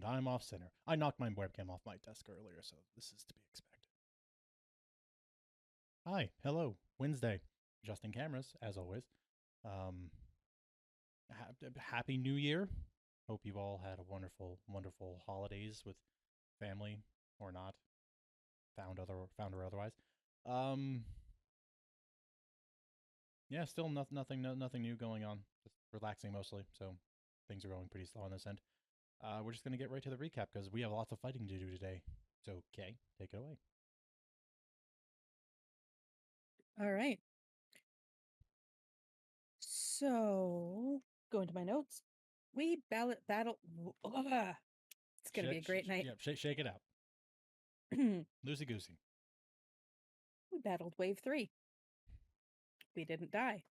I'm off center. I knocked my webcam off my desk earlier, so this is to be expected. Hi, hello, Wednesday. Adjusting cameras, as always. Um, Happy New Year. Hope you all had a wonderful, wonderful holidays with family or not, found or otherwise. Um, yeah, still nothing new going on. Just relaxing mostly. So things are going pretty slow on this end. We're just gonna get right to the recap because we have lots of fighting to do today. So, Kay, take it away. All right. So, going to my notes. We battle. It's going to be a great night. Yeah, shake it out. We Loosey goosey. battled wave 3. We didn't die.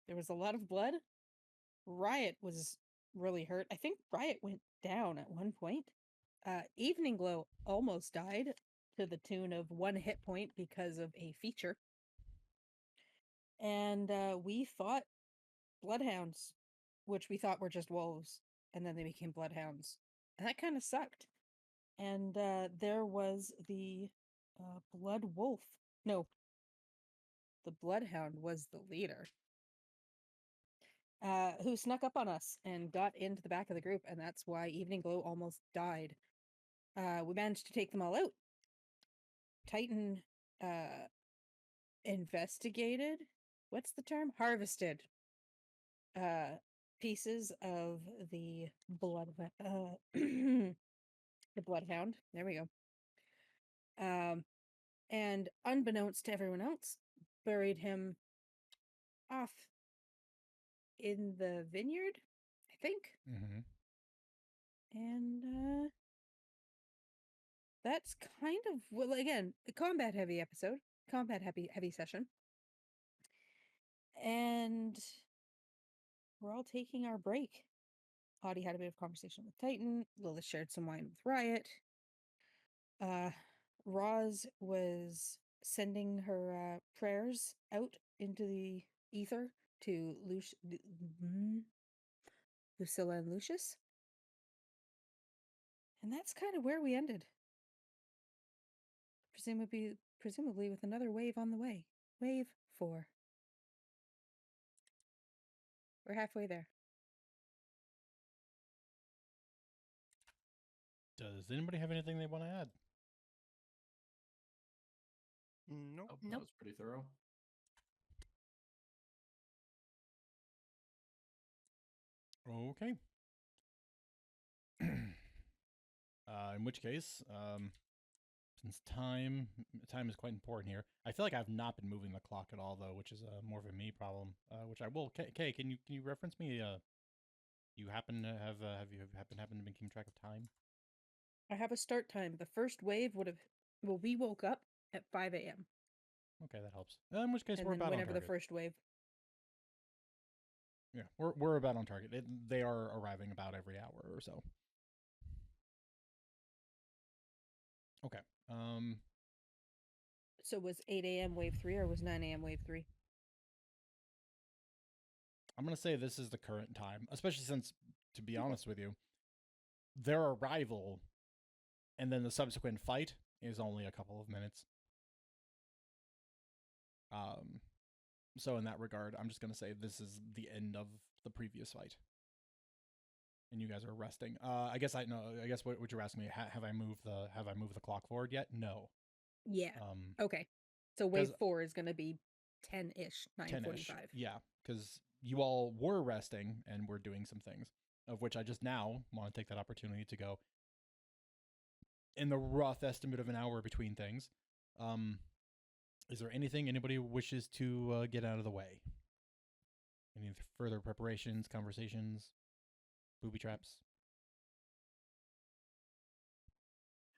There was a lot of blood. Riot was really hurt. I think Riot went down at one point. Evening Glow almost died to the tune of 1 hit point because of a feature. And we fought bloodhounds, which we thought were just wolves, and then they became bloodhounds. And that kind of sucked. And there was the blood wolf. No, the bloodhound was the leader. Who snuck up on us and got into the back of the group, and that's why Evening Glow almost died. We managed to take them all out. Titan investigated. What's the term? Harvested pieces of the the bloodhound. There we go. And unbeknownst to everyone else, buried him off in the vineyard, I think. Mm-hmm. And that's kind of, well, again, a combat heavy episode, combat heavy session. And we're all taking our break. Audie had a bit of conversation with Titan. Lilith shared some wine with Riot. Roz was sending her prayers out into the ether to Lucilla and Lucius. And that's kind of where we ended. Presumably with another wave on the way. Wave 4. We're halfway there. Does anybody have anything they want to add? Nope. That was pretty thorough. Okay. In which case, since time is quite important here, I feel like I've not been moving the clock at all though, which is more of a me problem. Which I will. Kay, can you reference me? You happen to have you happen to be keeping track of time? I have a start time. The first wave would have. Well, we woke up at 5 a.m. Okay, that helps. In which case, And we're then about on whenever target. the first wave. Yeah, we're about on target. They are arriving about every hour or so. Okay. So was 8 a.m. wave 3 or was 9 a.m. wave 3? I'm gonna say this is the current time, especially since, to be honest with you, their arrival and then the subsequent fight is only a couple of minutes. So in that regard, I'm just gonna say this is the end of the previous fight, and you guys are resting. I guess what you're asking me, have I moved the clock forward yet? No. Yeah. Okay. So wave 4 is gonna be 10-ish, 9:45. Yeah, because you all were resting and were doing some things, of which I just now want to take that opportunity to go. In the rough estimate of an hour between things, is there anything anybody wishes to get out of the way? Any further preparations, conversations, booby traps?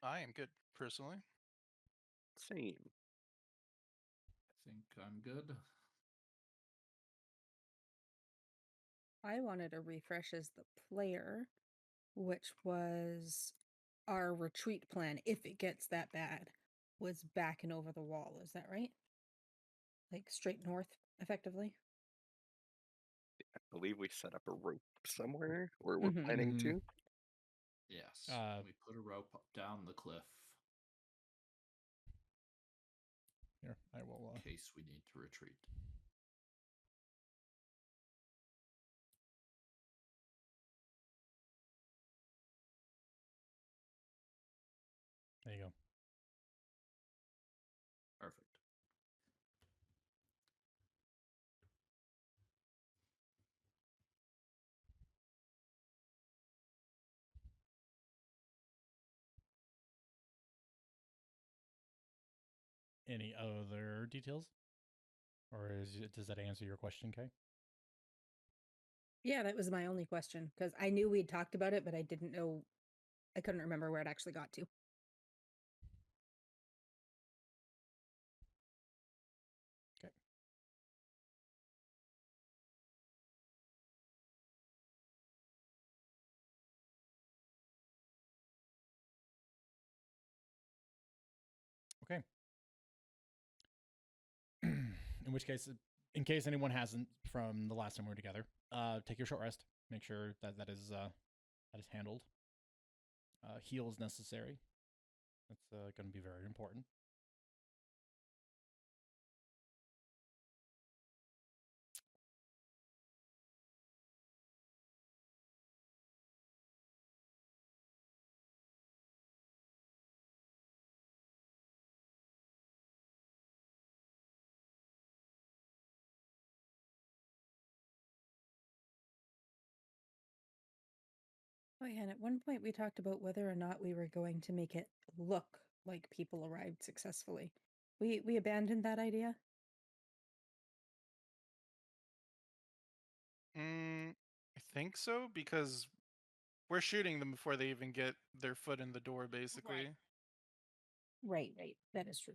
I am good, personally. Same. I think I'm good. I wanted to refresh as the player, which was our retreat plan, if it gets that bad, was backing over the wall. Is that right? Like straight north, effectively? I believe we set up a rope somewhere, or we're planning to. Yes. Uh, We put a rope down the cliff Here, I will. in case we need to retreat. There you go. Perfect. Any other details, or does that answer your question, Kay? Yeah, that was my only question because I knew we'd talked about it, but I didn't know. I couldn't remember where it actually got to. Okay. Okay. In which case, in case anyone hasn't from the last time we were together, take your short rest. Make sure that that is handled. Heal is necessary. That's going to be very important. Oh yeah, and at one point we talked about whether or not we were going to make it look like people arrived successfully. We abandoned that idea. I think so because we're shooting them before they even get their foot in the door, basically. Right, right. That is true.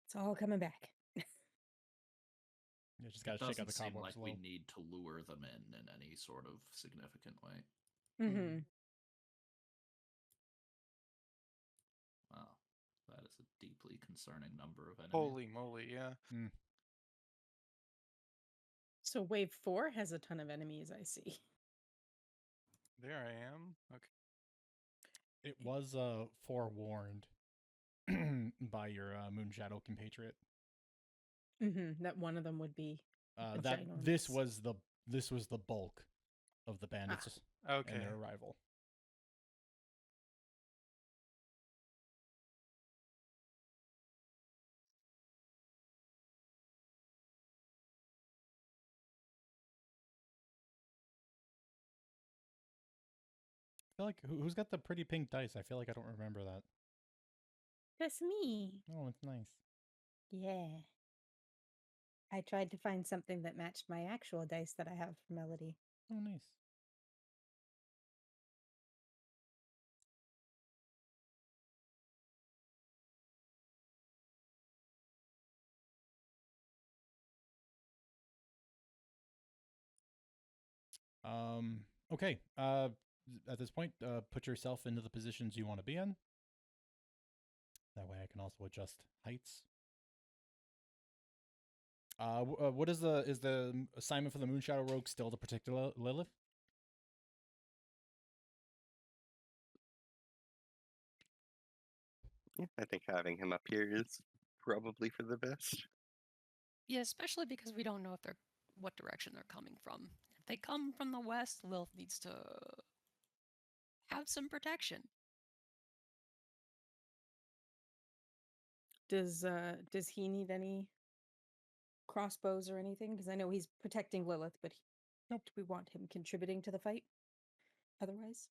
It's all coming back. You just It got to shake out doesn't the seem cobwebs like a we little. need to lure them in any sort of significant way. Mm-hmm. Wow, that is a deeply concerning number of enemies. Holy moly, yeah. Mm. So wave 4 has a ton of enemies, I see. There I am. Okay. It was forewarned by your Moon Shadow compatriot. Mm-hmm. That one of them would be That ginormous. this was the bulk of the bandits Okay. and their arrival. I feel like who's got the pretty pink dice? I feel like I don't remember that. That's me. Oh, it's nice. Yeah. I tried to find something that matched my actual dice that I have for Melody. Oh, nice. Okay. At this point, put yourself into the positions you want to be in. That way I can also adjust heights. What is the assignment for the Moonshadow Rogue still to protect Lilith? Yeah, I think having him up here is probably for the best. Yeah, especially because we don't know if they're what direction they're coming from. If they come from the west, Lilith needs to have some protection. Does he need any crossbows or anything? Because I know he's protecting Lilith, but do we want him contributing to the fight? Otherwise,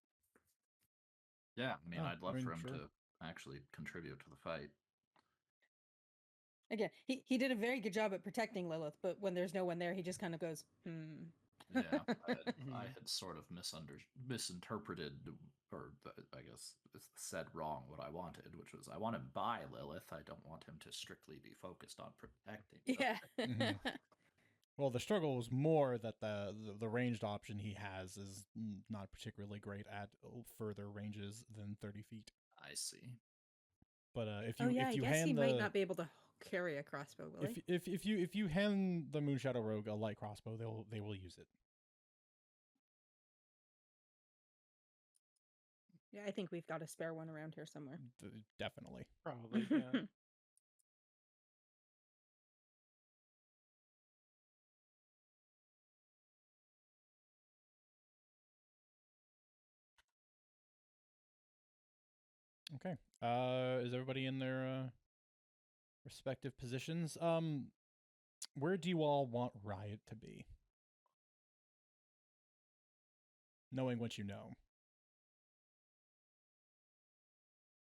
Yeah, I mean, Oh, I'd love I mean, for him sure. to actually contribute to the fight. again, he did a very good job at protecting Lilith, but when there's no one there, he just kind of goes, Yeah, I Mm-hmm. had sort of misinterpreted, or I guess said wrong what I wanted, which was I want him by Lilith. I don't want him to strictly be focused on protecting. yeah. Mhm. Well, the struggle is more that the ranged option he has is not particularly great at further ranges than 30 feet. I see. But if Oh you yeah, if you I guess he hand might the not be able to carry a crossbow, will he? if you hand the Moonshadow Rogue a light crossbow, they will use it. Yeah, I think we've got a spare one around here somewhere. Definitely. Probably, yeah. Okay. Is everybody in their respective positions? Where do you all want Riot to be? Knowing what you know.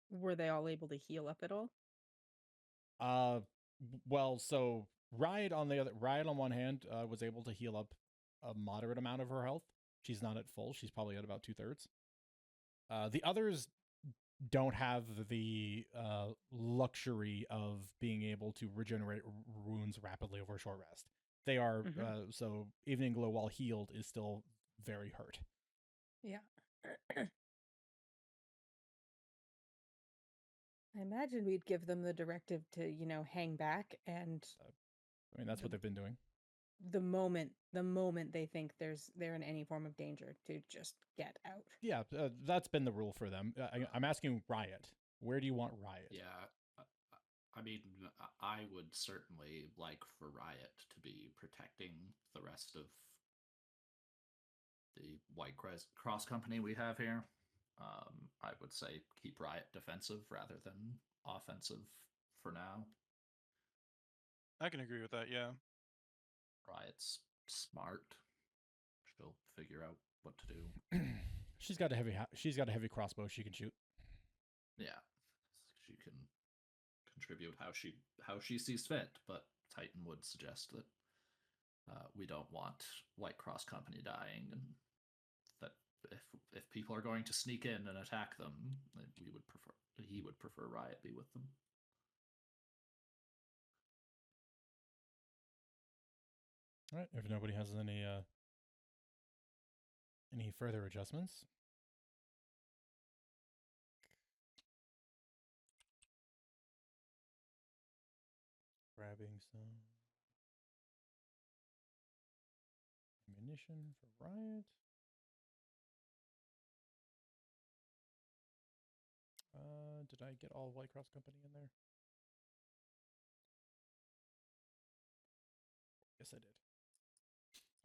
Were they all able to heal up at all? Well, so Riot on one hand was able to heal up a moderate amount of her health. She's not at full. She's probably at about 2/3. The others don't have the luxury of being able to regenerate wounds rapidly over a short rest. They are so Evening Glow, while healed, is still very hurt. Yeah. I imagine we'd give them the directive to, hang back, and I mean, that's what they've been doing. the moment they think they're in any form of danger, to just get out. Yeah, that's been the rule for them. I'm asking Riot. Where do you want Riot? Yeah, I mean, I would certainly like for Riot to be protecting the rest of the White Cross Company we have here. I would say keep Riot defensive rather than offensive for now. I can agree with that, yeah. Riot's smart. She'll figure out what to do. She's got a heavy crossbow she can shoot. Yeah, she can contribute how she sees fit, but Titan would suggest that we don't want White Cross Company dying, and that if people are going to sneak in and attack them, he would prefer Riot be with them. All right. If nobody has any further adjustments. Grabbing some ammunition for Riot. Did I get all White Cross Company in there? Yes, I did.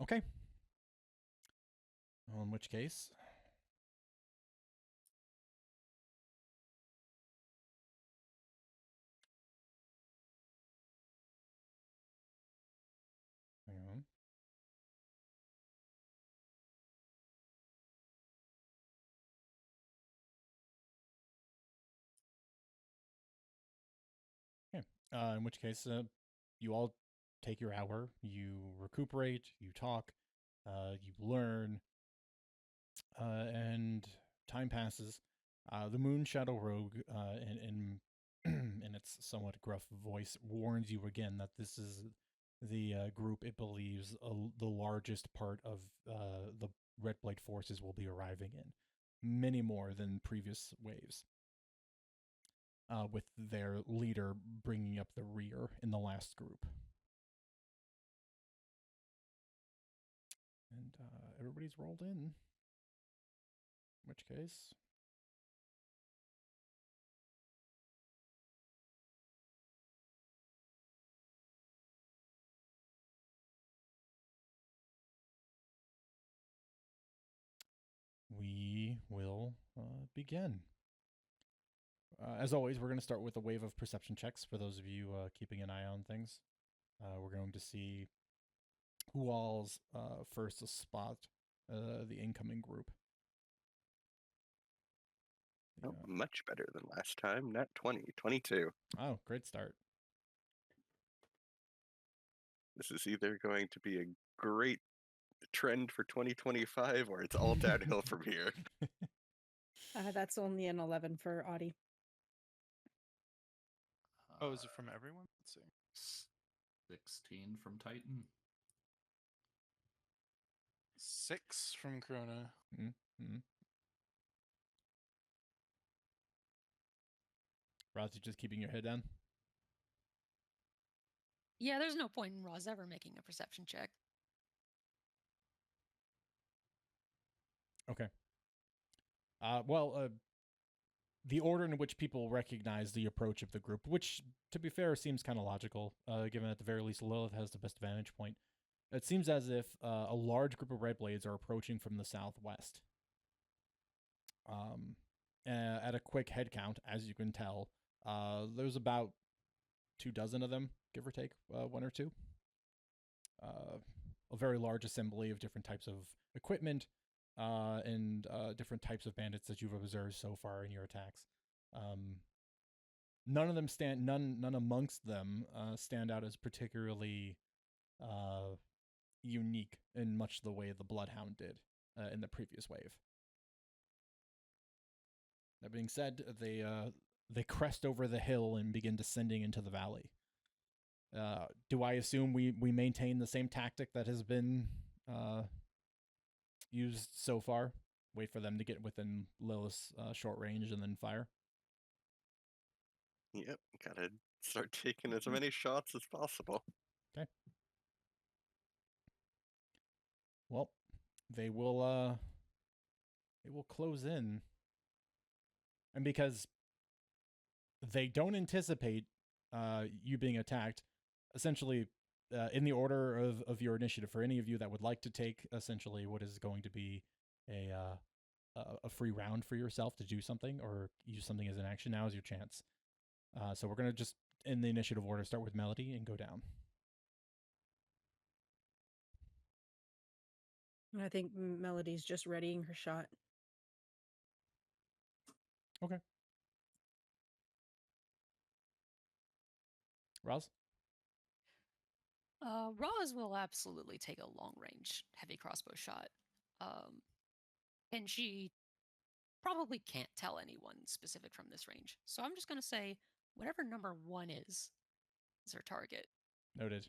Okay. Well, in which case, hang on. Okay. In which case, you all take your hour. You recuperate. You talk. You learn. And time passes. The Moon Shadow Rogue, in its somewhat gruff voice, warns you again that this is the group it believes the largest part of the Red Blade forces will be arriving in. Many more than previous waves. With their leader bringing up the rear in the last group. And everybody's rolled in. In which case, we will begin. As always, we're going to start with a wave of perception checks for those of you keeping an eye on things. We're going to see who all's first to spot the incoming group. Oh, much better than last time. Not 20, 22. Oh, great start. This is either going to be a great trend for 2025 or it's all downhill from here. That's only an 11 for Audie. Oh, is it from everyone? Let's see. 16 from Titan. 6 from Corona. Mm-hmm. Roz, you just keeping your head down? Yeah, there's no point in Roz ever making a perception check. Okay. the order in which people recognize the approach of the group, which, to be fair, seems kind of logical, given at the very least Lilith has the best vantage point. It seems as if a large group of Red Blades are approaching from the southwest. At a quick head count, as you can tell, there's about 24 of them, give or take, one or two. A very large assembly of different types of equipment and different types of bandits that you've observed so far in your attacks. None amongst them stand out as particularly unique in much the way the Bloodhound did in the previous wave. That being said, they crest over the hill and begin descending into the valley. Do I assume we maintain the same tactic that has been used so far? Wait for them to get within Lilith's short range and then fire? Yep, gotta start taking as many shots as possible. Okay. Well, they will close in. And because they don't anticipate you being attacked, essentially, in the order of your initiative, for any of you that would like to take essentially what is going to be a free round for yourself to do something or use something as an action, now is your chance. So we're going to just, in the initiative order, start with Melody and go down. I think Melody's just readying her shot. Okay. Roz? Roz will absolutely take a long-range heavy crossbow shot. And she probably can't tell anyone specific from this range. So I'm just going to say whatever number 1 is her target. Noted.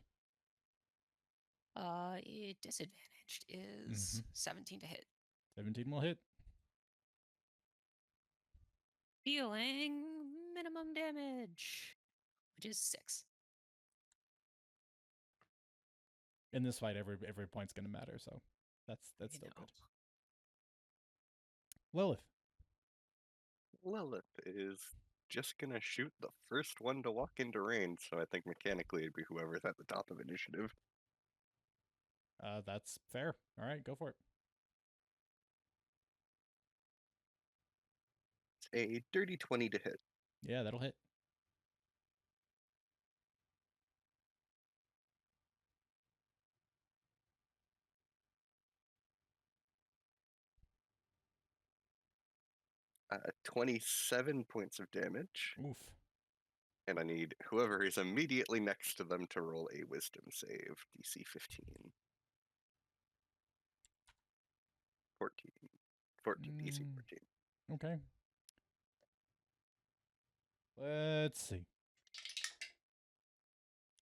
Disadvantaged is 17 to hit. 17 will hit. Dealing minimum damage, which is 6. In this fight, every point's going to matter, so that's still good. Lilith. Lilith is just gonna shoot the first one to walk into range, so I think mechanically it'd be whoever's at the top of initiative. That's fair. All right, go for it. It's a dirty 20 to hit. Yeah, that'll hit. Uh, 27 points of damage. Oof. And I need whoever is immediately next to them to roll a wisdom save, DC 15. 14. DC 14. Okay. Let's see.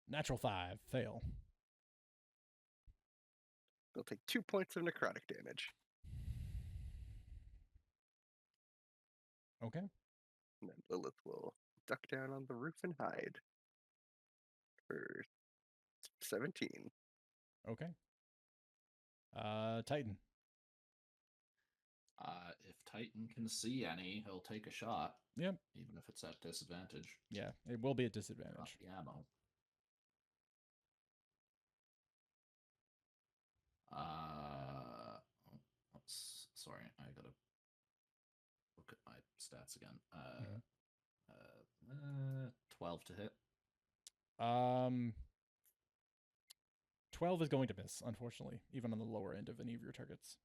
Natural 5, fail. They'll take 2 points of necrotic damage. Okay. And then Lilith will duck down on the roof and hide for 17. Okay. Titan. If Titan can see any, he'll take a shot. Yep. Even if it's at disadvantage. Yeah, it will be at Drop disadvantage. the ammo. Sorry, I gotta look at my stats again. 12 to hit. 12 is going to miss, unfortunately, even on the lower end of any of your targets.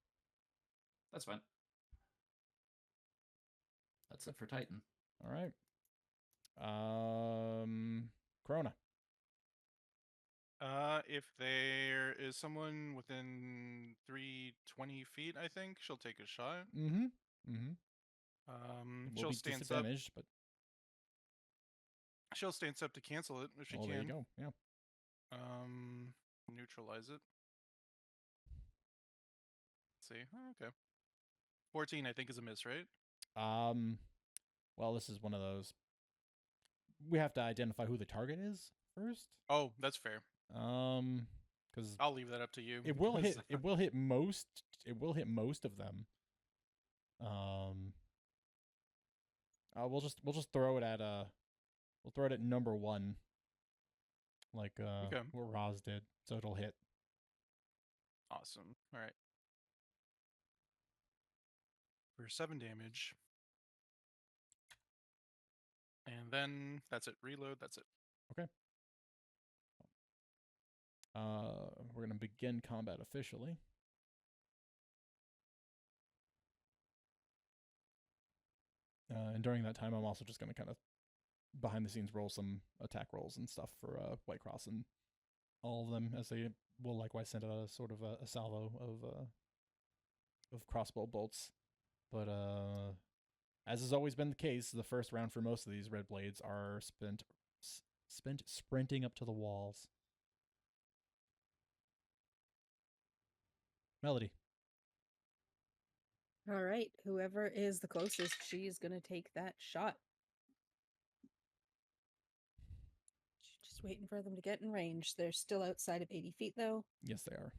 That's fine. That's it for Titan. All right. Corona. If there is someone within 320 feet, I think she'll take a shot. Mm-hmm. She'll stance up. Disadvantaged, but She'll stance up to cancel it if she can. there you go. Yeah. Neutralize it. Let's see. Oh, okay. 14, I think, is a miss, right? Well, this is one of those. We have to identify who the target is first. Oh, that's fair. Because I'll leave that up to you. it will hit. It will hit most. It will hit most of them. We'll just throw it at we'll throw it at number 1, like Okay. what Roz did, so it'll hit. Awesome. All right. For 7 damage. And then that's it. Reload. That's it. We're gonna begin combat officially. And during that time, I'm also just gonna kind of behind the scenes roll some attack rolls and stuff for White Cross and all of them, as they will likewise send a sort of a salvo of crossbow bolts. But as has always been the case, the first round for most of these red blades are spent sprinting up to the walls. Melody. All right, whoever is the closest, she's gonna take that shot. Just waiting for them to get in range. They're still outside of 80 feet, though. Yes, they are.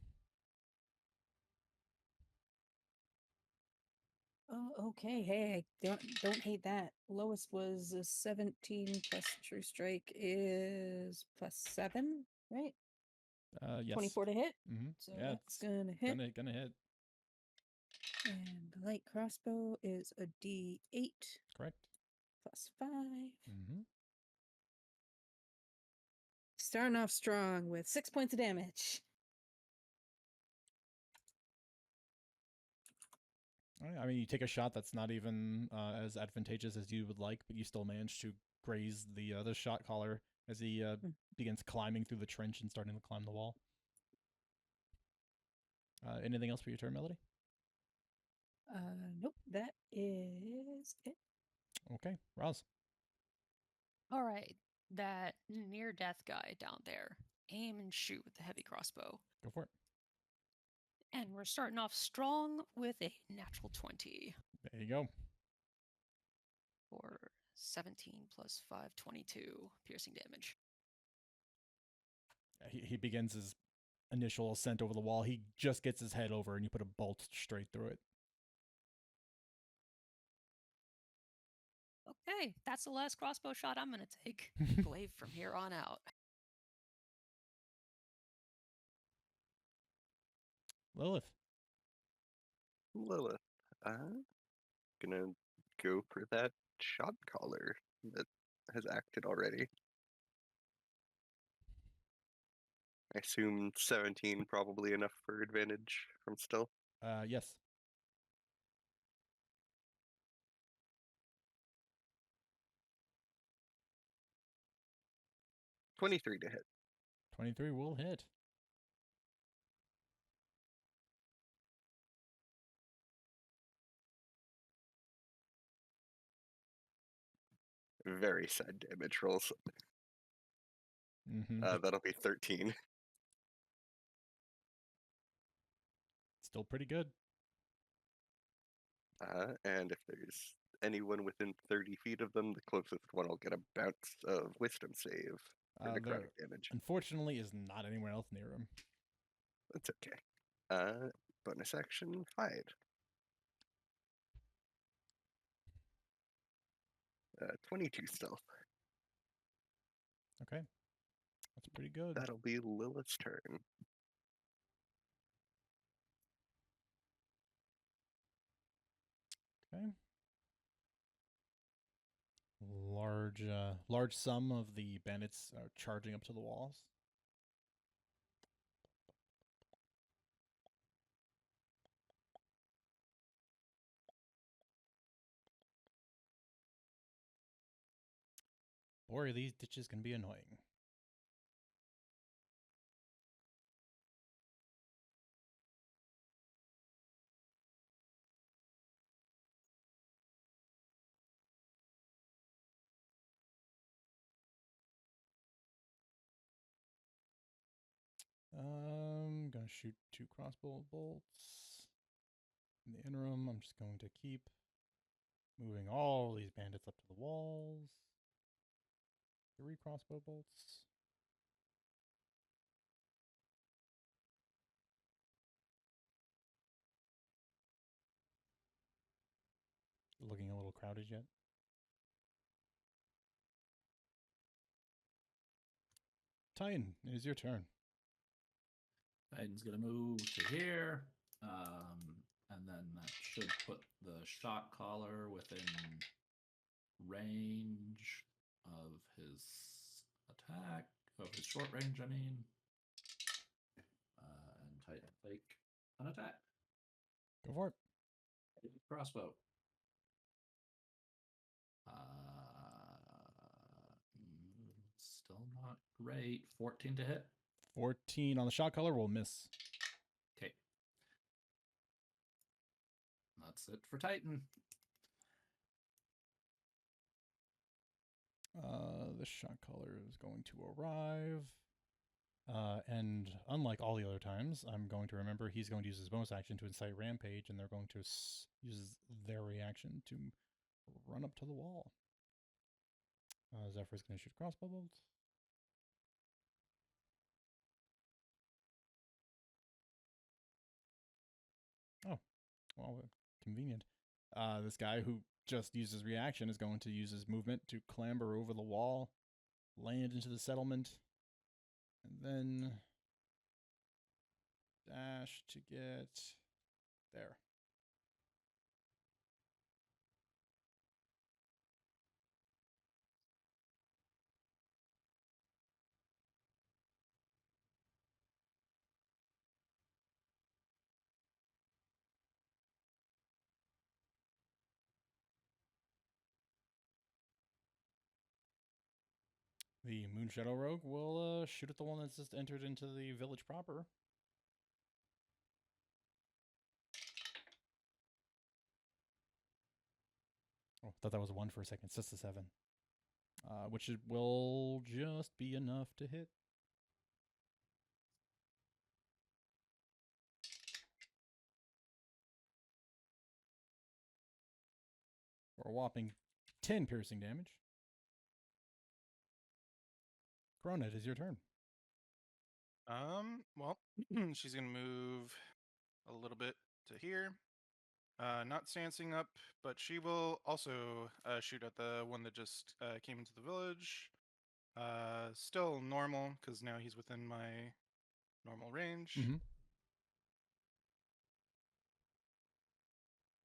Oh, okay. Hey, I don't hate that. Lowest was a 17 plus True Strike is +7, right? Yes. 24 to hit. Mm-hmm. So Yeah, that's it's gonna hit. gonna hit. And the light crossbow is a D8 Correct. +5. Mm-hmm. Starting off strong with 6 points of damage. I mean, you take a shot that's not even as advantageous as you would like, but you still manage to graze the shot caller as he begins climbing through the trench and starting to climb the wall. Anything else for your turn, Melody? Nope, that is it. Okay, Roz. All right, that near death guy down there. Aim and shoot with the heavy crossbow. Go for it. And we're starting off strong with a natural 20 There you go. for 17 plus 5, 22 piercing damage. He begins his initial ascent over the wall. He just gets his head over, and you put a bolt straight through it. Okay, that's the last crossbow shot I'm going to take. Glaive from here on out. Lilith. Lilith. Gonna go for that shot caller that has acted already. I assume 17 probably enough for advantage from stealth. Yes. $23 to hit. 23 will hit. Very sad damage rolls. Mm-hmm. That'll be 13. Still pretty good. And if there's anyone within 30 feet of them, the closest one will get a bounce of wisdom save for There, necrotic damage. unfortunately, is not anywhere else near him. That's okay. Bonus action, hide. 22 stealth. Okay. That's pretty good. That'll be Lilith's turn. Okay. Large sum of the bandits are charging up to the walls. Boy, these ditches can be annoying. Gonna shoot 2 crossbow bolts. In the interim, I'm just going to keep moving all these bandits up to the walls. 3 crossbow bolts. Looking a little crowded yet. Titan, it is your turn. Titan's gonna move to here, and then that should put the shot caller within range of his attack, of his short range, I mean. And Titan take an attack. Go for it. Crossbow. Still not great. 14 to hit. 14 on the shot color will miss. Okay. That's it for Titan. The shot color is going to arrive. And unlike all the other times, I'm going to remember he's going to use his bonus action to incite Rampage, and they're going to use their reaction to run up to the wall. Zephyr's going to shoot a crossbow bolt. Oh, well, convenient. This guy who just used his reaction is going to use his movement to clamber over the wall, land into the settlement, and then dash to get there. The Moon Shadow Rogue will shoot at the one that's just entered into the village proper. Oh, thought that was a 1 for a second. It's just a 7. Which will just be enough to hit. For a whopping 10 piercing damage. Corona, it is your turn. Well, she's gonna move a little bit to here. Not stancing up, but she will also shoot at the one that just came into the village. Still normal, because now he's within my normal range. Mm-hmm.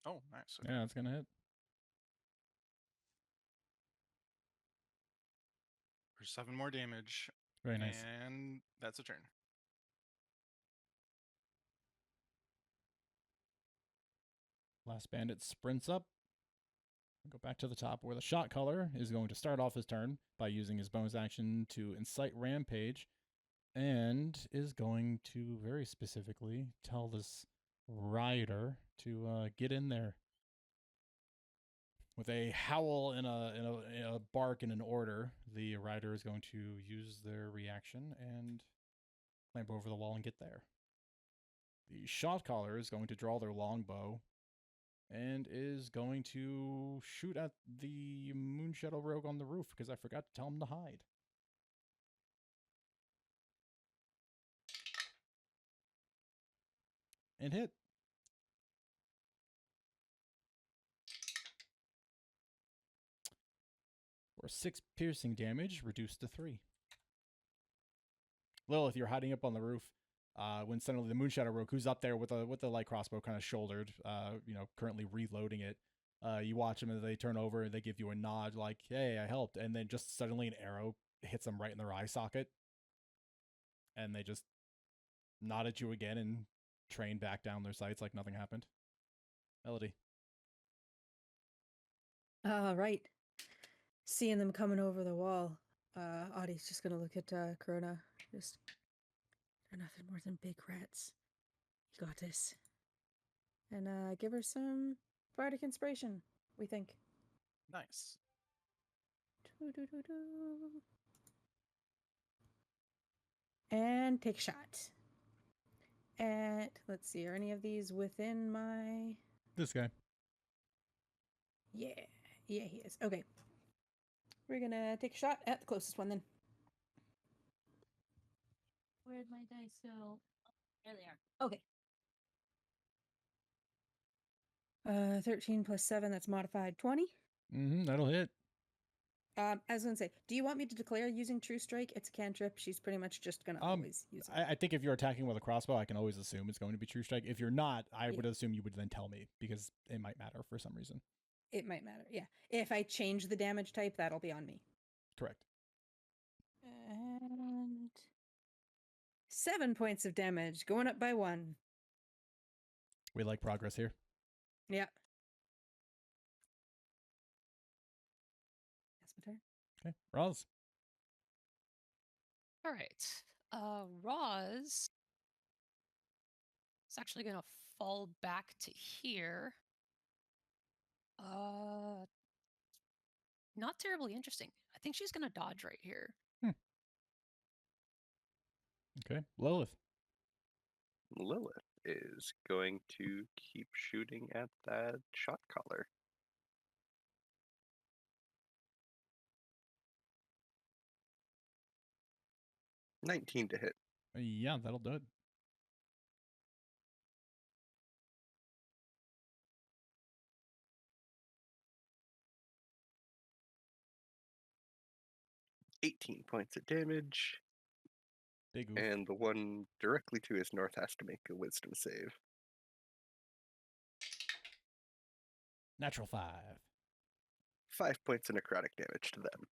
Oh, nice. Okay. Yeah, that's going to hit. For 7 more damage. Very nice. And that's a turn. Last bandit sprints up. Go back to the top where the shot caller is going to start off his turn by using his bonus action to incite Rampage, and is going to very specifically tell this rider to get in there. With a howl and a bark and an order, the rider is going to use their reaction and clamp over the wall and get there. The shot caller is going to draw their longbow and is going to shoot at the Moon Shadow Rogue on the roof because I forgot to tell him to hide. And hit. For 6 piercing damage, reduced to 3. Lilith, you're hiding up on the roof. When suddenly the Moon Shadow Rogue, who's up there with the light crossbow kind of shouldered, currently reloading it, you watch them and they turn over and they give you a nod like, hey, I helped. And then just suddenly an arrow hits them right in their eye socket. And they just nod at you again and train back down their sights like nothing happened. Melody. Right. Seeing them coming over the wall, Audie's just gonna look at Corona. Just, they're nothing more than big rats. You got this. And give her some bardic inspiration, we think. Nice. And take a shot. And let's see, are any of these within my... This guy. Yeah, he is. Okay. We're gonna take a shot at the closest one then. Where'd my dice go? There they are. Okay. 13 plus 7, that's modified 20. Mm-hmm, that'll hit. I was gonna say, do you want me to declare using True Strike? It's a cantrip. She's pretty much just gonna always use it. I think if you're attacking with a crossbow, I can always assume it's going to be True Strike. If you're not, I Yeah. would assume you would then tell me because it might matter for some reason. It might matter. Yeah. If I change the damage type, that'll be on me. Correct. And 7 points of damage, going up by 1. We like progress here. Yeah. That's my turn. Okay, Roz. All right. Roz is actually going to fall back to here. Not terribly interesting. I think she's going to dodge right here. Okay, Lilith. Lilith is going to keep shooting at that shot caller. $19 to hit. Yeah, that'll do it. $18 points of damage. Big oof. And the one directly to his north has to make a wisdom save. Natural 5. 5 points of necrotic damage to them.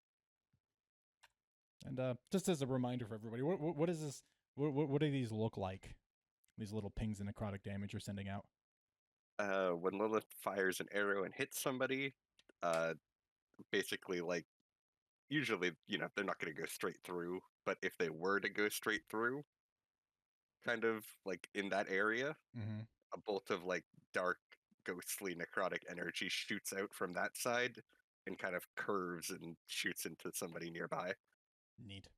And just as a reminder for everybody, what is this? What do these look like? These little pings of necrotic damage you're sending out. When Lilith fires an arrow and hits somebody, basically, like, usually, they're not going to go straight through, but if they were to go straight through, kind of like in that area, Mm-hmm. a bolt of like dark, ghostly necrotic energy shoots out from that side and kind of curves and shoots into somebody nearby. Neat.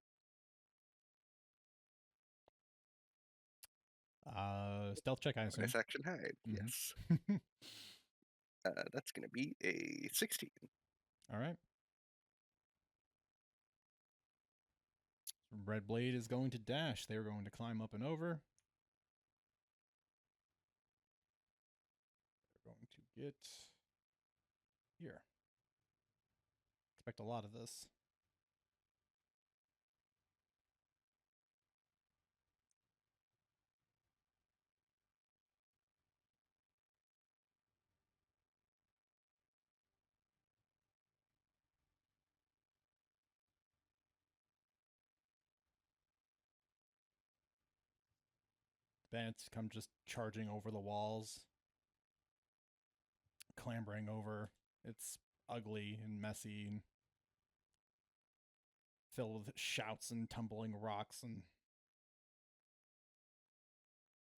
Stealth check, I assume. Bonus action hide, Mhm. yes. That's going to be a 16. All right. Red Blade is going to dash. They're going to climb up and over. They're going to get here. Expect a lot of this. Bandits come just charging over the walls, clambering over. It's ugly and messy and filled with shouts and tumbling rocks and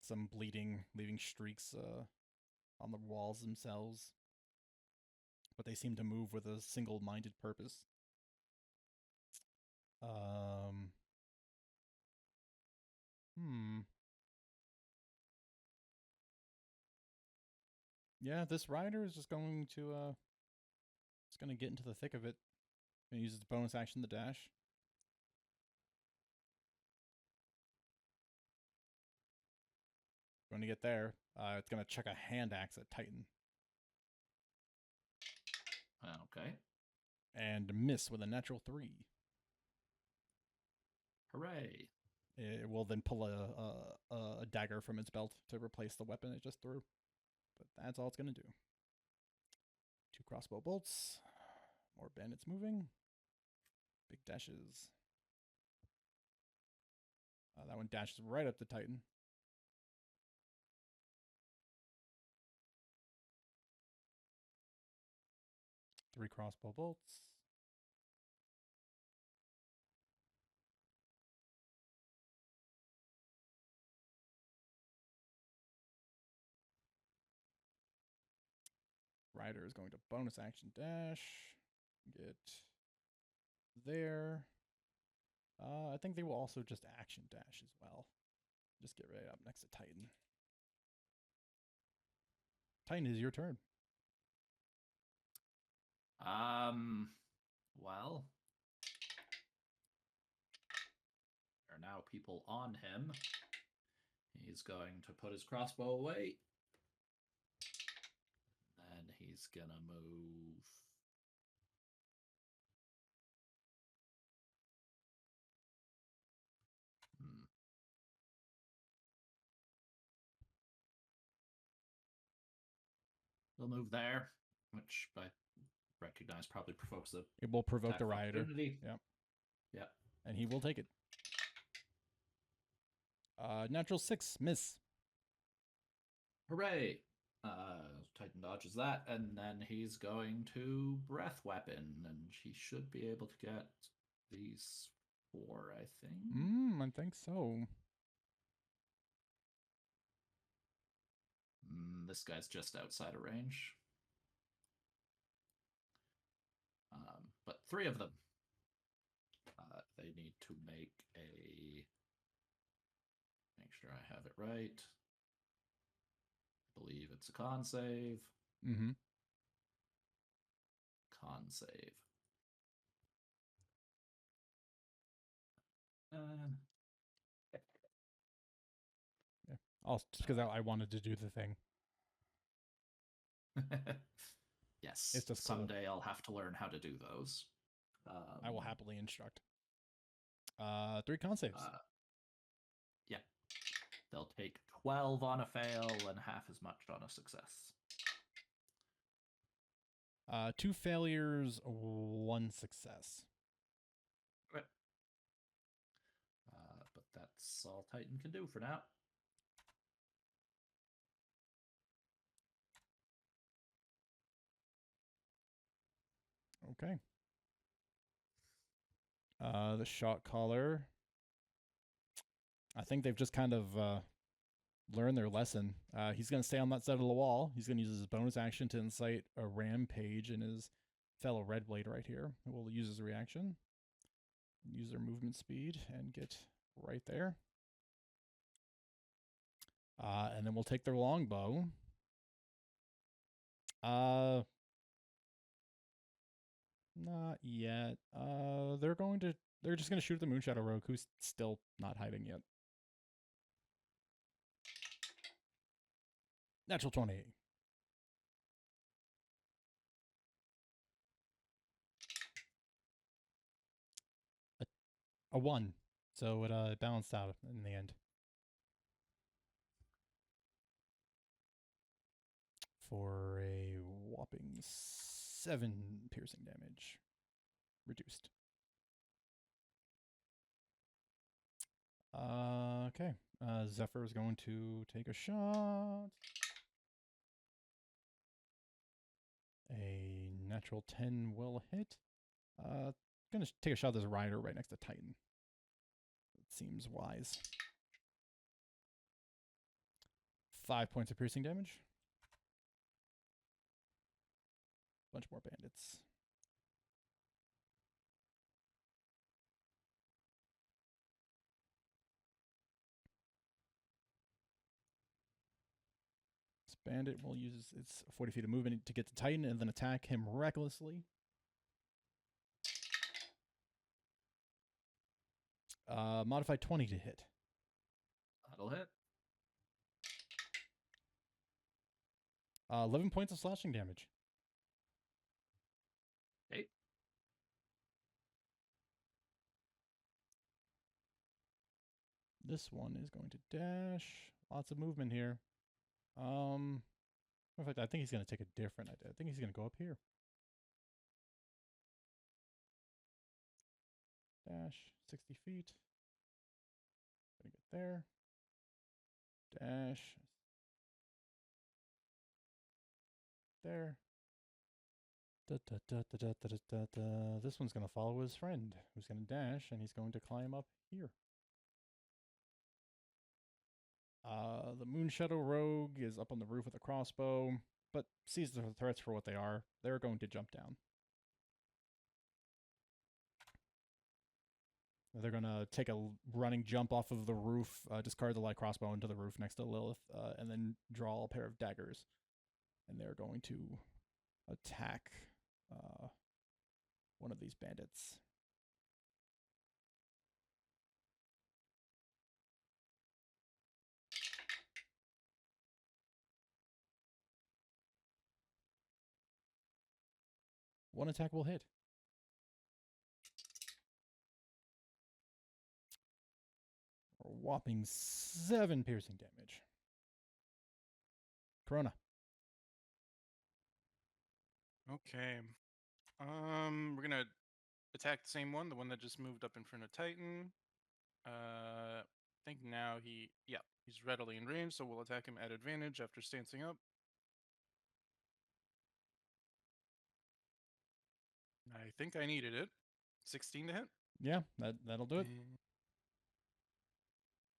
some bleeding, leaving streaks on the walls themselves. But they seem to move with a single-minded purpose. Yeah, this rider is just going to get into the thick of it. Gonna use its bonus action to dash. Going to get there. It's gonna chuck a hand axe at Titan Okay. and miss with a natural 3. Hooray. It will then pull a dagger from its belt to replace the weapon it just threw. But that's all it's gonna do. 2 crossbow bolts. More bandits moving. Big dashes. That one dashes right up to Titan. Three crossbow bolts. Rider is going to bonus action dash. Get there. I think they will also just action dash as well. Just get right up next to Titan. Titan, is your turn. Well, there are now people on him. He's going to put his crossbow away. And he's gonna move They'll move there, which I recognize probably provokes the It will provoke attack the of rioter. opportunity. Yep. Yep. And he will take it. Natural 6, miss. Hooray! Titan dodges that, and then he's going to breath weapon, and he should be able to get these 4, I think. I think so. This guy's just outside of range. But 3 of them. They need to make sure I have it right. I believe it's a con save. Mm-hmm. Con save. Yeah. Just because I wanted to do the thing. Yes. It's just cool. Someday I'll have to learn how to do those. I will happily instruct. 3 con saves. Yeah. They'll take 12 on a fail and half as much on a success. 2 failures, 1 success. Okay. But that's all Titan can do for now. Okay. The shot caller. I think they've just kind of learned their lesson. He's going to stay on that side of the wall. He's going to use his bonus action to incite a rampage in his fellow Red Blade right here. We'll use his reaction, use their movement speed, and get right there. And then we'll take their longbow. Not yet. They're just gonna shoot at the Moonshadow Rogue, who's still not hiding yet. Natural 20. A 1. So it balanced out in the end. For a whopping 7 piercing damage. Reduced. Okay. Zephyr is going to take a shot. A natural 10 will hit. Gonna take a shot at this rider right next to Titan. It seems wise. 5 points of piercing damage. Bunch more bandits. This bandit will use its 40 feet of movement to get to Titan and then attack him recklessly. Modified 20 to hit. That'll hit. 11 points of slashing damage. 8. This one is going to dash. Lots of movement here. In fact, I think he's going to take a different idea. I think he's going to go up here. Dash 60 feet. Gonna get there. Dash. There. This one's going to follow his friend, who's going to dash, and he's going to climb up here. The Moonshadow Rogue is up on the roof with a crossbow, but sees the threats for what they are. They're going to jump down. They're going to take a running jump off of the roof, discard the light crossbow into the roof next to Lilith, and then draw a pair of daggers. And they're going to attack one of these bandits. One attack will hit. A whopping 7 piercing damage. Corona. Okay. We're gonna attack the same one, the one that just moved up in front of Titan. I think now he's readily in range, so we'll attack him at advantage after stancing up. I think I needed it. 16 to hit. Yeah, that'll do it.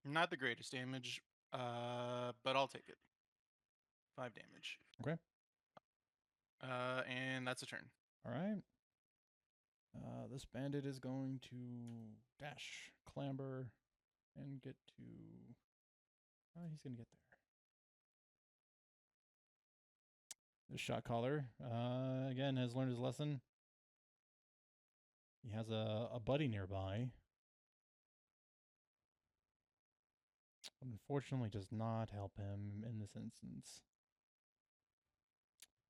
Not the greatest damage, but I'll take it. 5 damage. Okay. And that's a turn. All right. This bandit is going to dash, clamber, and get to. He's gonna get there. The shot caller, again, has learned his lesson. He has a buddy nearby. Unfortunately, does not help him in this instance.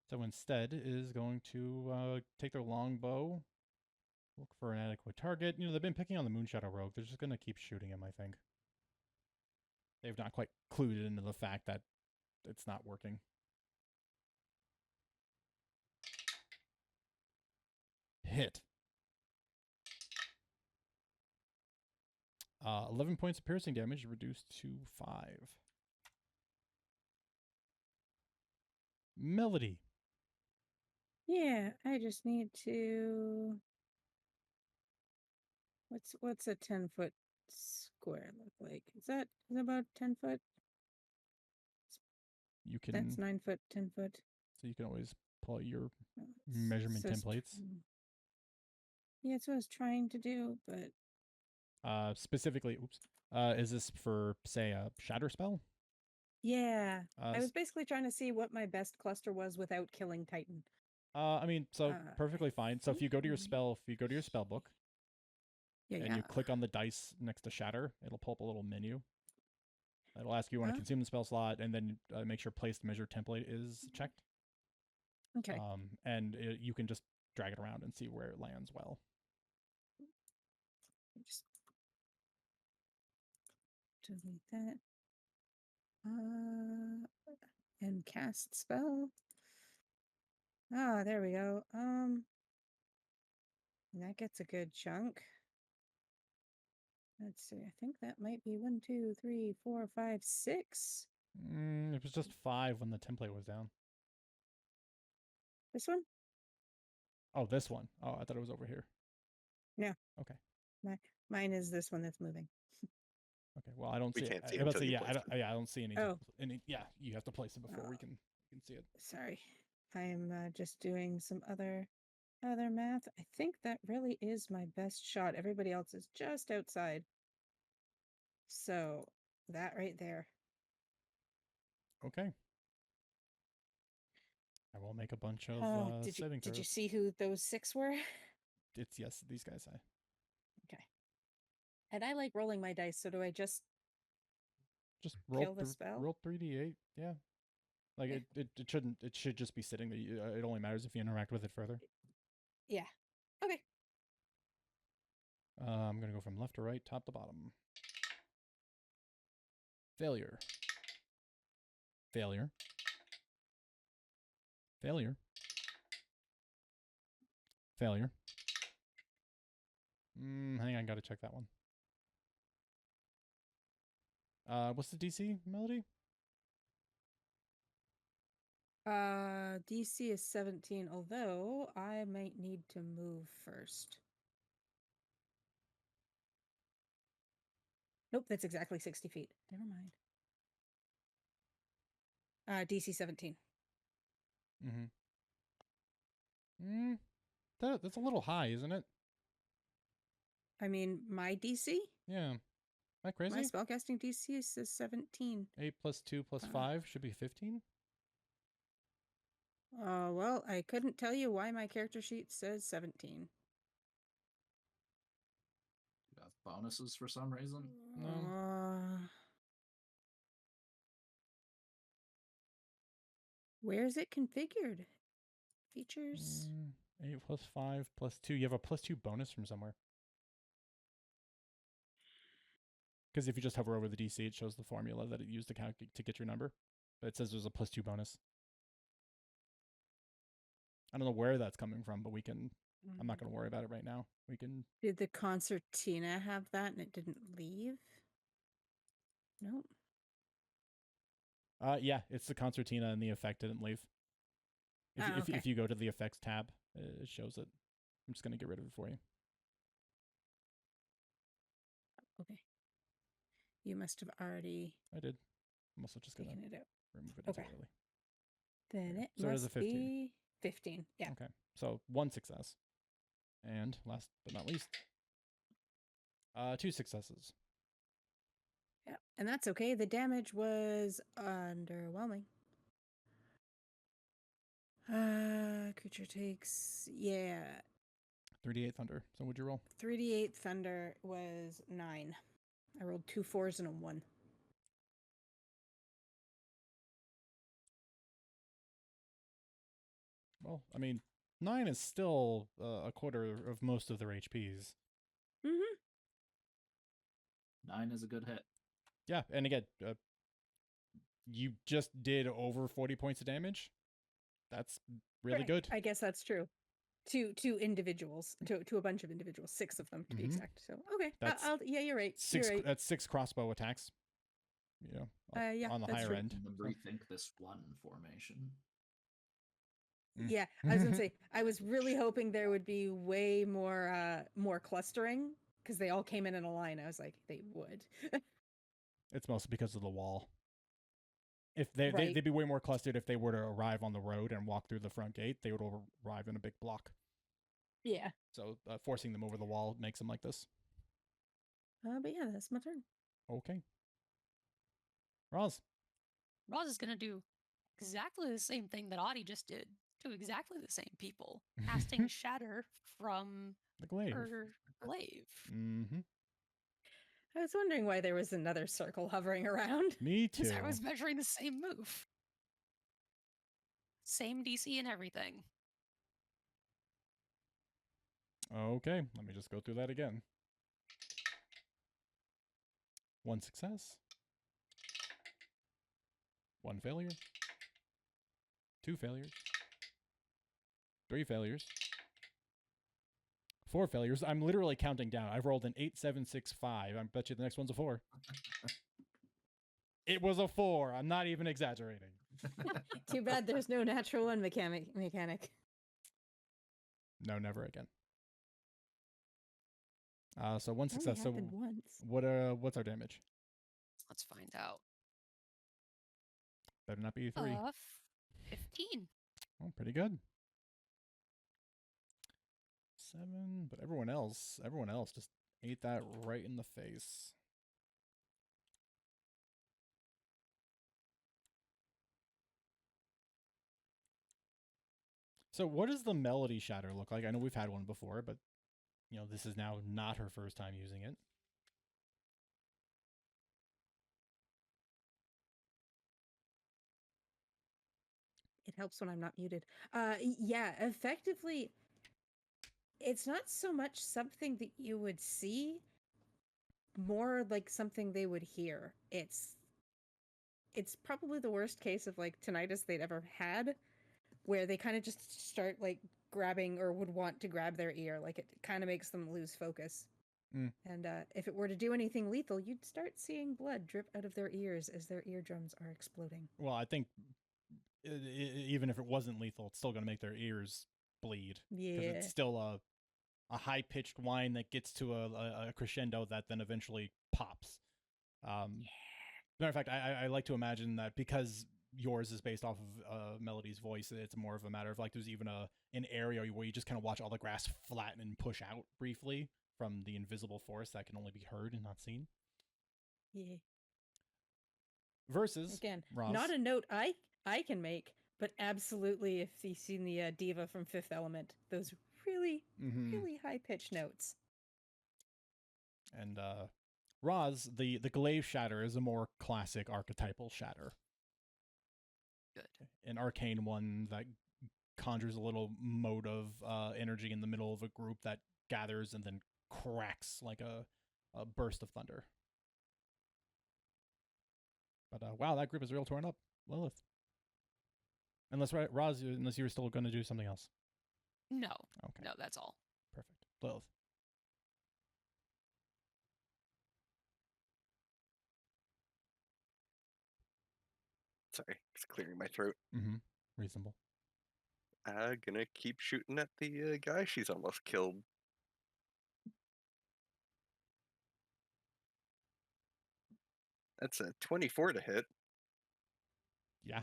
So instead is going to take their longbow, look for an adequate target. You know, they've been picking on the Moonshadow Rogue. They're just going to keep shooting him, I think. They've not quite clued into the fact that it's not working. Hit. 11 points of piercing damage reduced to 5. Melody. Yeah, I just need to. What's a 10-foot square look like? Is that about 10 foot? You can. That's 9 foot, 10 foot. So you can always pull out your Oh, measurement so it's templates. Yeah, that's what I was trying to do, but Specifically, is this for, say, a shatter spell? yeah, I S- was basically trying to see what my best cluster was without killing Titan. I mean, so perfectly I fine. So if you go to your think- spell book Yeah, and yeah. you click on the dice next to shatter, it'll pull up a little menu. It'll ask you want to Huh? consume the spell slot, and then make sure place measure template is checked. Okay. And you can just drag it around and see where it lands well. Just delete that. And cast spell. Ah, there we go. That gets a good chunk. Let's see. I think that might be 1, 2, 3, 4, 5, 6. It was just 5 when the template was down. This one? Oh, this one. Oh, I thought it was over here. No. Okay. Mine is this one that's moving. Okay. Well, I don't We see can't it. see I it was about to until say, you yeah, place it. I don't see any. Oh. Yeah, you have to place it before we Oh. can see it. Sorry. I'm just doing some other math. I think that really is my best shot. Everybody else is just outside. So that right there. Okay. I will make a bunch of saving Did you throws. see who those 6 were? It's yes, these guys. Okay. And I like rolling my dice, so do I just Just kill the spell? roll 3d8. Yeah. Like Yeah. it shouldn't. It should just be sitting there. It only matters if you interact with it further. Yeah. Okay. I'm gonna go from left to right, top to bottom. Failure. Failure. Failure. Failure. Hang on, gotta check that one. What's the DC, Melody? DC is 17, although I might need to move first. Nope, that's exactly 60 feet. Never mind. DC 17. That's a little high, isn't it? I mean, my DC? Yeah. Am I My crazy? spellcasting DC says 17. 8 plus 2 plus 5 should be 15. Well, I couldn't tell you why my character sheet says 17. You have bonuses for some reason? No. Where is it configured? Features. 8 plus 5 plus 2. You have a plus 2 bonus from somewhere. Because if you just hover over the DC, it shows the formula that it used to get your number. But it says there's a plus 2 bonus. I don't know where that's coming from, but we can. I'm not going to worry about it right now. We can. Did the concertina have that and it didn't leave? Nope. Yeah, it's the concertina and the effect didn't leave. Okay. If you go to the effects tab, it shows it. I'm just going to get rid of it for you. Okay. You must have already I did. I'm also just going to taken it out. remove it Okay. entirely. Then Okay, it so it is a must 15. be 15. Yeah. Okay, so 1 success. And last but not least, 2 successes. Yeah. And that's okay. The damage was underwhelming. Creature takes 3d8 thunder. So what'd you roll? 3d8 thunder was 9. I rolled 2 4s and a 1. Well, I mean, 9 is still a quarter of most of their HPs. Mm-hmm. 9 is a good hit. Yeah, and again, you just did over 40 points of damage. That's really good. I guess that's true. To individuals, to a bunch of individuals, 6 of them to be Mhm. exact. So okay, That's yeah, you're right. 6. You're right. That's 6 crossbow attacks. You know, Yeah, on the that's higher true. end. And so- rethink this one formation. Mm. Yeah, I was gonna say I was really hoping there would be way more clustering because they all came in a line. I was like, they would. It's mostly because of the wall. If they, Right. they'd be way more clustered if they were to arrive on the road and walk through the front gate. They would arrive in a big block. Yeah. So forcing them over the wall makes them like this. But yeah, that's my turn. Okay. Roz. Roz is gonna do exactly the same thing that Audie just did to exactly the same people, casting Shatter from The glaive. her glaive. Mm-hmm. I was wondering why there was another circle hovering around. Me too. Because I was measuring the same move. Same DC and everything. Okay, let me just go through that again. 1 success. 1 failure. 2 failures. 3 failures. 4 failures. I'm literally counting down. I've rolled an 8, 7, 6, 5. I bet you the next one's a 4. It was a 4. I'm not even exaggerating. Too bad there's no natural one mechanic. No, never again. So 1 Only success. So happened once. what's our damage? Let's find out. Better not be 3. 15. Oh, pretty good. 7, but everyone else just ate that right in the face. So what does the melody shatter look like? I know we've had one before, but you know, this is now not her first time using it. It helps when I'm not muted. Yeah, effectively, it's not so much something that you would see, more like something they would hear. It's probably the worst case of like tinnitus they'd ever had, where they kind of just start like grabbing or would want to grab their ear. Like it kind of makes them lose focus. Mm. And if it were to do anything lethal, you'd start seeing blood drip out of their ears as their eardrums are exploding. Well, I think even if it wasn't lethal, it's still going to make their ears bleed. Yeah. Because it's still a high-pitched whine that gets to a crescendo that then eventually pops. Matter of fact, I like to imagine that because yours is based off of Melody's voice, it's more of a matter of like there's even an area where you just kind of watch all the grass flatten and push out briefly from the invisible force that can only be heard and not seen. Yeah. Versus Again, Roz. not a note I can make, but absolutely if you've seen the diva from Fifth Element, those really really high pitched notes. And Roz, the glaive shatter is a more classic archetypal shatter. Good. An arcane one that conjures a little mode of energy in the middle of a group that gathers and then cracks like a burst of thunder. But wow, that group is real torn up. Lilith. Unless Roz, unless you were still going to do something else. No, Okay. no, that's all. Perfect. Lilith. Sorry, just clearing my throat. Mm-hmm. Reasonable. Gonna keep shooting at the guy she's almost killed. That's a 24 to hit. Yeah.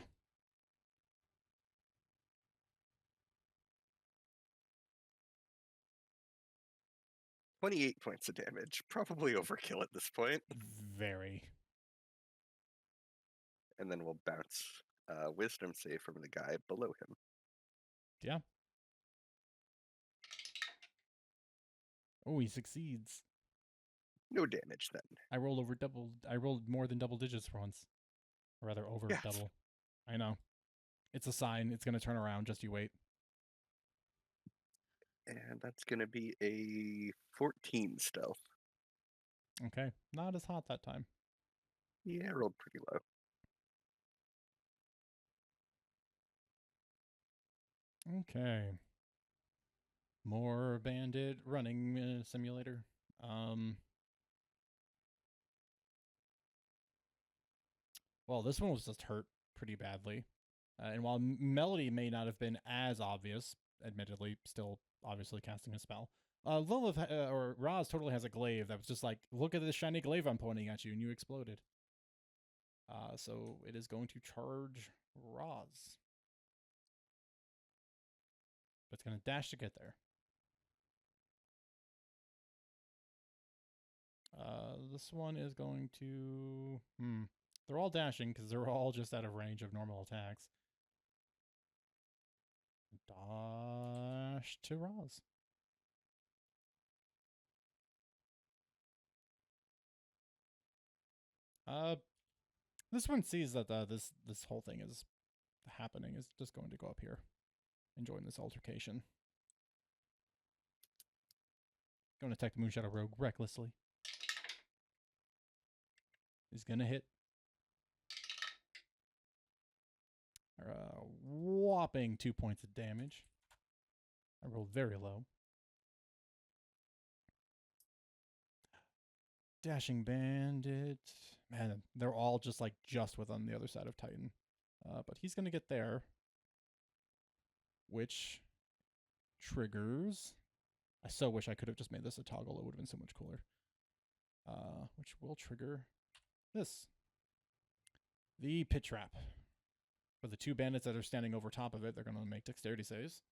$28 points of damage. Probably overkill at this point. Very. And then we'll bounce wisdom save from the guy below him. Yeah. Oh, he succeeds. No damage then. I rolled more than double digits for once. Or rather, over Yes. double. I know. It's a sign. It's going to turn around. Just you wait. And that's gonna be a 14 stealth. Okay. Not as hot that time. Yeah, I rolled pretty low. Okay. More bandit running simulator. Well, this one was just hurt pretty badly. And while Melody may not have been as obvious, admittedly, still obviously casting a spell, Lilith or Roz totally has a glaive that was just like, look at this shiny glaive I'm pointing at you, and you exploded. So it is going to charge Roz. But it's going to dash to get there. This one is going to... They're all dashing because they're all just out of range of normal attacks. Dash to Roz. This one sees that this whole thing is happening. Is just going to go up here and join this altercation. Going to attack the Moonshadow Rogue recklessly. Is going to hit. Whopping 2 points of damage. I rolled very low. Dashing Bandit. Man, they're all just within the other side of Titan. But he's going to get there. Which triggers... I so wish I could have just made this a toggle. It would have been so much cooler. Which will trigger this. The Pit Trap. For the two bandits that are standing over top of it, they're going to make dexterity saves.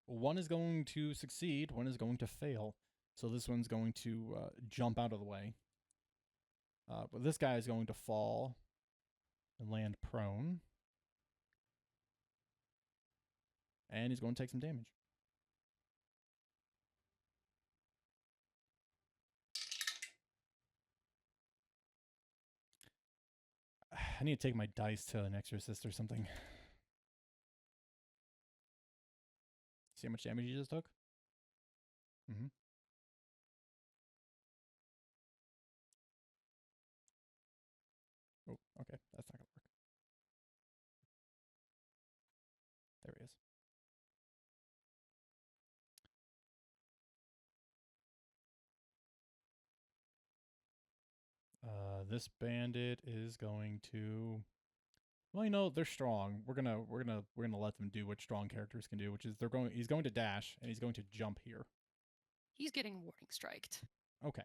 One is going to succeed, one is going to fail. So this one's going to jump out of the way. But this guy is going to fall and land prone. And he's going to take some damage. I need to take my dice to an exorcist or something. See how much damage you just took? Mm-hmm. Oh, okay. That's not going to work. There he is. This bandit is going to... Well, you know, they're strong. We're gonna let them do what strong characters can do, which is he's going to dash and he's going to jump here. He's getting warning striked. Okay.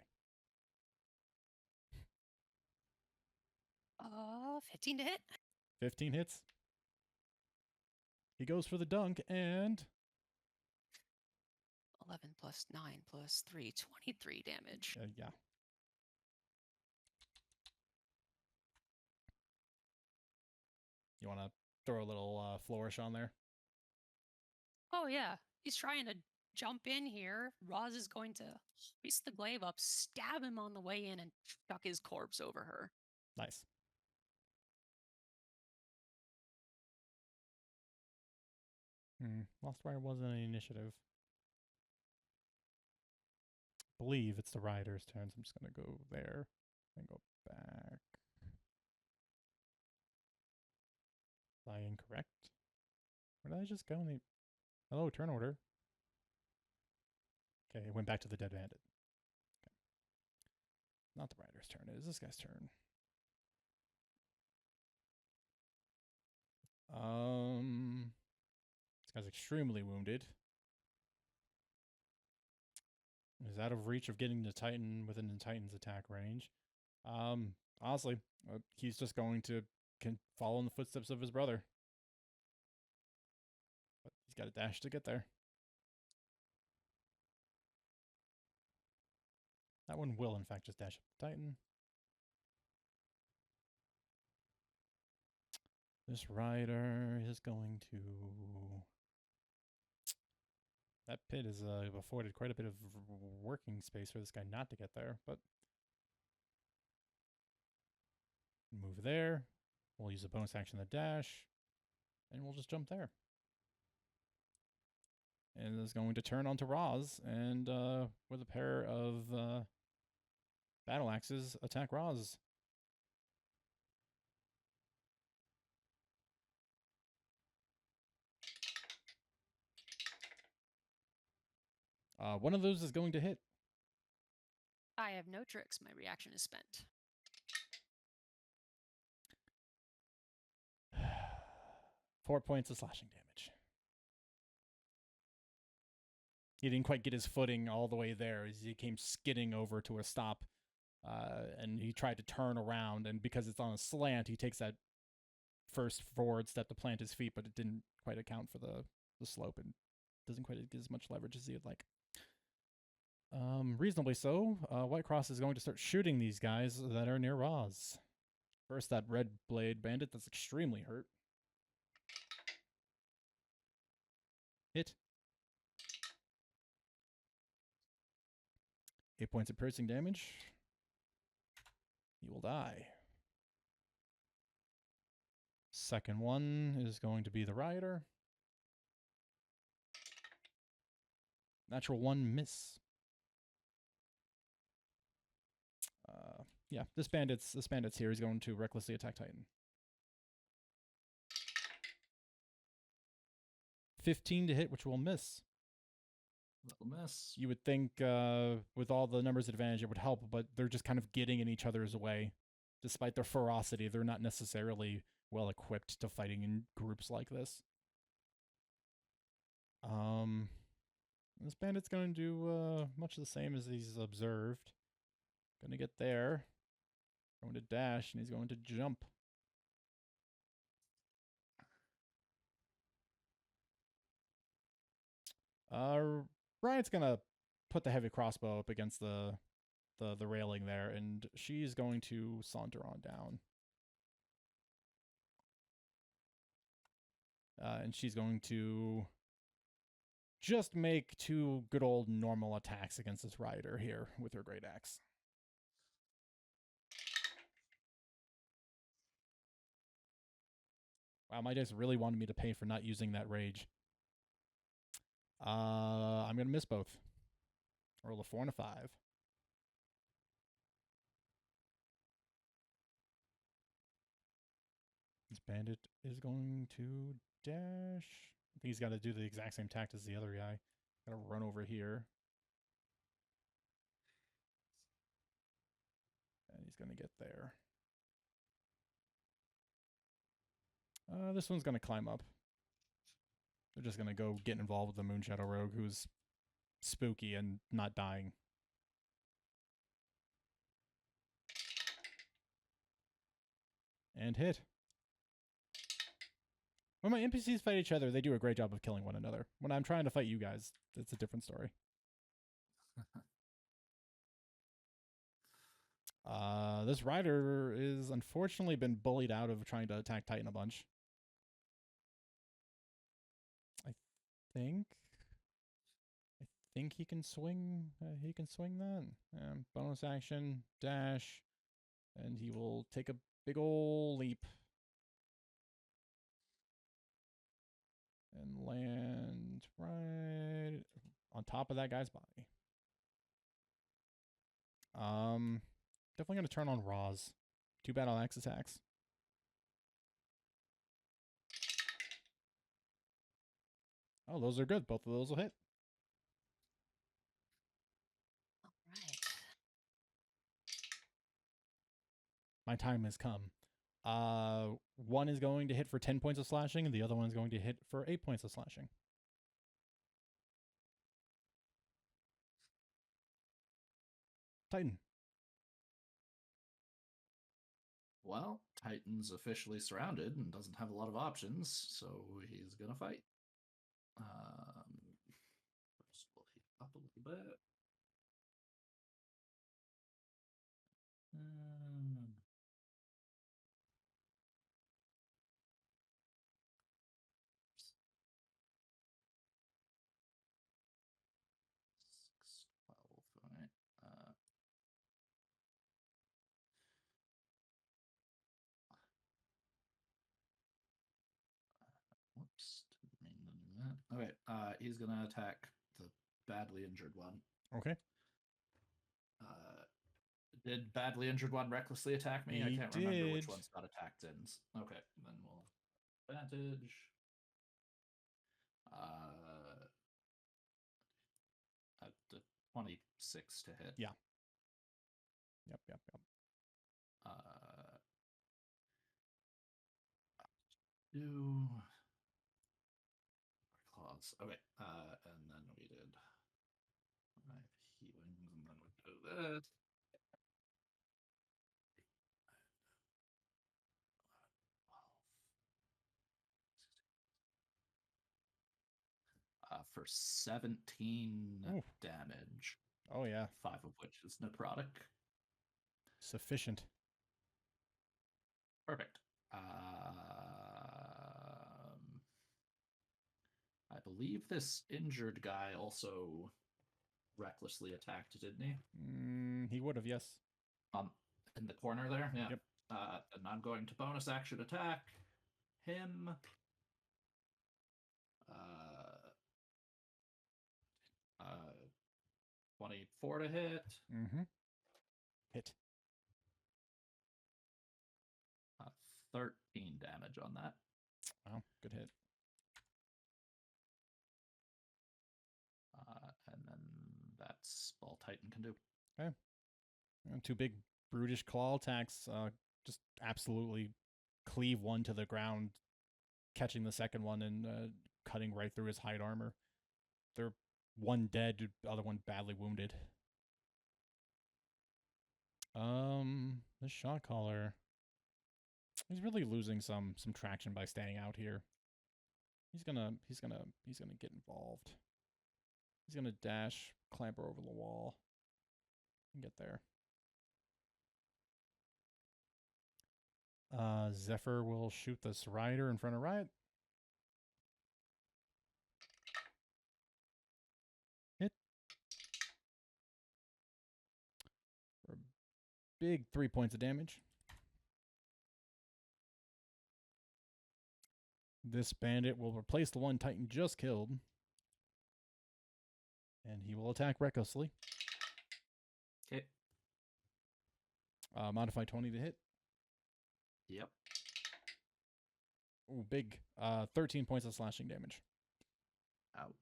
15 to hit. 15 hits. He goes for the dunk and 11 plus 9 plus 3, 23 damage. yeah. You want to throw a little flourish on there? Oh, yeah. He's trying to jump in here. Roz is going to hoist the glaive up, stab him on the way in, and chuck his corpse over her. Nice. Lost Rider wasn't an initiative. I believe it's the rider's turn, so I'm just going to go there and go back. incorrect. Where did I just go? Hello, turn order. Okay, it went back to the dead bandit. Okay. Not the rider's turn. It is this guy's turn. This guy's extremely wounded. Is out of reach of getting the Titan within the Titan's attack range. Honestly, he's just going to follow in the footsteps of his brother. But he's got a dash to get there. That one will, in fact, just dash up the Titan. This rider is going to... That pit has afforded quite a bit of working space for this guy not to get there, but... Move there. We'll use a bonus action to dash. And we'll just jump there. And is going to turn onto Roz, and with a pair of battle axes, attack Roz. One of those is going to hit. I have no tricks. My reaction is spent. 4 points of slashing damage. He didn't quite get his footing all the way there as he came skidding over to a stop. And he tried to turn around, and because it's on a slant, he takes that first forward step to plant his feet, but it didn't quite account for the slope and doesn't quite get as much leverage as he would like. Reasonably so. White Cross is going to start shooting these guys that are near Roz. First, that red blade bandit that's extremely hurt. Hit. 8 points of piercing damage. He will die. Second one is going to be the rider. Natural 1 miss. Yeah, this bandit's here. He's going to recklessly attack Titan. 15 to hit, which will miss. That'll miss. You would think with all the numbers advantage it would help, but they're just kind of getting in each other's way. Despite their ferocity, they're not necessarily well equipped to fighting in groups like this. This bandit's going to do much the same as he's observed. Going to get there. Going to dash, and he's going to jump. Brian's going to put the heavy crossbow up against the railing there, and she's going to saunter on down. And she's going to just make 2 good old normal attacks against this rider here with her great axe. Wow, my dice really wanted me to pay for not using that rage. I'm going to miss both. Roll a 4 and a 5. This bandit is going to dash. I think he's got to do the exact same tact as the other guy. Got to run over here. And he's going to get there. This one's going to climb up. They're just going to go get involved with the Moonshadow Rogue, who's spooky and not dying. And hit. When my NPCs fight each other, they do a great job of killing one another. When I'm trying to fight you guys, it's a different story. This rider is unfortunately been bullied out of trying to attack Titan a bunch. I think he can swing. He can swing that. Bonus action, dash, and he will take a big ol' leap and land right on top of that guy's body. Definitely going to turn on Roz. 2 battle axe attacks. Oh, those are good. Both of those will hit. All right. My time has come. One is going to hit for 10 points of slashing, and the other one is going to hit for 8 points of slashing. Titan. Well, Titan's officially surrounded and doesn't have a lot of options, so he's gonna fight. First we'll heat up a little bit. Um, Six, 12, all right. Whoops, didn't mean to do that. Okay, he's gonna attack the badly injured one. Okay. Did badly injured one recklessly attack me? I He can't remember which did. ones got attacked in. Okay, then we'll advantage. At the 26 to hit. Yeah. Yep. Do claws. Okay, and then we did 5 healings, and then we do this. For 17 Oof. damage. Oh, yeah. 5 of which is necrotic. Sufficient. Perfect. I believe this injured guy also recklessly attacked, didn't he? He would have, yes. In the corner there? Yeah. Yep. And I'm going to bonus action attack him. 24 to hit. Mm-hmm. Hit. 13 damage on that. Wow, good hit. And then that's all Titan can do. Okay. And 2 big brutish claw attacks just absolutely cleave one to the ground, catching the second one and cutting right through his hide armor. They're one dead, the other one badly wounded. The shot caller. He's really losing some traction by staying out here. He's gonna get involved. He's gonna dash, clamber over the wall, and get there. Zephyr will shoot this rider in front of Riot. Hit. For a big 3 points of damage. This bandit will replace the one Titan just killed. And he will attack recklessly. Okay. Modify 20 to hit. Yep. Ooh, big. 13 points of slashing damage. Ouch.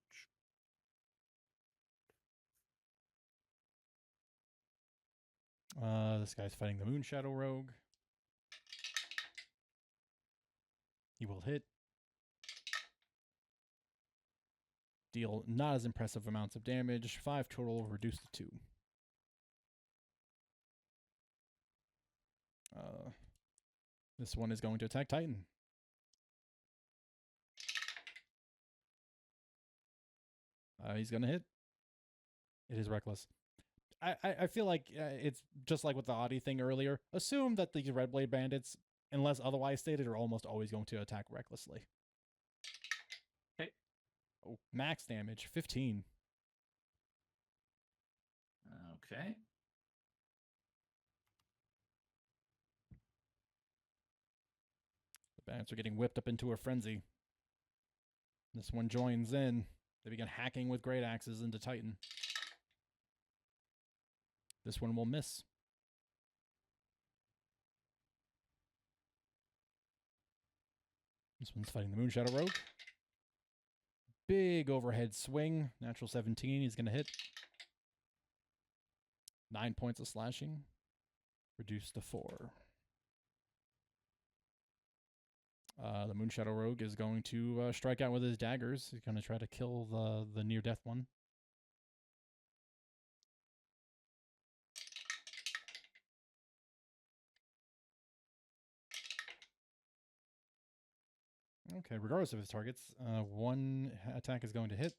This guy's fighting the Moon Shadow Rogue. He will hit. Deal not as impressive amounts of damage. 5 total, reduced to 2. This one is going to attack Titan. He's going to hit. It is reckless. I feel like it's just like with the Audi thing earlier. Assume that these Red Blade bandits, unless otherwise stated, are almost always going to attack recklessly. Okay. Oh, max damage, 15. Okay. The bandits are getting whipped up into a frenzy. This one joins in. They begin hacking with great axes into Titan. This one will miss. This one's fighting the Moon Shadow Rogue. big overhead swing. Natural 17. He's going to hit. 9 points of slashing. Reduced to 4. The Moonshadow Rogue is going to strike out with his daggers. He's going to try to kill the near-death one. Okay, regardless of his targets, one attack is going to hit.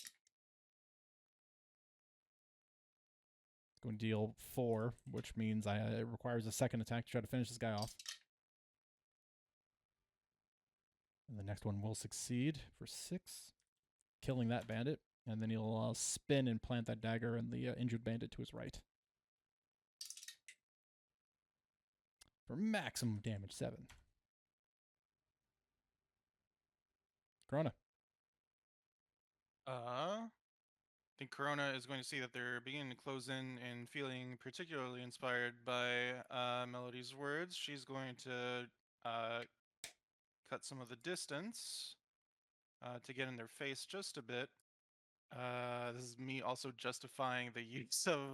It's going to deal 4, which means it requires a second attack to try to finish this guy off. And the next one will succeed for 6, killing that bandit. And then he'll spin and plant that dagger in the injured bandit to his right. For maximum damage, 7. Corona. I think Corona is going to see that they're beginning to close in and feeling particularly inspired by Melody's words. She's going to cut some of the distance to get in their face just a bit. This is me also justifying the use of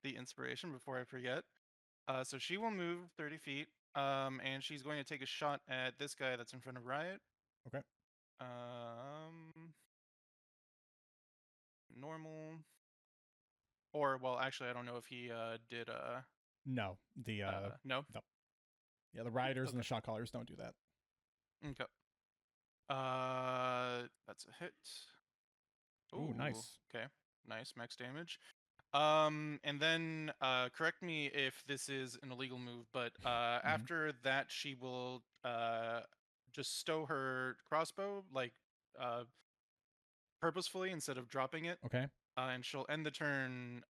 the inspiration before I forget. So she will move 30 feet, and she's going to take a shot at this guy that's in front of Riot. Okay. Normal. Or, well, actually, I don't know if he did... No. no? No. Yeah, the riders and Okay. the shot callers don't do that. Okay. That's a hit. Ooh, nice. Okay. Nice, max damage. And then correct me if this is an illegal move, but after that she will just stow her crossbow, like purposefully instead of dropping it. Okay. And she'll end the turn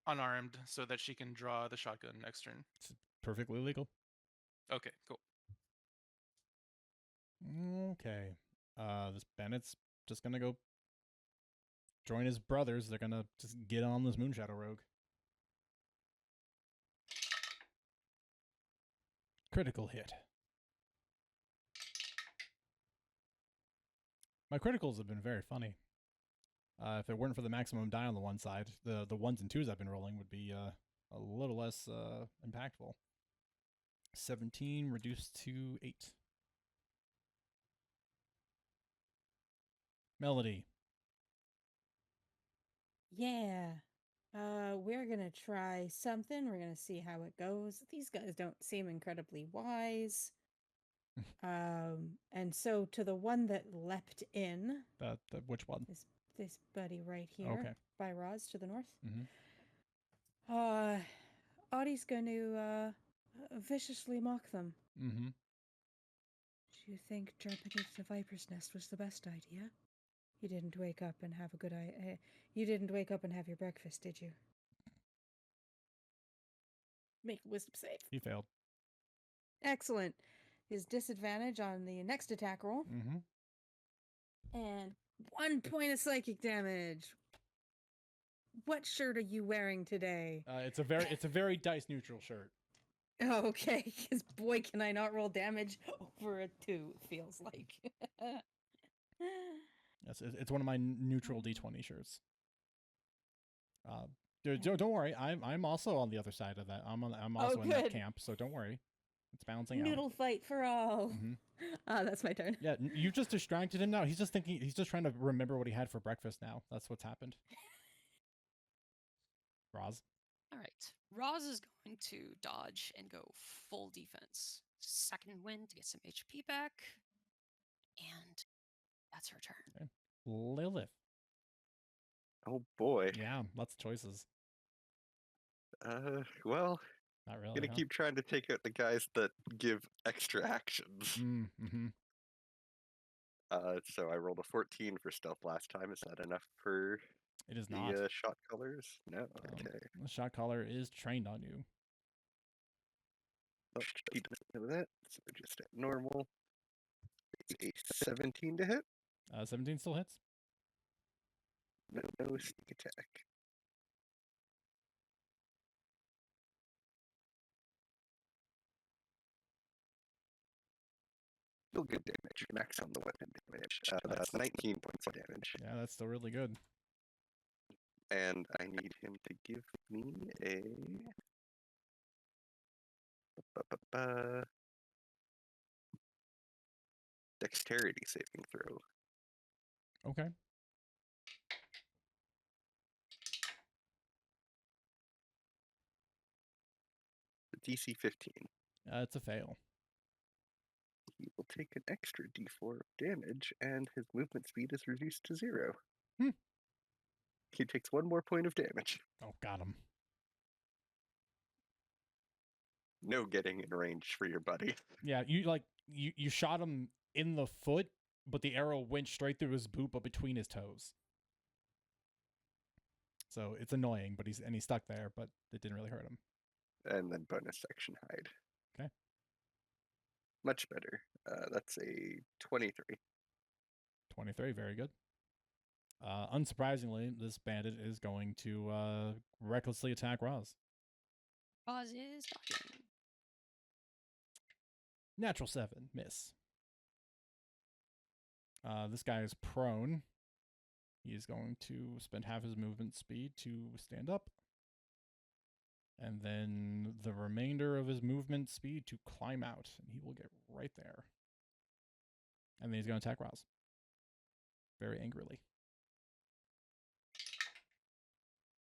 unarmed so that she can draw the shotgun next turn. It's perfectly legal. Okay, cool. Okay. This bandit's just gonna go join his brothers. They're gonna just get on this Moonshadow Rogue. Critical hit. My criticals have been very funny. If it weren't for the maximum die on the one side, the 1s and 2s I've been rolling would be a little less impactful. 17 reduced to 8. Melody. Yeah. We're gonna try something. We're gonna see how it goes. These guys don't seem incredibly wise. And so to the one that leapt in, Which one? this buddy right here, Okay. by Roz to the north. Mm-hmm. Audie's going to viciously mock them. Mm-hmm. Do you think jumping into the Viper's Nest was the best idea? You didn't wake up and have a good you didn't wake up and have your breakfast, did you? Make a wisdom save. He failed. Excellent. His disadvantage on the next attack roll. Mm-hmm. And 1 point of psychic damage. What shirt are you wearing today? It's a very dice neutral shirt. Oh, okay, because boy, can I not roll damage over a 2, it feels like. Yes, it's one of my neutral D20 shirts. Don't worry, I'm also on the other side of that. I'm also in that good. camp, so don't worry. It's balancing Noodle out. fight for all. Mm-hmm. That's my turn. Yeah, you just distracted him now. He's just trying to remember what he had for breakfast now. That's what's happened. Roz. All right. Roz is going to dodge and go full defense. Second wind to get some HP back. And that's her turn. Okay. Lilith. Oh boy. Yeah, lots of choices. Well, Not really. gonna keep trying to take out the guys that give extra actions. Mm-hmm. So I rolled a 14 for stealth last time. Is that enough for It is the not. shot colors? No. Okay. The shot caller is trained on you. Oh, he doesn't know that. So just at normal. It's a 17 to hit. 17 still hits. No sneak attack. still good damage. Max on the weapon damage. That's 19 points of damage. Yeah, that's still really good. And I need him to give me a dexterity saving throw. Okay. DC 15. It's a fail. He will take an extra d4 of damage, and his movement speed is reduced to 0. Hmm. He takes 1 more point of damage. Oh, got him. No getting in range for your buddy. Yeah, you shot him in the foot, but the arrow went straight through his boot, but between his toes. So it's annoying, but he's stuck there, but it didn't really hurt him. And then bonus action hide. Okay. Much better. That's a 23. 23, very good. Unsurprisingly, this bandit is going to recklessly attack Roz. Roz is dodging. Natural 7, miss. This guy is prone. He is going to spend half his movement speed to stand up. And then the remainder of his movement speed to climb out. And he will get right there. And then he's going to attack Roz. Very angrily.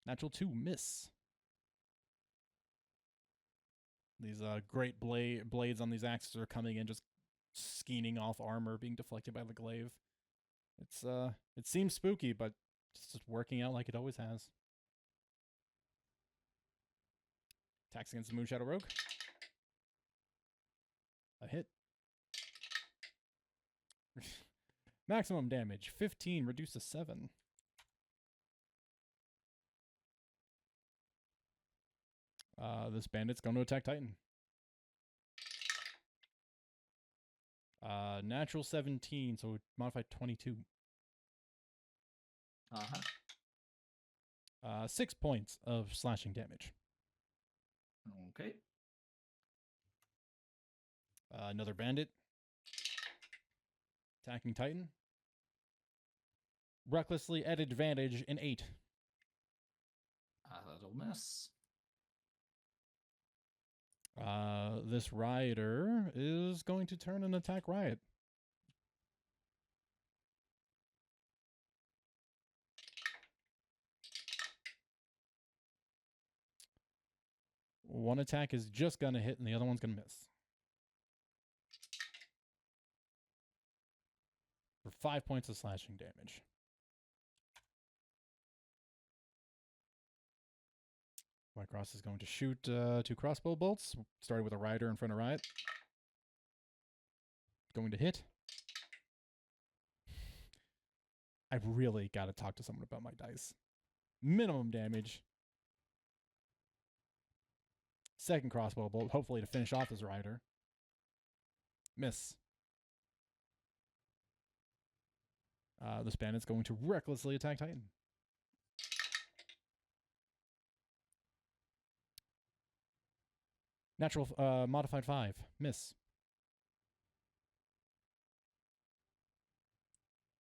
Natural 2, miss. These great blades on these axes are coming in, just skeening off armor, being deflected by the glaive. It seems spooky, but it's just working out like it always has. Attacks against the Moonshadow Rogue. A hit. Maximum damage, 15, reduced to 7. This bandit's going to attack Titan. Natural 17, so modified 22. 6 points of slashing damage. Okay. Another bandit. Attacking Titan. Recklessly at advantage in 8. That'll miss. This rioter is going to turn and attack Riot. One attack is just going to hit and the other one's going to miss. For 5 points of slashing damage. Whitecross is going to shoot 2 crossbow bolts, starting with a rider in front of Riot. Going to hit. I've really got to talk to someone about my dice. Minimum damage. Second crossbow bolt, hopefully to finish off his rider. Miss. This bandit's going to recklessly attack Titan. Natural modified 5. Miss.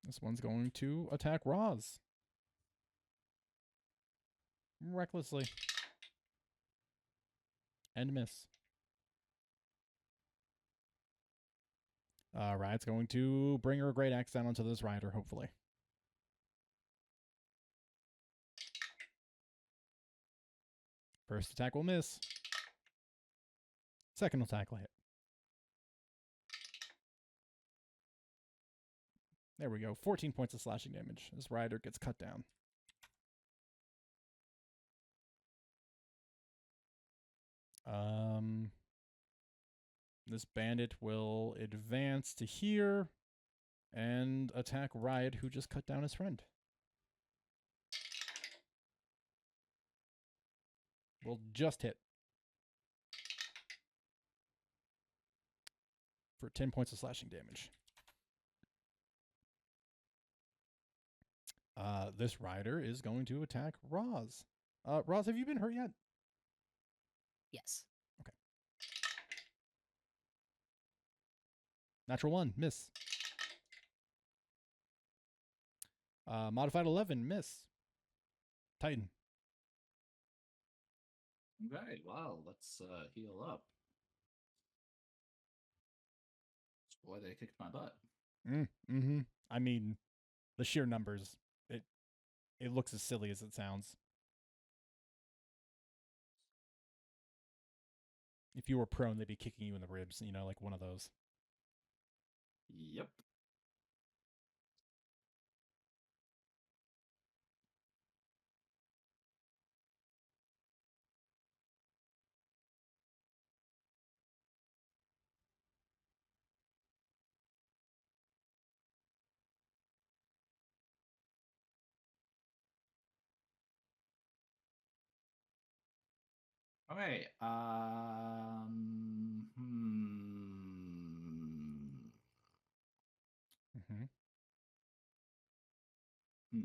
This one's going to attack Roz. Recklessly. And miss. Riot's going to bring her great axe down onto this rider, hopefully. First attack will miss. Second attack will hit. There we go. 14 points of slashing damage. This rider gets cut down. This bandit will advance to here and attack Riot, who just cut down his friend. Will just hit. For 10 points of slashing damage. This rider is going to attack Roz. Roz, have you been hurt yet? Yes. Natural 1, miss. Modified 11, miss. Titan. Okay, well, let's heal up. Boy, they kicked my butt. Mm-hmm. I mean, the sheer numbers. It looks as silly as it sounds. If you were prone, they'd be kicking you in the ribs, like one of those. Yep. Okay. Mm-hmm. Hmm.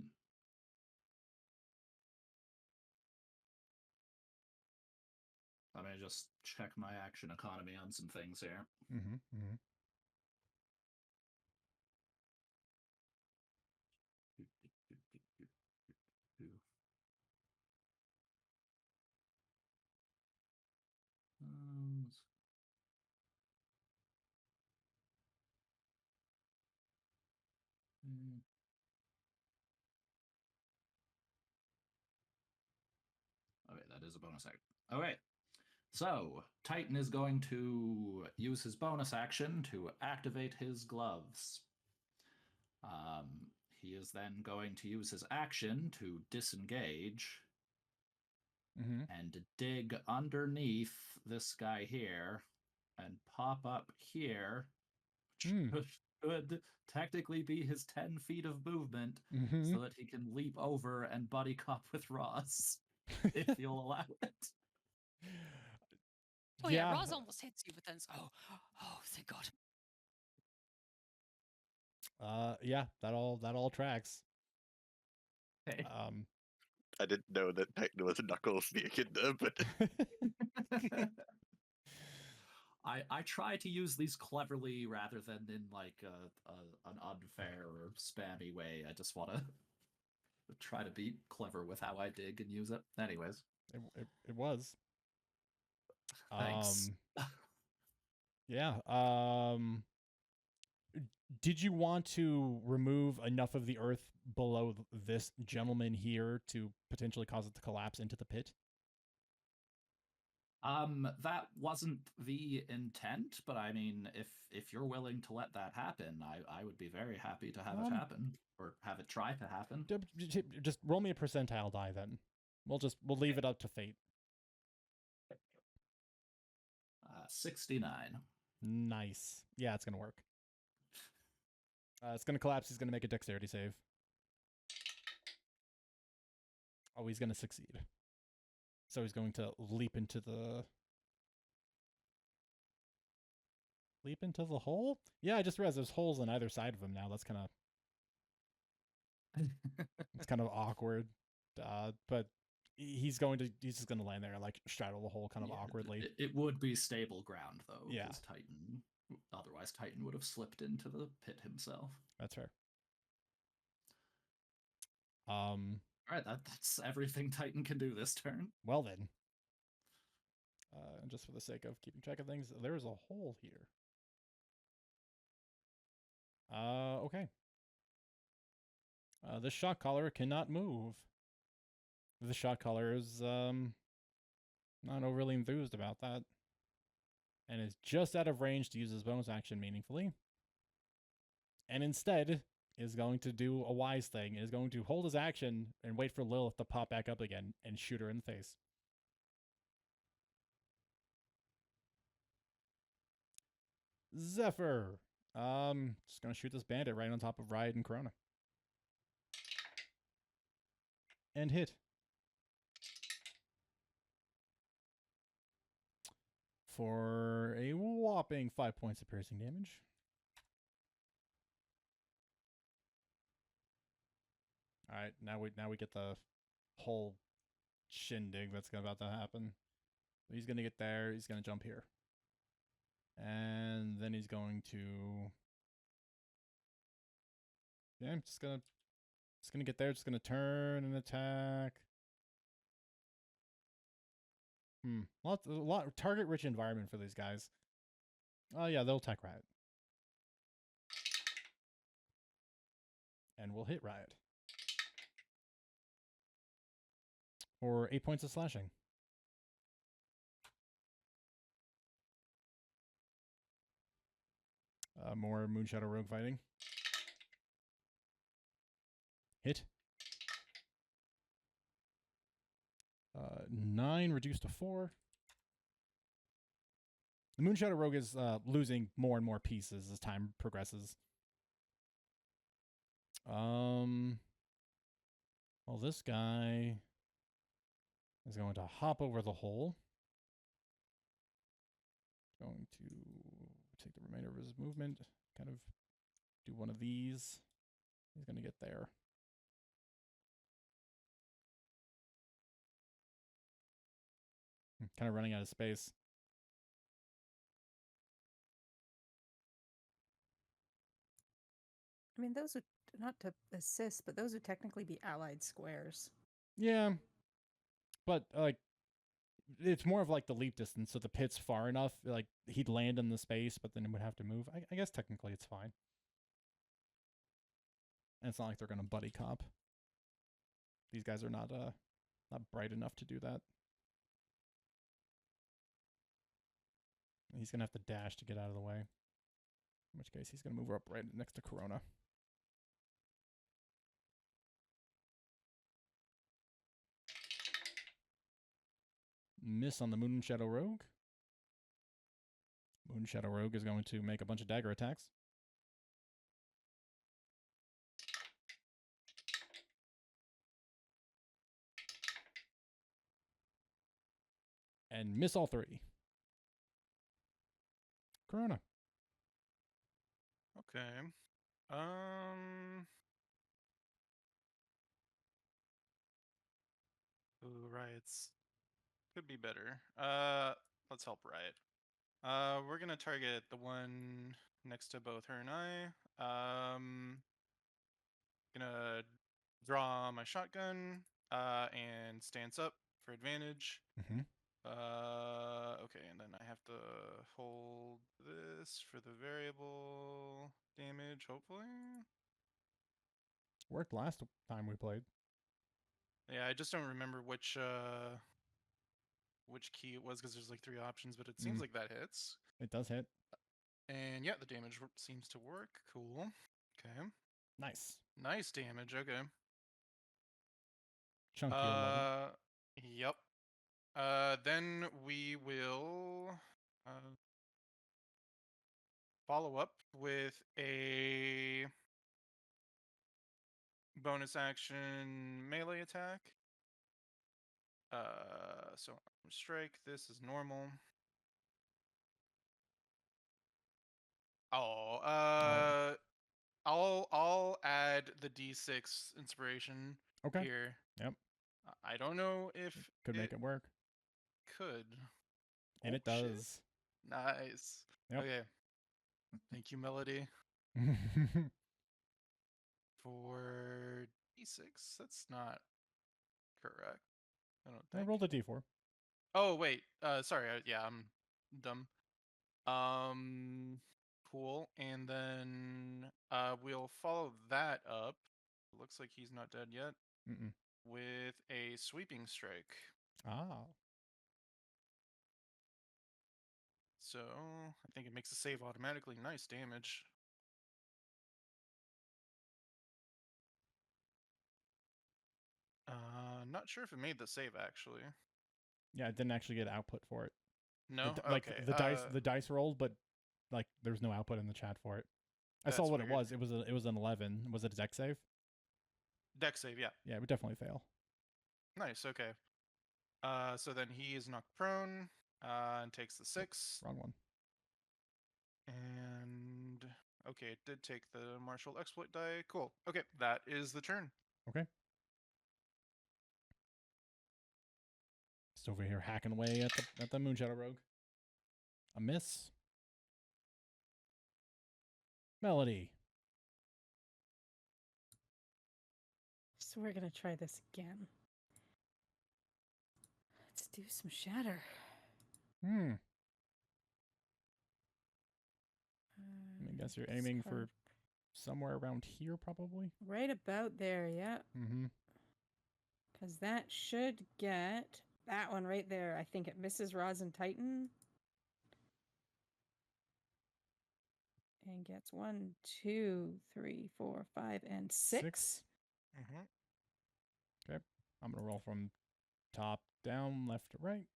Let me just check my action economy on some things here. Mm-hmm. Mm-hmm. Um, mm, Okay, that is a bonus action. Okay, so Titan is going to use his bonus action to activate his gloves. He is then going to use his action to disengage Mm-hmm. and dig underneath this guy here and pop up here, which should technically be his 10 feet of movement, Mm-hmm. so that he can leap over and buddy cop with Ross, if you'll allow it. Oh yeah, Roz almost hits you, but then oh, thank God. Yeah, that all tracks. Okay. I didn't know that Titan was Knuckles the Echidna, but I try to use these cleverly rather than in like an unfair or spammy way. I just want to try to be clever with how I dig and use it. Anyways, it was. thanks. Yeah. Did you want to remove enough of the earth below this gentleman here to potentially cause it to collapse into the pit? That wasn't the intent, but I mean, if you're willing to let that happen, I would be very happy to have it happen or have it try to happen. Just roll me a percentile die then. We'll leave it up to fate. 69. Nice. Yeah, it's gonna work. It's gonna collapse. He's gonna make a dexterity save. Oh, he's gonna succeed. So he's going to leap into the hole? Yeah, I just realized there's holes on either side of him now. That's kind of awkward. But he's just gonna land there and like straddle the hole kind of awkwardly. It would be stable ground though, Yeah. because otherwise Titan would have slipped into the pit himself. That's fair. All right, that's everything Titan can do this turn. Well then. Just for the sake of keeping track of things, there's a hole here. Okay. The shot caller cannot move. The shot caller is not overly enthused about that, and is just out of range to use his bonus action meaningfully. And instead is going to do a wise thing, is going to hold his action and wait for Lilith to pop back up again and shoot her in the face. Zephyr. Just gonna shoot this bandit right on top of Riot and Corona. And hit. For a whopping 5 points of piercing damage. All right, now we get the whole shindig that's about to happen. He's gonna get there. He's gonna jump here. And then he's going to. Yeah, I'm just gonna get there. Just gonna turn and attack. A lot target rich environment for these guys. Oh yeah, they'll attack Riot. And we'll hit Riot. For 8 points of slashing. More Moonshadow Rogue fighting. Hit. 9 reduced to 4. The Moonshadow Rogue is losing more and more pieces as time progresses. Well, this guy is going to hop over the hole. Going to take the remainder of his movement, kind of do one of these. He's going to get there. Kind of running out of space. I mean, those would not to assist, but those would technically be allied squares. Yeah. But, like, it's more of like the leap distance, so the pit's far enough, like, he'd land in the space, but then it would have to move. I guess technically it's fine. And it's not like they're going to buddy cop. These guys are not bright enough to do that. He's going to have to dash to get out of the way. In which case, he's going to move up right next to Corona. Miss on the Moonshadow Rogue. Moonshadow Rogue is going to make a bunch of dagger attacks. And miss all 3. Corona. Okay. Ooh, Riot's could be better. Let's help Riot. We're gonna target the one next to both her and I. Gonna draw my shotgun. And stance up for advantage. Mm-hmm. Okay, and then I have to hold this for the variable damage, hopefully. Worked last time we played. Yeah, I just don't remember which key it was because there's like 3 options, but it seems like that hits. It does hit. And yeah, the damage seems to work. Cool. Okay. Nice. Nice damage. Okay. Chunky 11. Yep. Then we will follow up with a bonus action melee attack. So strike. This is normal. I'll add the D6 inspiration Okay. here. Yep. I don't know if Could make it work. could. And it shit. does. Nice. Yep. Okay. Thank you, Melody. For D6, that's not correct. I don't I think. rolled a D4. Oh wait. Sorry. Yeah, I'm dumb. Cool. And then we'll follow that up. Looks like he's not dead yet. Mm-mm. With a sweeping strike. Ah. So I think it makes the save automatically. Nice damage. Not sure if it made the save actually. Yeah, it didn't actually get output for it. No. Like Okay. the dice rolled, but like there's no output in the chat for it. I saw That's what weird. it was. It was an 11. Was it a deck save? Deck save, yeah. Yeah, it would definitely fail. Nice. Okay. So then he is knocked prone and takes the 6. Wrong one. And okay, it did take the martial exploit die. Cool. Okay, that is the turn. Okay. Just over here hacking away at the Moonshadow Rogue. A miss. Melody. So we're gonna try this again. Let's do some shatter. I guess you're This aiming card. for somewhere around here, probably. Right about there, yeah. Mm-hmm. Because that should get that one right there. I think it misses Rosin Titan. And gets 1, 2, 3, 4, 5, and 6. Mm-hmm. Okay. I'm gonna roll from top down, left to right.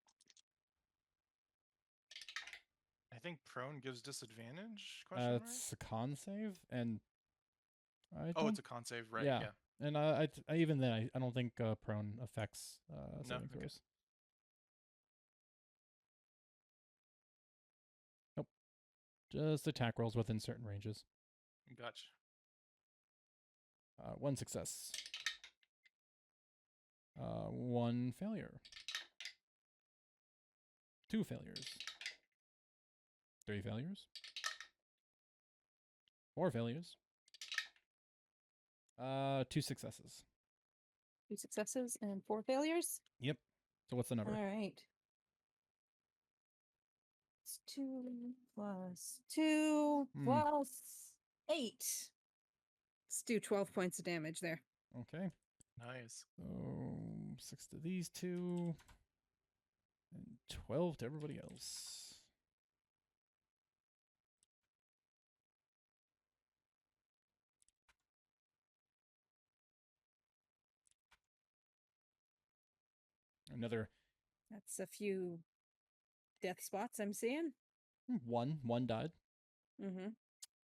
I think prone gives disadvantage. Question mark. It's a con save, and I Oh, don't. it's a con save, right? Yeah. Yeah. And I even then I don't think prone affects No? saving Okay. throws. Nope. Just attack rolls within certain ranges. Gotcha. 1 success. 1 failure. 2 failures. 3 failures. 4 failures. 2 successes. 2 successes and 4 failures. Yep. So what's the number? All right. It's 2 plus 2 plus 8. Let's do 12 points of damage there. Okay. Nice. So 6 to these two, and 12 to everybody else. Another That's a few death spots I'm seeing. one died. Mm-hmm.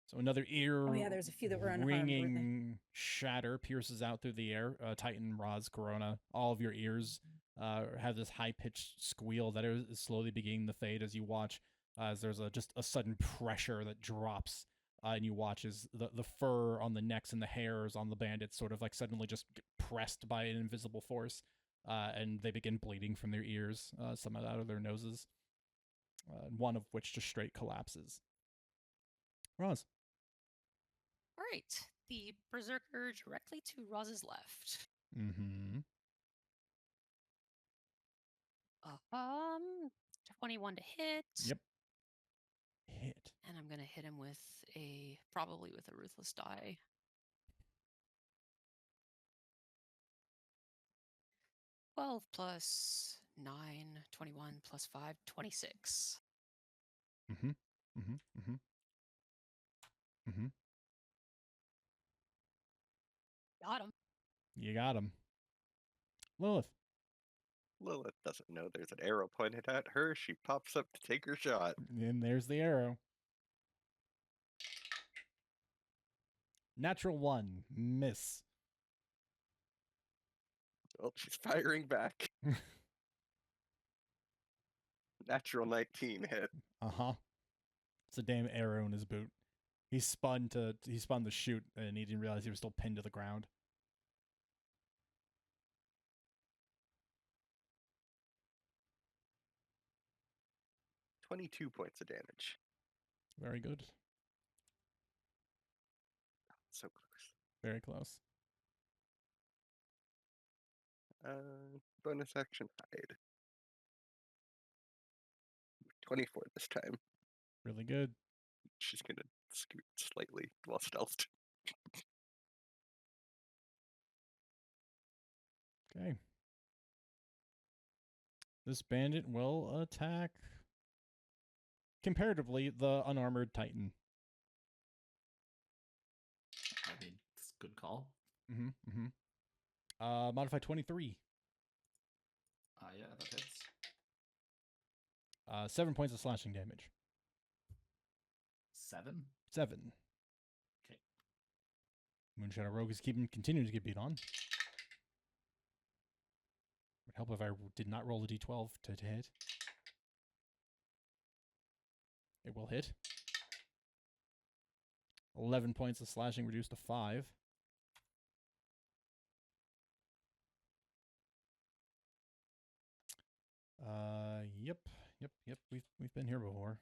So another ear. Oh yeah, there's a few that were unharmed, weren't they? Ringing shatter pierces out through the air. Titan, Roz, Corona, all of your ears have this high pitched squeal that is slowly beginning to fade as you watch. As there's just a sudden pressure that drops, and you watch as the fur on the necks and the hairs on the bandits sort of like suddenly just get pressed by an invisible force, and they begin bleeding from their ears, some out of their noses, one of which just straight collapses. Roz. All right. The Berserker directly to Roz's left. Mm-hmm. 21 to hit. Yep. Hit. And I'm gonna hit him with probably with a ruthless die. +12 plus 9, 21 plus 5, 26. Mm-hmm. Mm-hmm. Mm-hmm. Mm-hmm. Got him. You got him. Lilith. Lilith doesn't know there's an arrow pointed at her. She pops up to take her shot. And there's the arrow. Natural 1. Miss. Well, she's firing back. Natural 19 hit. Uh-huh. It's a damn arrow in his boot. He spun to shoot, and he didn't realize he was still pinned to the ground. $22 points of damage. Very good. So close. Very close. Bonus action hide. 24 this time. Really good. She's gonna scoot slightly while stealthed. Okay. This bandit will attack comparatively the unarmored Titan. I mean, it's a good call. Mm-hmm. Mm-hmm. Modify 23. Yeah, that hits. 7 points of slashing damage. 7? 7. Okay. Moonshadow Rogue is continuing to get beat on. Would help if I did not roll a d12 to hit. It will hit. 11 points of slashing reduced to 5. Yep. We've been here before.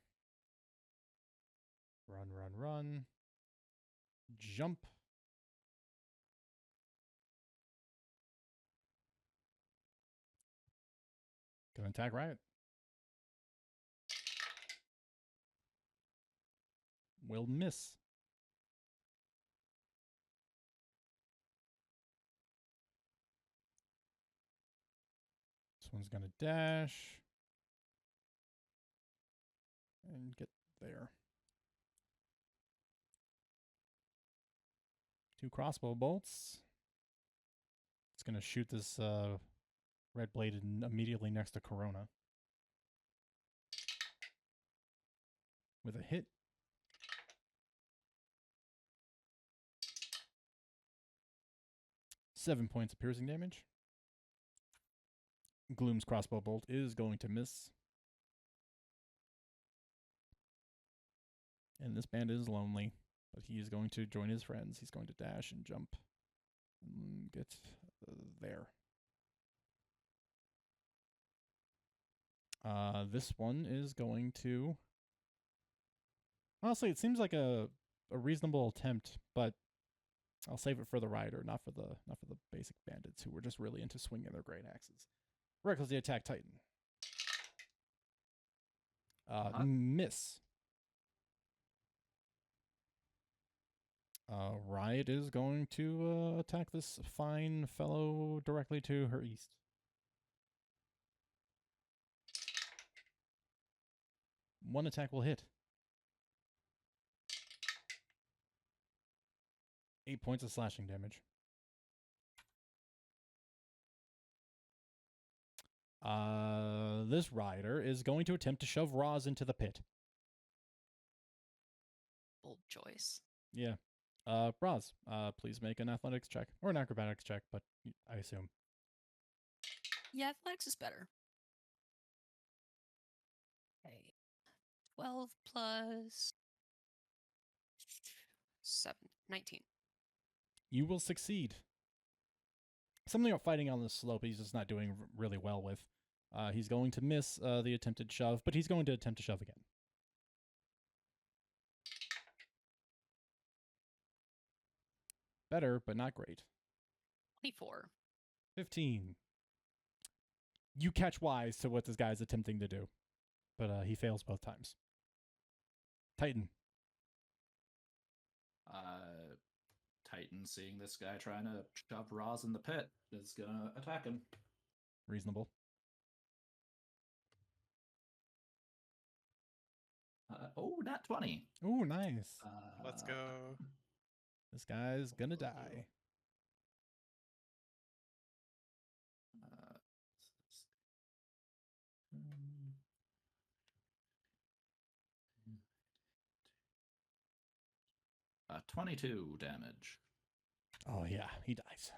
Run. jump. Gonna attack Riot. Will miss. This one's gonna dash and get there. 2 crossbow bolts. It's gonna shoot this red bladed immediately next to Corona. With a hit. Seven points of piercing damage. Gloom's crossbow bolt is going to miss. And this bandit is lonely, but he is going to join his friends. He's going to dash and jump and get there. This one is going to... Honestly, it seems like a reasonable attempt, but I'll save it for the rider, not for the basic bandits who were just really into swinging their great axes. Recklessly attack Titan. Miss. Riot is going to attack this fine fellow directly to her east. One attack will hit. 8 points of slashing damage. This rider is going to attempt to shove Roz into the pit. Bold choice. Yeah. Roz, please make an athletics check. Or an acrobatics check, but I assume. Yeah, athletics is better. Okay. 12 plus 7. 19. You will succeed. Something about fighting on the slope he's just not doing really well with. He's going to miss the attempted shove, but he's going to attempt to shove again. Better, but not great. 24. 15. You catch wise to what this guy's attempting to do, but he fails both times. Titan. Titan, seeing this guy trying to shove Roz in the pit, is gonna attack him. Reasonable. Nat 20. Oh, nice. Let's go. This guy's gonna die. 22 damage. Oh, yeah, he dies.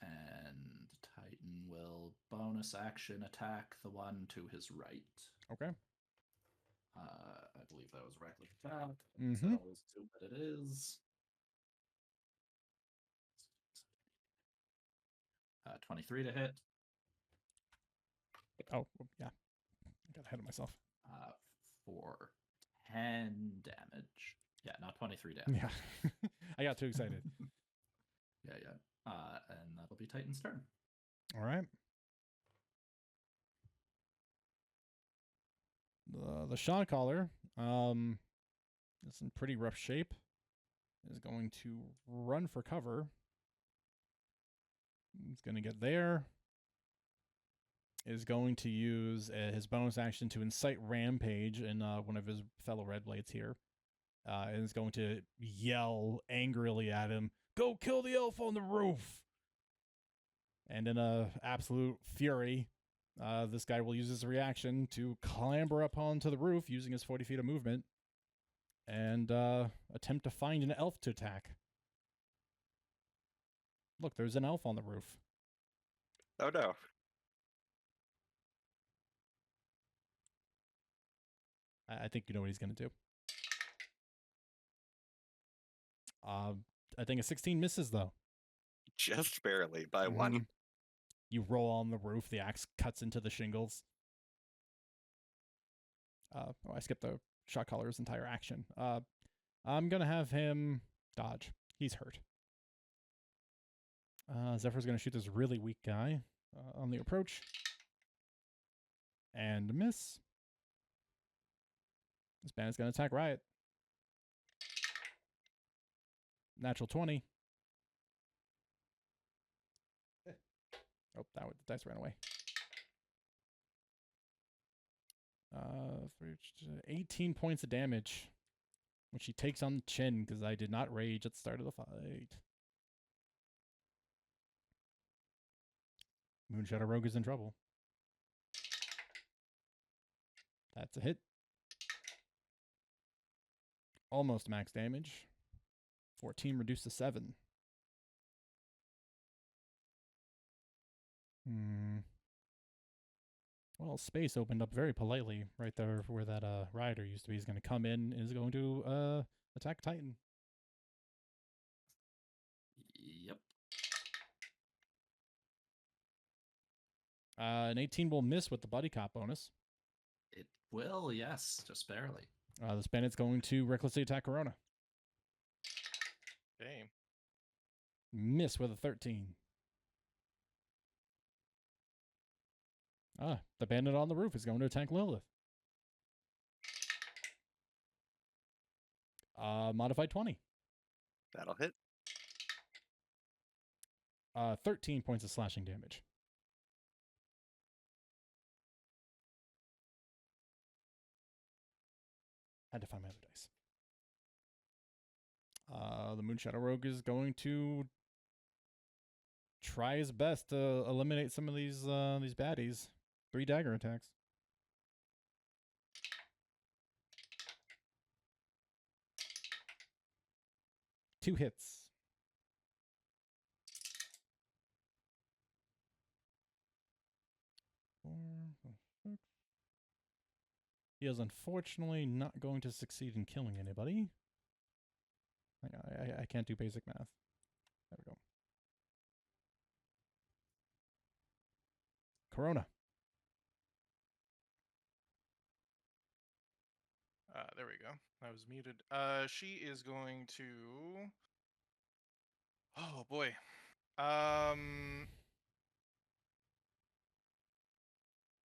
And Titan will bonus action attack the one to his right. Okay. I believe that was reckless attack. Mhm. So I'll assume that it is. 23 to hit. Oh, yeah. I got ahead of myself. For 10 damage. Yeah, not 23 damage. Yeah. I got too excited. Yeah. And that'll be Titan's turn. All right. The shot caller is in pretty rough shape. Is going to run for cover. He's going to get there. Is going to use his bonus action to incite rampage in one of his fellow Red Blades here. And is going to yell angrily at him, "Go kill the elf on the roof!" And in a absolute fury, this guy will use his reaction to clamber up onto the roof using his 40 feet of movement and attempt to find an elf to attack. Look, there's an elf on the roof. Oh no. I think you know what he's going to do. I think a 16 misses, though. Just barely by one. You roll on the roof. The axe cuts into the shingles. I skipped the shot caller's entire action. I'm going to have him dodge. He's hurt. Zephyr's going to shoot this really weak guy on the approach. And miss. This bandit's going to attack Riot. Natural 20. Oh, the dice ran away. 18 points of damage, which he takes on the chin because I did not rage at the start of the fight. Moonshadow Rogue is in trouble. That's a hit. Almost max damage. 14 reduced to 7. Well, space opened up very politely right there where that rider used to be. He's going to come in and is going to attack Titan. Yep. An 18 will miss with the buddy cop bonus. It will, yes, just barely. This bandit's going to recklessly attack Corona. Okay. Miss with a 13. The bandit on the roof is going to attack Lilith. Modified 20. That'll hit. 13 points of slashing damage. Had to find my other dice. The Moonshadow Rogue is going to try his best to eliminate some of these baddies. 3 dagger attacks. Two hits. He is unfortunately not going to succeed in killing anybody. I can't do basic math. There we go. Corona. There we go. I was muted. She is going to. Oh boy.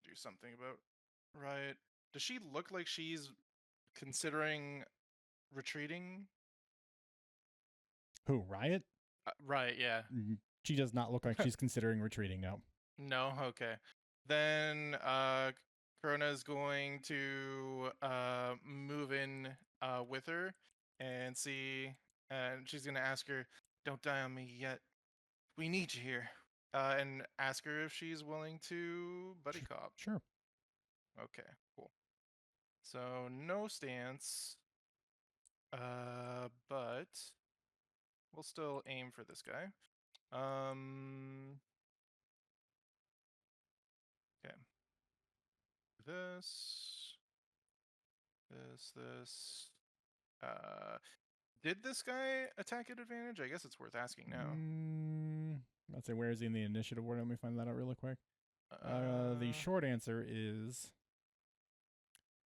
Do something about Riot. Does she look like she's considering retreating? Who, Riot? Right, yeah. She does not look like she's considering retreating, no. No, okay. Then Corona is going to move in with her and see, and she's gonna ask her, "Don't die on me yet. We need you here." And ask her if she's willing to buddy cop. Sure. Okay, cool. So no stance, but we'll still aim for this guy. Okay. This. Did this guy attack at advantage? I guess it's worth asking now. Let's say, where is he in the initiative order? Let me find that out really quick. The short answer is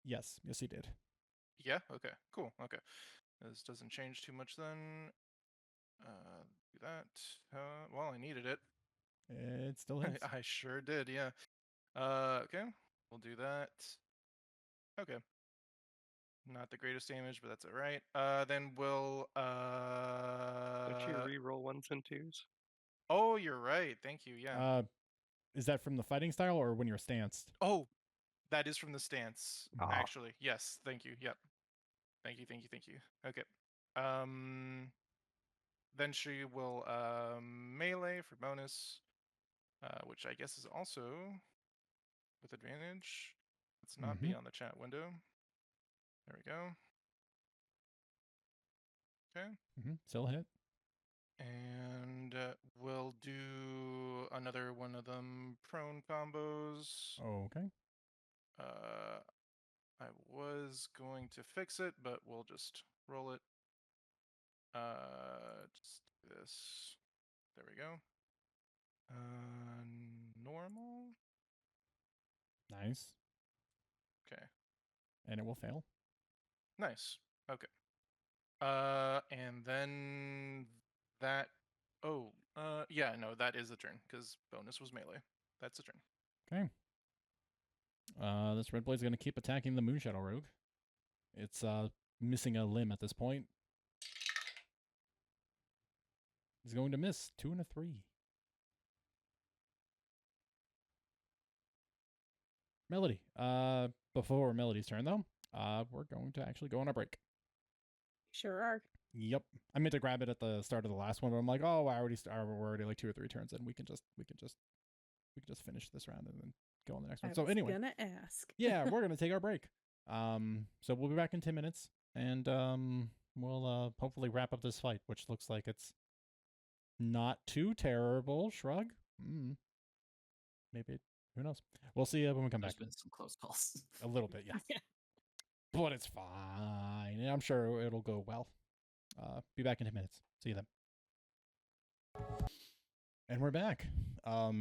yes. Yes, he did. Yeah? Okay, cool. Okay. This doesn't change too much then. Do that. Well, I needed it. It still hits. I sure did, yeah. Okay. We'll do that. Okay. Not the greatest damage, but that's alright. Then we'll Don't you re-roll 1s and 2s? Oh, you're right. Thank you. Yeah. Is that from the fighting style or when you're stanced? Oh, that is from the stance. Ah. Actually, yes. Thank you. Yep. Thank you. Okay. Then she will melee for bonus, which I guess is also with advantage. Let's not be on the chat window. There we go. Okay. Still hit. And we'll do another one of them prone combos. Okay. I was going to fix it, but we'll just roll it. Just this. There we go. Normal. Nice. Okay. And it will fail. Nice. Okay. And then that. Oh, yeah, no, that is a turn because bonus was melee. That's a turn. Okay. This red blade's going to keep attacking the Moonshadow Rogue. It's missing a limb at this point. He's going to miss 2 and a 3. Melody. Before Melody's turn, though, we're going to actually go on a break. Sure are. Yep. I meant to grab it at the start of the last one, but I'm like, oh, we're already like 2 or 3 turns in. We can just finish this round and then go on the next one. So anyway, gonna ask. yeah, we're gonna take our break. So we'll be back in 10 minutes, and we'll hopefully wrap up this fight, which looks like it's not too terrible. Shrug. Maybe. Who knows? We'll see when we come There's back. been some close calls. A little bit, yeah. Yeah. But it's fine. And I'm sure it'll go well. Be back in 10 minutes. See you then. And we're back. A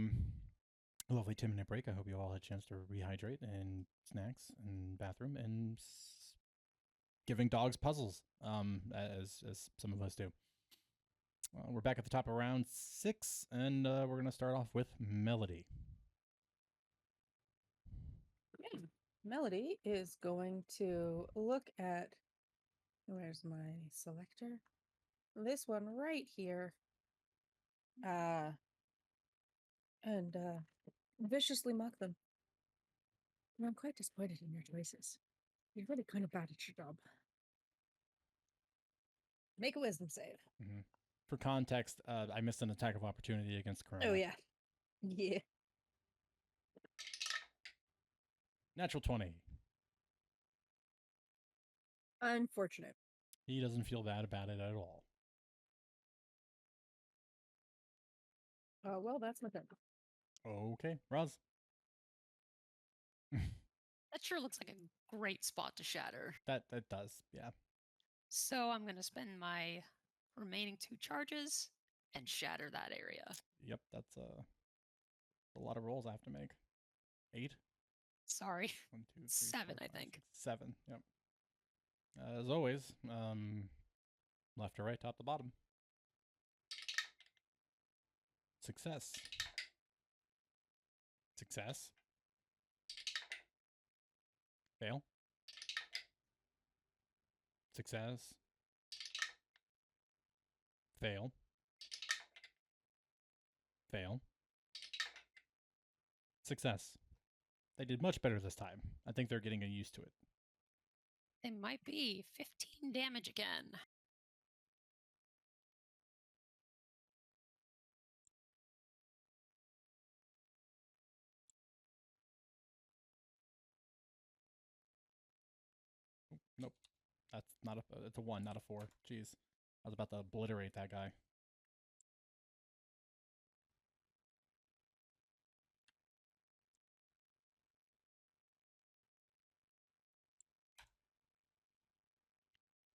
lovely 10-minute break. I hope you all had a chance to rehydrate and snacks and bathroom and giving dogs puzzles, as some of us do. We're back at the top of round 6, and we're going to start off with Melody. Okay. Melody is going to look at, where's my selector? This one right here. And viciously mock them. And I'm quite disappointed in your choices. You're really kind of bad at your job. Make a wisdom save. Mm-hmm. For context, I missed an attack of opportunity against Corona. Oh, yeah. Yeah. Natural 20. Unfortunate. He doesn't feel bad about it at all. Well, that's my turn. Okay, Roz. That sure looks like a great spot to shatter. That does, yeah. So I'm going to spend my remaining 2 charges and shatter that area. Yep, that's a lot of rolls I have to make. 8? Sorry. 1, 2, 3, 7, 4, I 5, think. 6, 7. Yep. As always, left to right, top to bottom. Success. Success. Fail. Success. Fail. Fail. Success. They did much better this time. I think they're getting used to it. It might be 15 damage again. Nope. That's not a. It's a 1, not a 4. Jeez. I was about to obliterate that guy.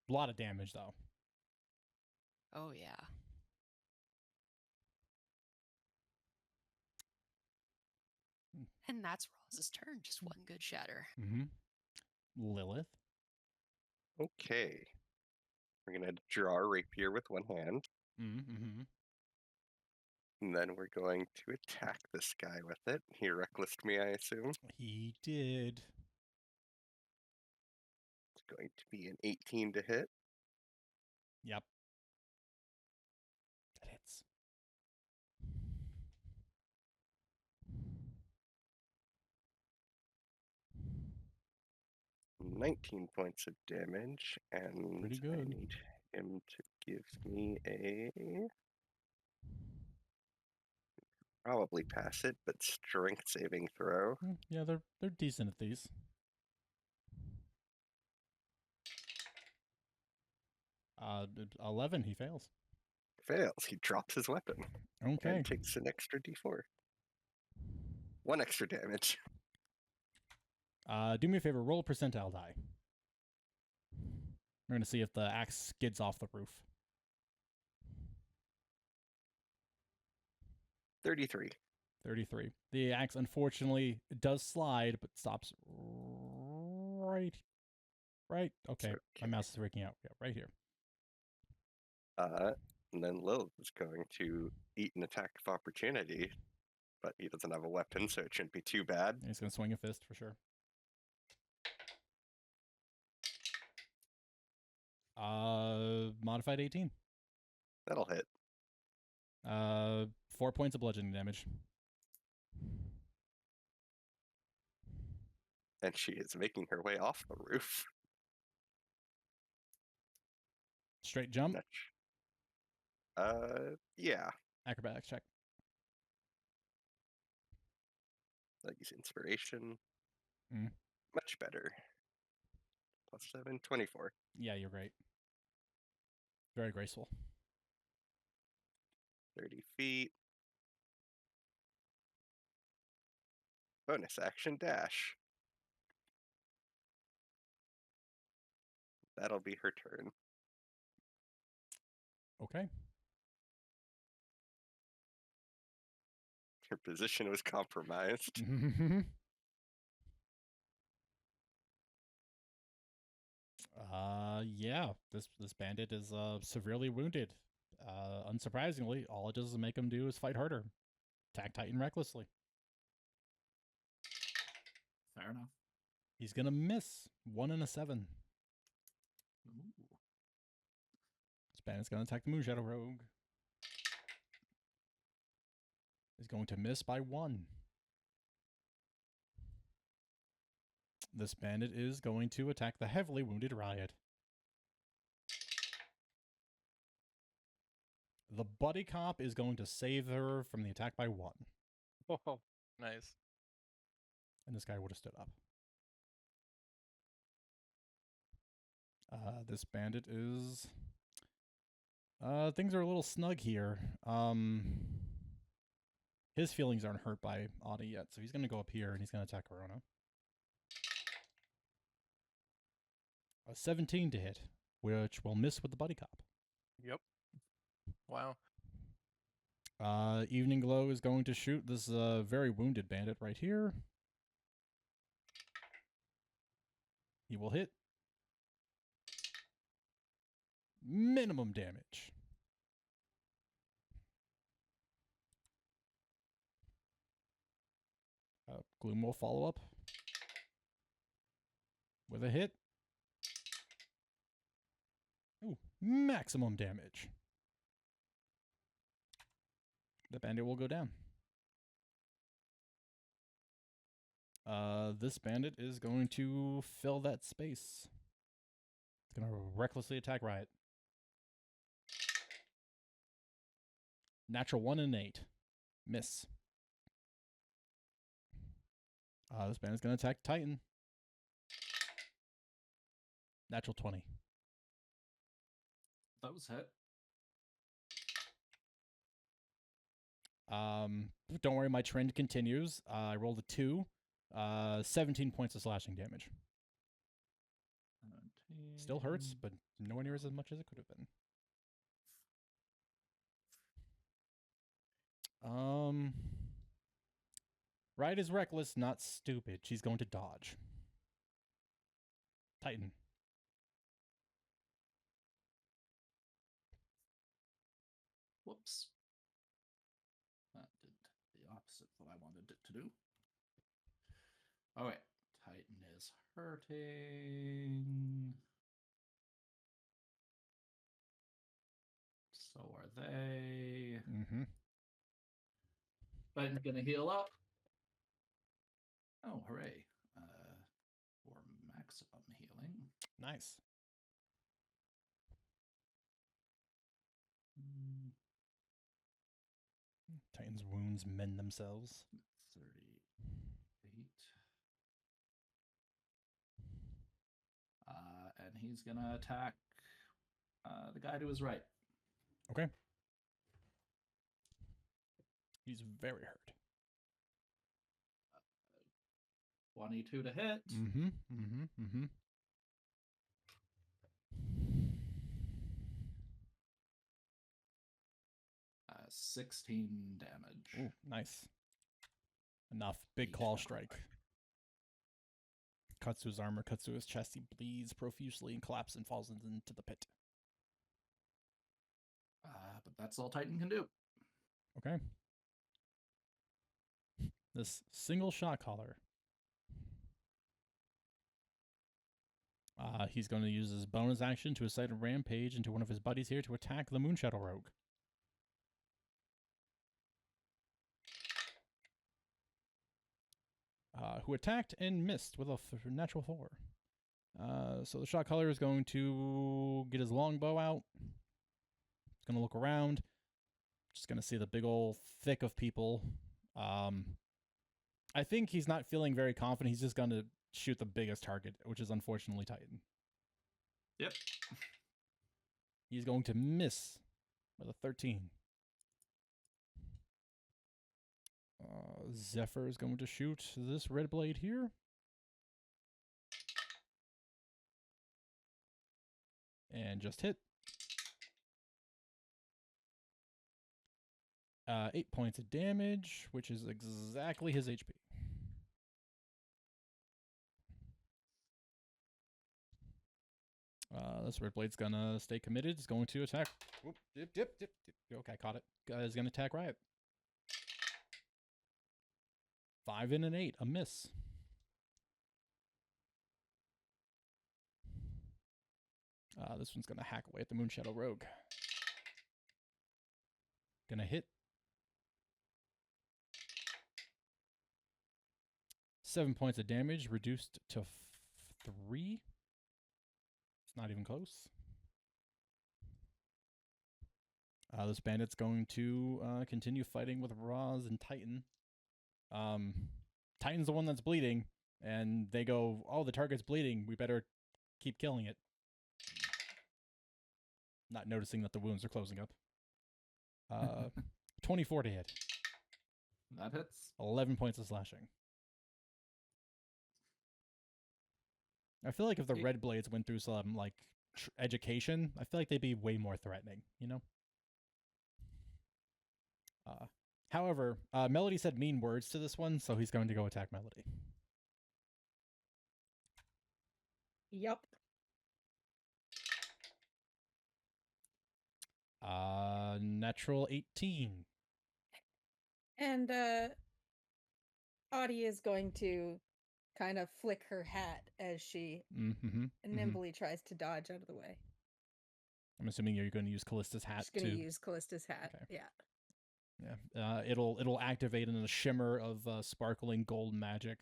A lot of damage, though. Oh, yeah. And that's Roz's turn. Just 1 good shatter. Mm-hmm. Lilith. Okay. We're going to draw a rapier with one hand. Mm-hmm. And then we're going to attack this guy with it. He recklessed me, I assume. He did. It's going to be an 18 to hit. Yep. That hits. $19 points of damage, and Pretty I good. need him to give me a... Probably pass it, but strength saving throw. Yeah, they're decent at these. Uh, 11. He fails. Fails. He drops his weapon Okay. and takes an extra d4. 1 extra damage. Do me a favor. Roll a percentile die. We're gonna see if the axe skids off the roof. 33. 33. The axe, unfortunately, does slide, but stops right. Okay. My mouse is freaking out. Yeah, right here. And then Lil is going to eat an attack of opportunity, but he doesn't have a weapon, so it shouldn't be too bad. And he's gonna swing a fist for sure. Modified 18. That'll hit. 4 points of bludgeoning damage. And she is making her way off the roof. Straight jump. Yeah. Acrobatics check. I'll use inspiration. Mm. Much better. +7, 24. Yeah, you're great. Very graceful. 30 feet. Bonus action dash. That'll be her turn. Okay. Her position was compromised. Yeah. This bandit is severely wounded. Unsurprisingly, all it does is make him do is fight harder. Attack Titan recklessly. Fair enough. He's gonna miss 1 and a 7. Ooh. This bandit's gonna attack the Moonshadow Rogue. He's going to miss by 1. This bandit is going to attack the heavily wounded Riot. The buddy cop is going to save her from the attack by 1. Oh, nice. And this guy would have stood up. This bandit is... things are a little snug here. His feelings aren't hurt by Audie yet, so he's going to go up here and he's going to attack Corona. A 17 to hit, which will miss with the buddy cop. Yep. Wow. Evening Glow is going to shoot this very wounded bandit right here. He will hit. Minimum damage. Gloom will follow up with a hit. Ooh, maximum damage. The bandit will go down. This bandit is going to fill that space. It's going to recklessly attack Riot. Natural 1 and 8. Miss. This bandit's going to attack Titan. Natural 20. That was hit. Don't worry, my trend continues. I rolled a 2. 17 points of slashing damage. 17. Still hurts, but nowhere near as much as it could have been. Riot is reckless, not stupid. She's going to dodge. Titan. Whoops. That did the opposite of what I wanted it to do. Oh wait, Titan is hurting. So are they. Mm-hmm. Titan's gonna heal up. Oh, hooray. For maximum healing. Nice. Titan's wounds mend themselves. 38. And he's gonna attack the guy to his right. Okay. He's very hurt. 22 to hit. Mm-hmm. Mm-hmm. Mm-hmm. Uh, 16 damage. Ooh, nice. Enough. Big He's claw gonna strike. cry. Cuts to his armor, cuts to his chest. He bleeds profusely and collapses and falls into the pit. That's all Titan can do. Okay. This single shot caller. He's going to use his bonus action to incite a rampage into one of his buddies here to attack the Moonshadow Rogue. Who attacked and missed with a natural 4. So the shot caller is going to get his longbow out. He's going to look around. Just going to see the big old thick of people. I think he's not feeling very confident. He's just going to shoot the biggest target, which is unfortunately Titan. Yep. He's going to miss with a 13. Zephyr is going to shoot this red blade here. And just hit. 8 points of damage, which is exactly his HP. This red blade's gonna stay committed. It's going to attack. Whoop, dip. Okay, caught it. Is gonna attack Riot. 5 and an 8, a miss. This one's gonna hack away at the Moonshadow Rogue. Gonna hit. 7 points of damage, reduced to 3. It's not even close. This bandit's going to continue fighting with Roz and Titan. Titan's the one that's bleeding, and they go, oh, the target's bleeding. We better keep killing it. Not noticing that the wounds are closing up. 24 to hit. That hits. 11 points of slashing. I feel like if the red blades went through some like education, I feel like they'd be way more threatening, you know? However, Melody said mean words to this one, so he's going to go attack Melody. Yup. Natural 18. And Audie is going to kind of flick her hat as she nimbly tries to dodge out of the way. I'm assuming you're going to use Callista's hat She's going to use Callista's hat. Okay. Yeah. Yeah. It'll activate, and a shimmer of sparkling gold magic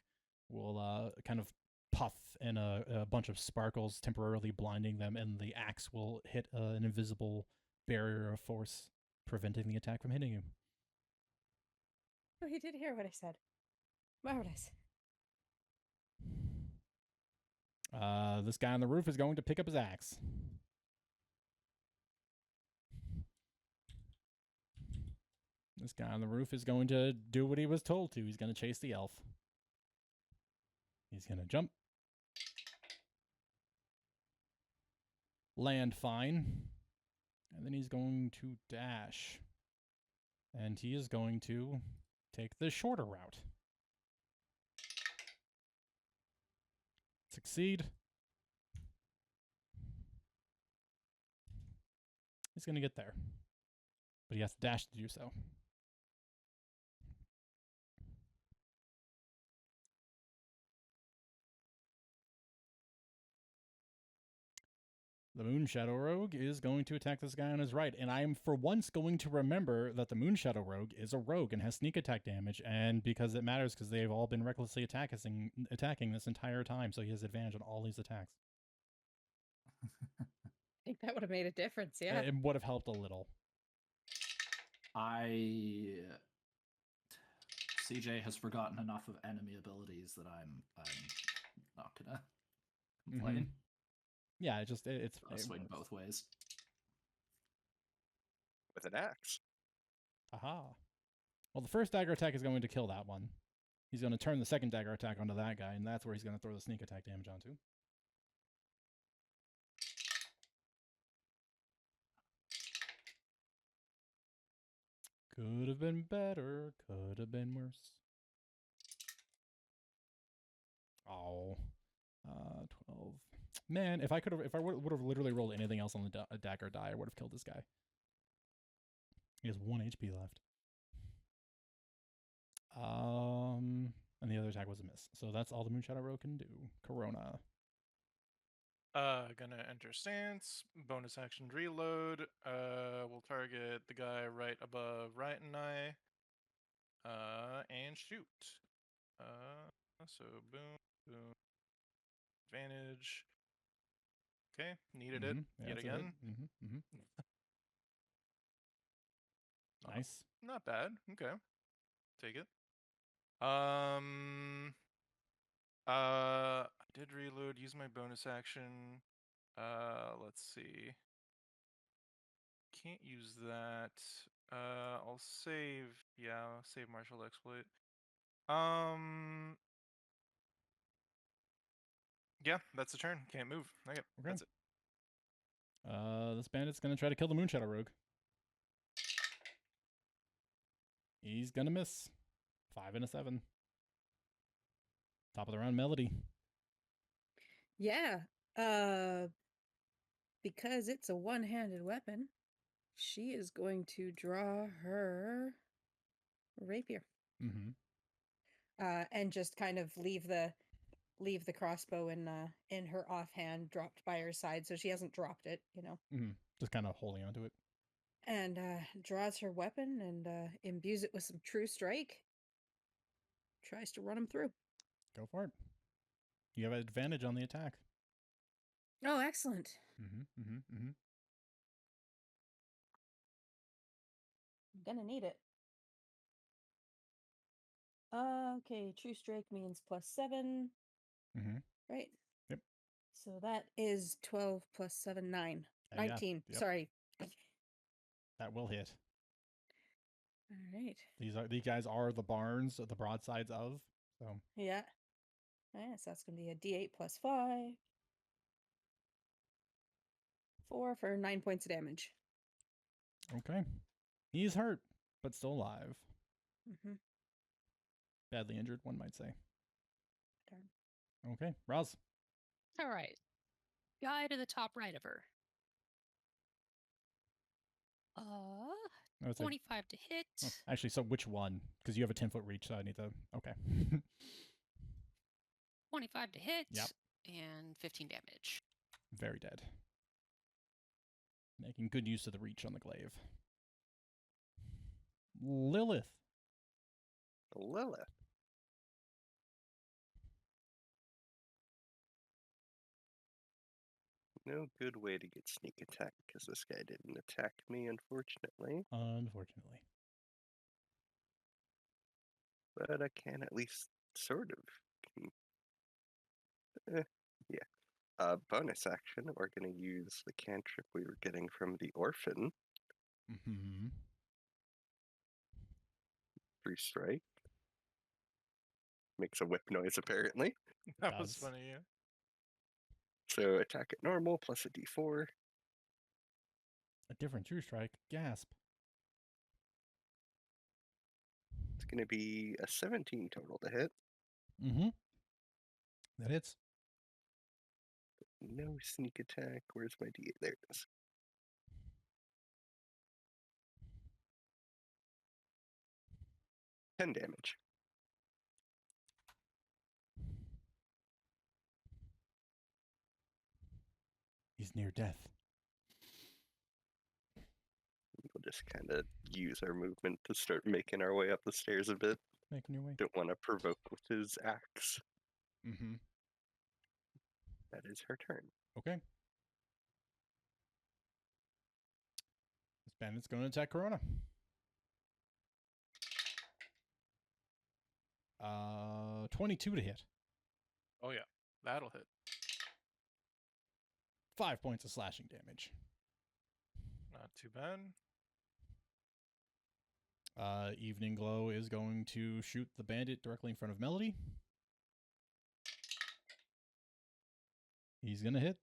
will kind of puff, and a bunch of sparkles temporarily blinding them, and the axe will hit an invisible barrier of force, preventing the attack from hitting you. Oh, he did hear what I said. Marvelous. This guy on the roof is going to pick up his axe. This guy on the roof is going to do what he was told to. He's going to chase the elf. He's going to jump. Land fine. And then he's going to dash. And he is going to take the shorter route. Succeed. He's going to get there. But he has to dash to do so. The Moonshadow Rogue is going to attack this guy on his right, and I am for once going to remember that the Moonshadow Rogue is a rogue and has sneak attack damage, and because it matters because they've all been recklessly attacking this entire time, so he has advantage on all these attacks. I think that would have made a difference, yeah. It would have helped a little. CJ has forgotten enough of enemy abilities that I'm not gonna complain. Yeah, it's I'll swing both ways. With an axe. Aha. Well, the first dagger attack is going to kill that one. He's going to turn the second dagger attack onto that guy, and that's where he's going to throw the sneak attack damage onto. Could have been better. Could have been worse. Oh. 12. Man, if I would have literally rolled anything else on the dagger die, I would have killed this guy. He has 1 HP left. And the other attack was a miss. So that's all the Moonshadow Rogue can do. Corona. Gonna enter stance. Bonus action reload. We'll target the guy right above Riot and I. And shoot. So boom, boom. Advantage. Okay, needed it Yeah, yet that's a hit. again. Nice. Not bad. Okay, take it. I did reload. Use my bonus action. Let's see. Can't use that. I'll save. Yeah, I'll save martial exploit. Yeah, that's the turn. Can't move. Okay, that's it. This bandit's gonna try to kill the Moonshadow Rogue. He's gonna miss. 5 and a 7. Top of the round, Melody. Yeah. Because it's a one-handed weapon, she is going to draw her rapier. And just kind of leave the crossbow in her offhand, dropped by her side, so she hasn't dropped it, you know. Just kind of holding onto it. And draws her weapon and imbues it with some true strike. Tries to run him through. Go for it. You have an advantage on the attack. Oh, excellent. I'm Gonna need it. Okay, true strike means +7. Right? Yep. So that is 12 plus 7, 9. 19. Yep. Sorry. That will hit. All right. These guys are the barns, the broadsides of. So Yeah. Yes, that's gonna be a D8 plus 5. 4 for 9 points of damage. okay. He's hurt, but still alive. Badly injured, one might say. Darn. Okay, Roz. All right. Guy to the top right of her. I would say- 25 to hit. oh, actually, so which one? Because you have a 10-foot reach, so I need to. Okay. 25 to hit. Yep. And 15 damage. Very dead. Making good use of the reach on the glaive. Lilith. Lilith. No good way to get sneak attack because this guy didn't attack me, unfortunately. Unfortunately. But I can at least sort of. Yeah. Bonus action, we're going to use the cantrip we were getting from the orphan. 3 strike. Makes a whip noise, apparently. That was Does. funny, yeah. So attack at normal plus a d4. A different true strike. Gasp. It's going to be a 17 total to hit. That hits. No sneak attack. Where's my d8? There it is. $10 damage. He's near death. We'll just kind of use our movement to start making our way up the stairs a bit. Making your way. Don't want to provoke with his axe. That is her turn. Okay. This bandit's going to attack Corona. 22 to hit. Oh yeah, that'll hit. 5 points of slashing damage. Not too bad. Evening Glow is going to shoot the bandit directly in front of Melody. He's going to hit.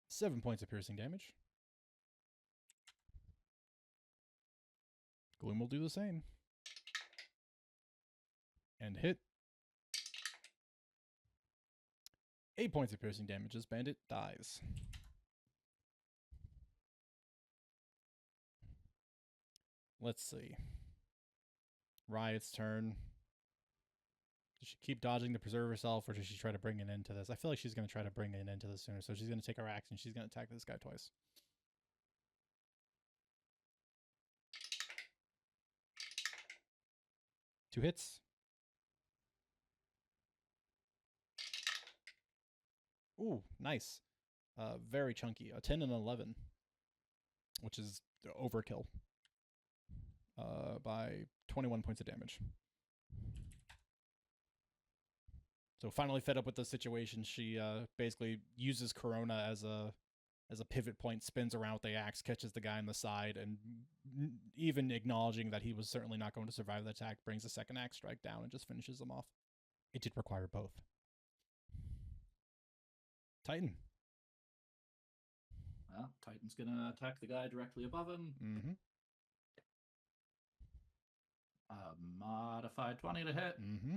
7 points of piercing damage. Gloom will do the same. And hit. 8 points of piercing damage. This bandit dies. Let's see. Riot's turn. Does she keep dodging to preserve herself, or does she try to bring an end to this? I feel like she's going to try to bring an end to this sooner, so she's going to take her axe and she's going to attack this guy twice. Two hits. Ooh, nice. Very chunky. A 10 and 11, which is overkill by 21 points of damage. So finally fed up with the situation, she basically uses Corona as a pivot point, spins around with the axe, catches the guy on the side, and even acknowledging that he was certainly not going to survive the attack, brings a second axe strike down and just finishes him off. It did require both. Titan. Well, Titan's gonna attack the guy directly above him. Mm-hmm. Modified 20 to hit. Mm-hmm.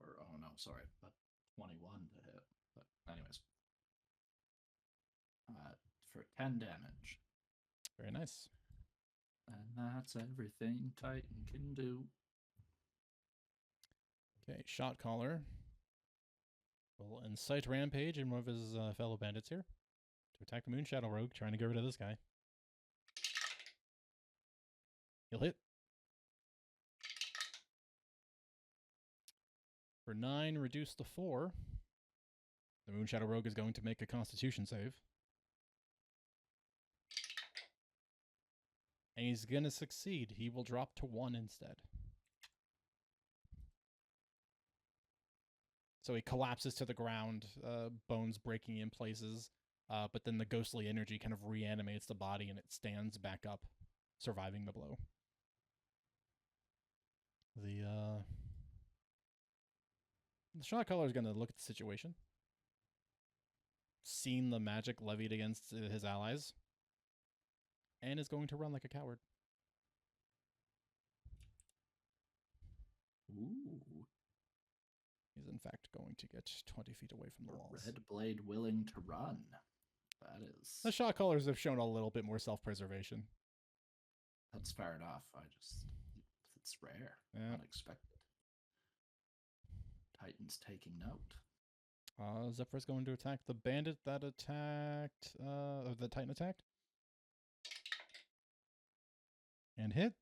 Or, oh no, sorry, but 21 to hit. But anyways. For 10 damage. Very nice. And that's everything Titan can do. Okay, Shot Caller will incite Rampage in one of his fellow bandits here to attack the Moonshadow Rogue, trying to get rid of this guy. He'll hit. For 9, reduce to 4. The Moonshadow Rogue is going to make a Constitution save. And he's going to succeed. He will drop to 1 instead. So he collapses to the ground, bones breaking in places, but then the ghostly energy kind of reanimates the body and it stands back up, surviving the blow. The Shot Caller is going to look at the situation, seen the magic levied against his allies, and is going to run like a coward. Ooh. He's in fact going to get 20 feet away from the walls. Red Blade willing to run. That is... The Shot Callers have shown a little bit more self-preservation. That's fair enough. It's rare. Yeah. Unexpected. Titan's taking note. Zephyr's going to attack the bandit that attacked, or the Titan attacked. And hit.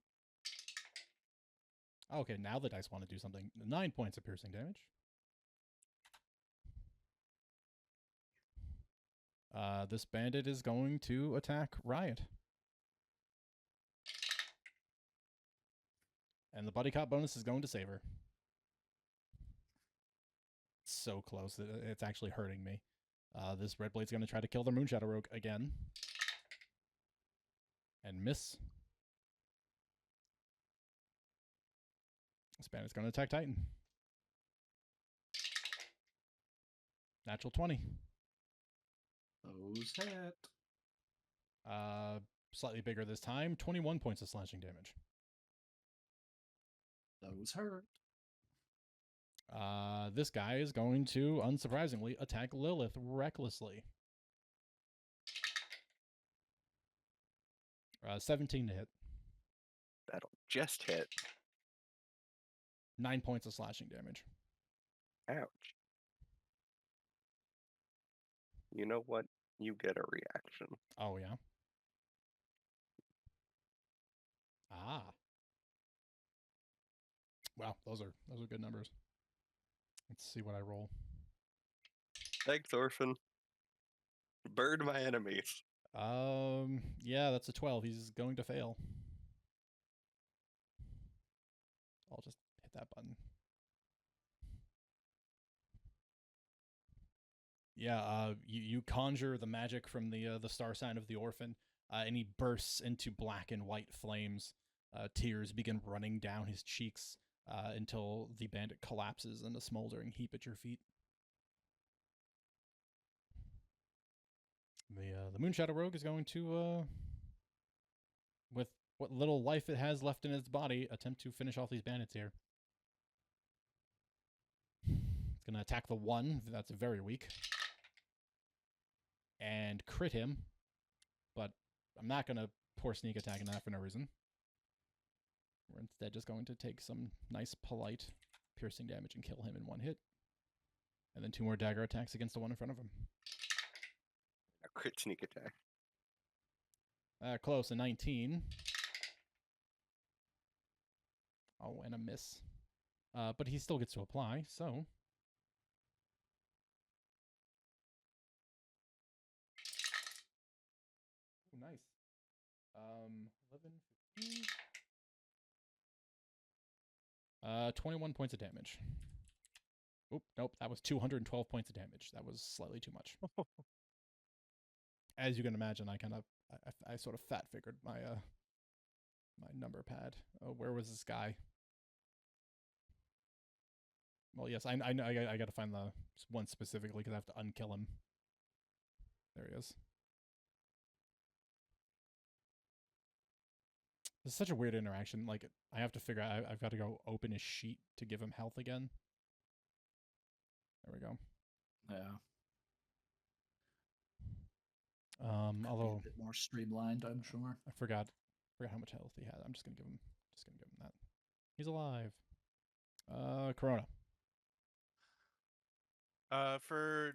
Okay, now the dice want to do something. 9 points of piercing damage. This bandit is going to attack Riot. And the buddy cop bonus is going to save her. So close that it's actually hurting me. This Red Blade's going to try to kill the Moonshadow Rogue again. And miss. This bandit's going to attack Titan. Natural 20. Those hit. Slightly bigger this time. 21 points of slashing damage. Those hurt. This guy is going to, unsurprisingly, attack Lilith recklessly. 17 to hit. That'll just hit. 9 points of slashing damage. Ouch. You know what? You get a reaction. Oh, yeah? Ah. Wow, those are good numbers. Let's see what I roll. Thanks, Orphan. Bird my enemies. Yeah, that's a 12. He's going to fail. I'll just hit that button. Yeah, you conjure the magic from the star sign of the orphan, and he bursts into black and white flames. Tears begin running down his cheeks until the bandit collapses in a smoldering heap at your feet. The Moonshadow Rogue is going to, with what little life it has left in its body, attempt to finish off these bandits here. It's going to attack the one. That's very weak. and crit him, but I'm not going to pour sneak attack in that for no reason. We're instead just going to take some nice, polite piercing damage and kill him in one hit. And then 2 more dagger attacks against the one in front of him. A crit sneak attack. Close, a 19. Oh, and a miss. But he still gets to apply, so... Ooh, nice. 11, 15... 21 points of damage. Oop, nope, that was 212 points of damage. That was slightly too much. As you can imagine, I sort of fat figured my my number pad. Oh, where was this guy? Well, yes, I know. I got to find the one specifically because I have to unkill him. There he is. This is such a weird interaction. Like, I have to figure out. I've got to go open his sheet to give him health again. There we go. Yeah. Although a bit more streamlined, I'm sure. I forgot how much health he had. I'm just gonna give him that. He's alive. Corona. For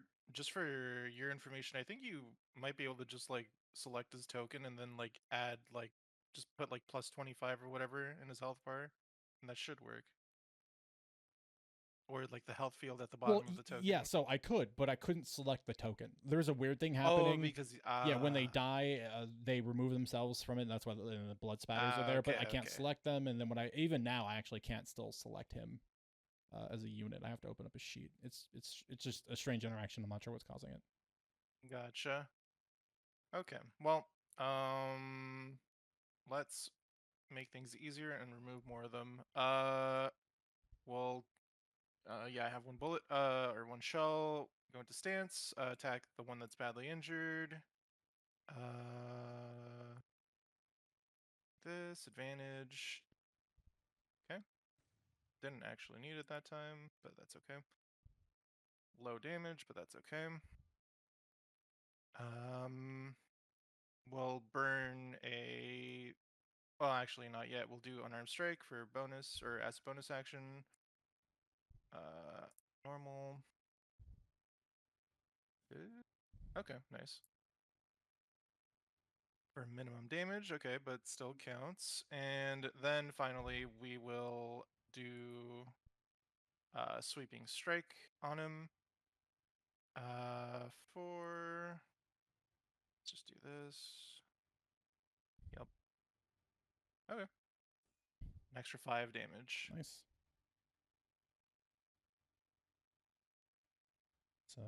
your information, I think you might be able to just like select his token and then like add like just put like plus 25 or whatever in his health bar, and that should work. Or like the health field at the bottom of the token. Yeah, so I could, but I couldn't select the token. There's a weird thing happening. Oh, because yeah, when they die, they remove themselves from it. And that's why the blood spatters are there. But I can't select them, and then even now I actually can't still select him as a unit. I have to open up a sheet. It's just a strange interaction. I'm not sure what's causing it. Gotcha. Okay. Well, let's make things easier and remove more of them. Yeah, I have 1 bullet, or 1 shell. Go into stance, attack the one that's badly injured. This advantage. Okay. Didn't actually need it that time, but that's okay. Low damage, but that's okay. We'll burn a... Well, actually not yet. We'll do unarmed strike for bonus, or as a bonus action. Normal. Okay, nice. For minimum damage, okay, but still counts. And then finally, we will do sweeping strike on him. Let's just do this. Yep. Okay. An extra 5 damage. Nice. So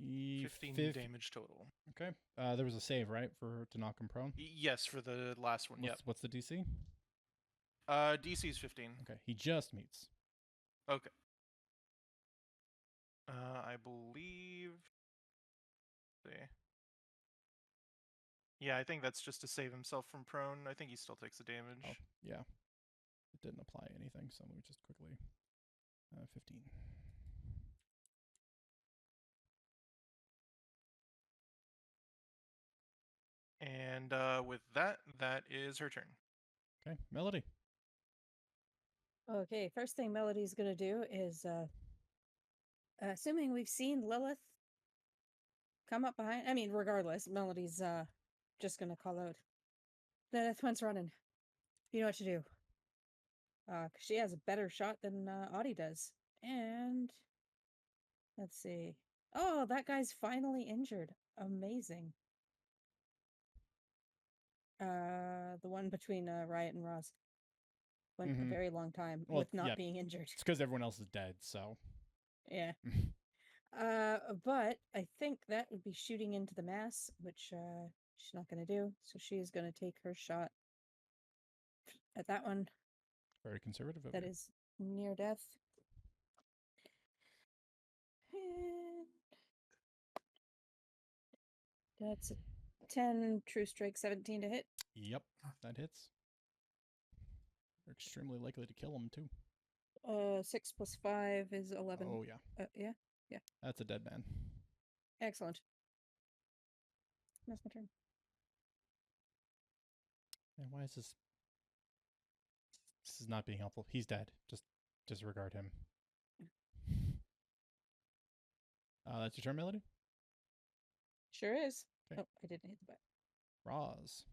15 damage total. Okay. There was a save, right, to knock him prone? Yes, for the last one. Yep. What's the DC? DC is 15. Okay, he just meets. Okay. I believe. See. Yeah, I think that's just to save himself from prone. I think he still takes the damage. Oh, yeah. It didn't apply anything, so let me just quickly. 15. And with that, that is her turn. Okay, Melody. Okay, first thing Melody's gonna do is, assuming we've seen Lilith come up behind. I mean, regardless, Melody's just gonna call out, "Lilith one's running. You know what to do." 'Cause she has a better shot than Audie does. And let's see. Oh, that guy's finally injured. Amazing. The one between Riot and Ross went a very long time with not being injured. It's because everyone else is dead, so. Yeah. But I think that would be shooting into the mass, which she's not going to do. So she is going to take her shot at that one. Very conservative. That is near death. And that's a 10, true strike, 17 to hit. Yep, that hits. You're extremely likely to kill him, too. 6 plus 5 is 11. Oh, yeah. Yeah. Yeah. That's a dead man. Excellent. That's my turn. And why is this? This is not being helpful. He's dead. Just disregard him. That's your turn, Melody? Sure is. Okay. Oh, I didn't hit the button. Roz.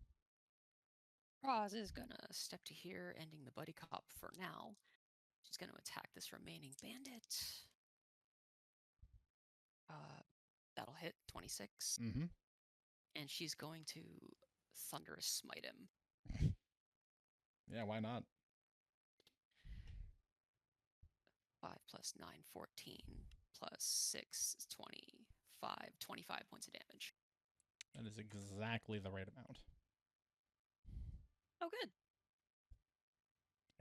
Roz is gonna step to here, ending the buddy cop for now. She's gonna attack this remaining bandit. That'll hit 26, Mm-hmm. and she's going to thunderous smite him. Yeah, why not? 5 plus 9, 14, plus 6 is 25 points of damage. That is exactly the right amount. Oh, good.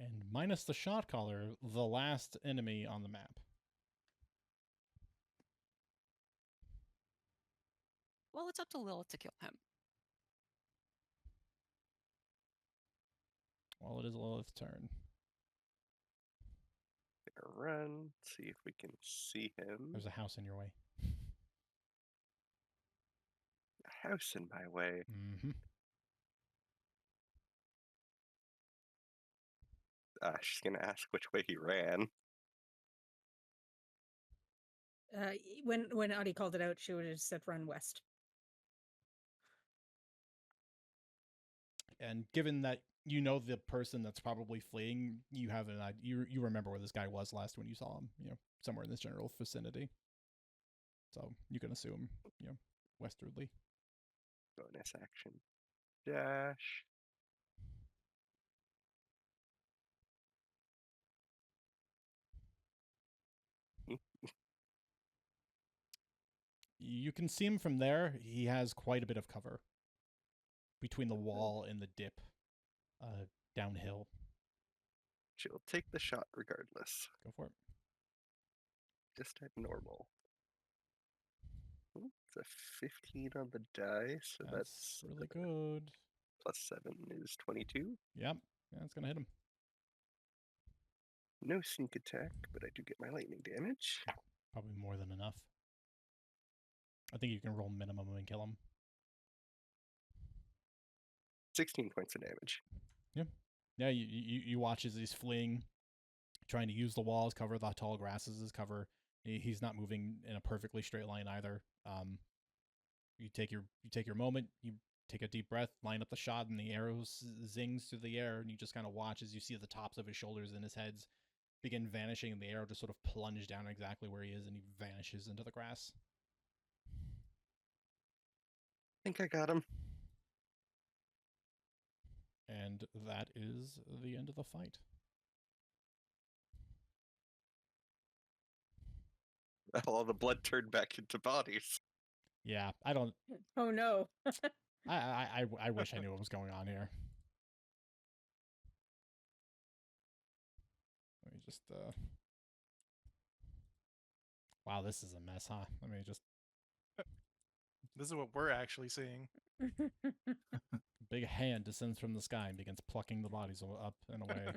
And minus the shot caller, the last enemy on the map. Well, it's up to Lilith to kill him. Well, it is Lilith's turn. Gonna run, see if we can see him. There's a house in your way. A house in my way. Mm-hmm. She's gonna ask which way he ran. When Audie called it out, she would have said run west. And given that you know the person that's probably fleeing, you have an idea. You remember where this guy was last when you saw him. You know, somewhere in this general vicinity. So you can assume, you know, westwardly. Bonus action. Dash. You can see him from there. He has quite a bit of cover between the wall and the dip downhill. She'll take the shot regardless. Go for it. Just at normal. It's a 15 on the die, so that's really good. plus 7 is 22. Yep. Yeah, it's going to hit him. No sneak attack, but I do get my lightning damage. Probably more than enough. I think you can roll minimum and kill him. 16 points of damage. Yeah, you watch as he's fleeing, trying to use the walls, cover the tall grasses as cover. He's not moving in a perfectly straight line either. You take your moment, you take a deep breath, line up the shot, and the arrow zings through the air, and you just kind of watch as you see the tops of his shoulders and his heads begin vanishing, and the arrow just sort of plunge down exactly where he is, and he vanishes into the grass. I think I got him. And that is the end of the fight. All the blood turned back into bodies. Yeah, I don't. Oh no. I wish I knew what was going on here. Let me just. Wow, this is a mess, huh? Let me just. This is what we're actually seeing. Big hand descends from the sky and begins plucking the bodies up and away.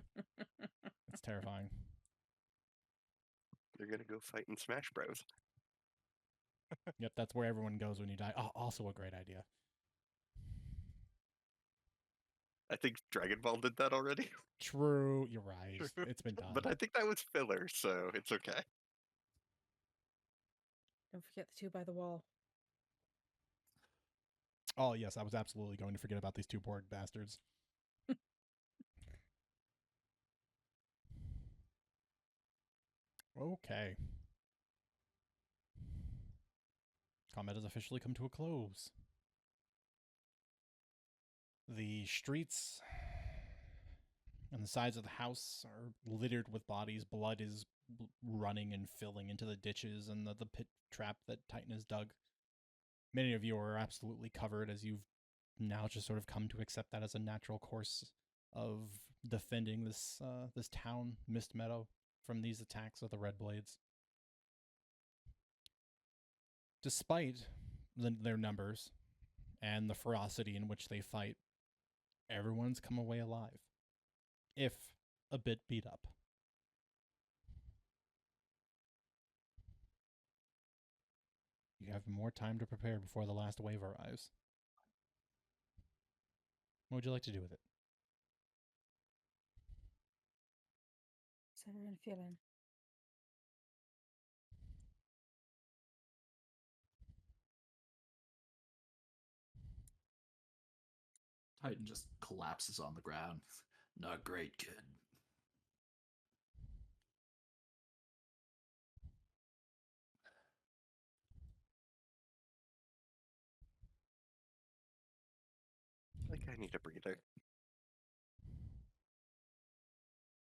It's terrifying. They're gonna go fight in Smash Bros. Yep, that's where everyone goes when you die. Oh, also a great idea. I think Dragon Ball did that already. True, you're right. It's been done. But I think that was filler, so it's okay. Don't forget the two by the wall. Oh, yes, I was absolutely going to forget about these two Borg bastards. Okay. Combat has officially come to a close. The streets and the sides of the house are littered with bodies. Blood is running and filling into the ditches and the pit trap that Titan has dug. Many of you are absolutely covered as you've now just sort of come to accept that as a natural course of defending this this town, Mist Meadow, from these attacks of the Red Blades. Despite their numbers and the ferocity in which they fight, everyone's come away alive, if a bit beat up. have more time to prepare before the last wave arrives. What would you like to do with it? How's everyone feeling? Titan just collapses on the ground. Not great, kid. Like I need a breather.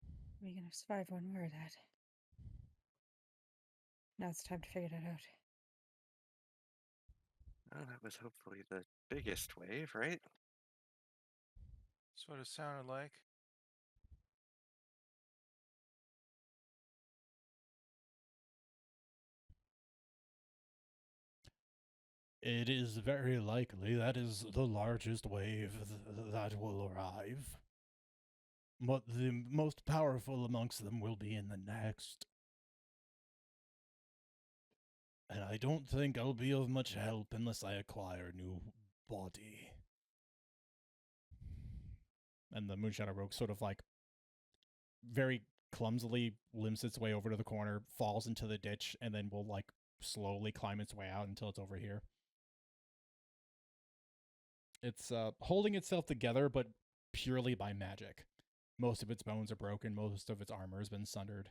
Are we gonna survive one more of that? Now it's time to figure that out. Oh, that was hopefully the biggest wave, right? That's what it sounded like. It is very likely that is the largest wave that will arrive. But the most powerful amongst them will be in the next. And I don't think I'll be of much help unless I acquire a new body. And the Moonshadow Rogue sort of like very clumsily limps its way over to the corner, falls into the ditch, and then will like slowly climb its way out until it's over here. It's holding itself together, but purely by magic. Most of its bones are broken, most of its armor has been sundered.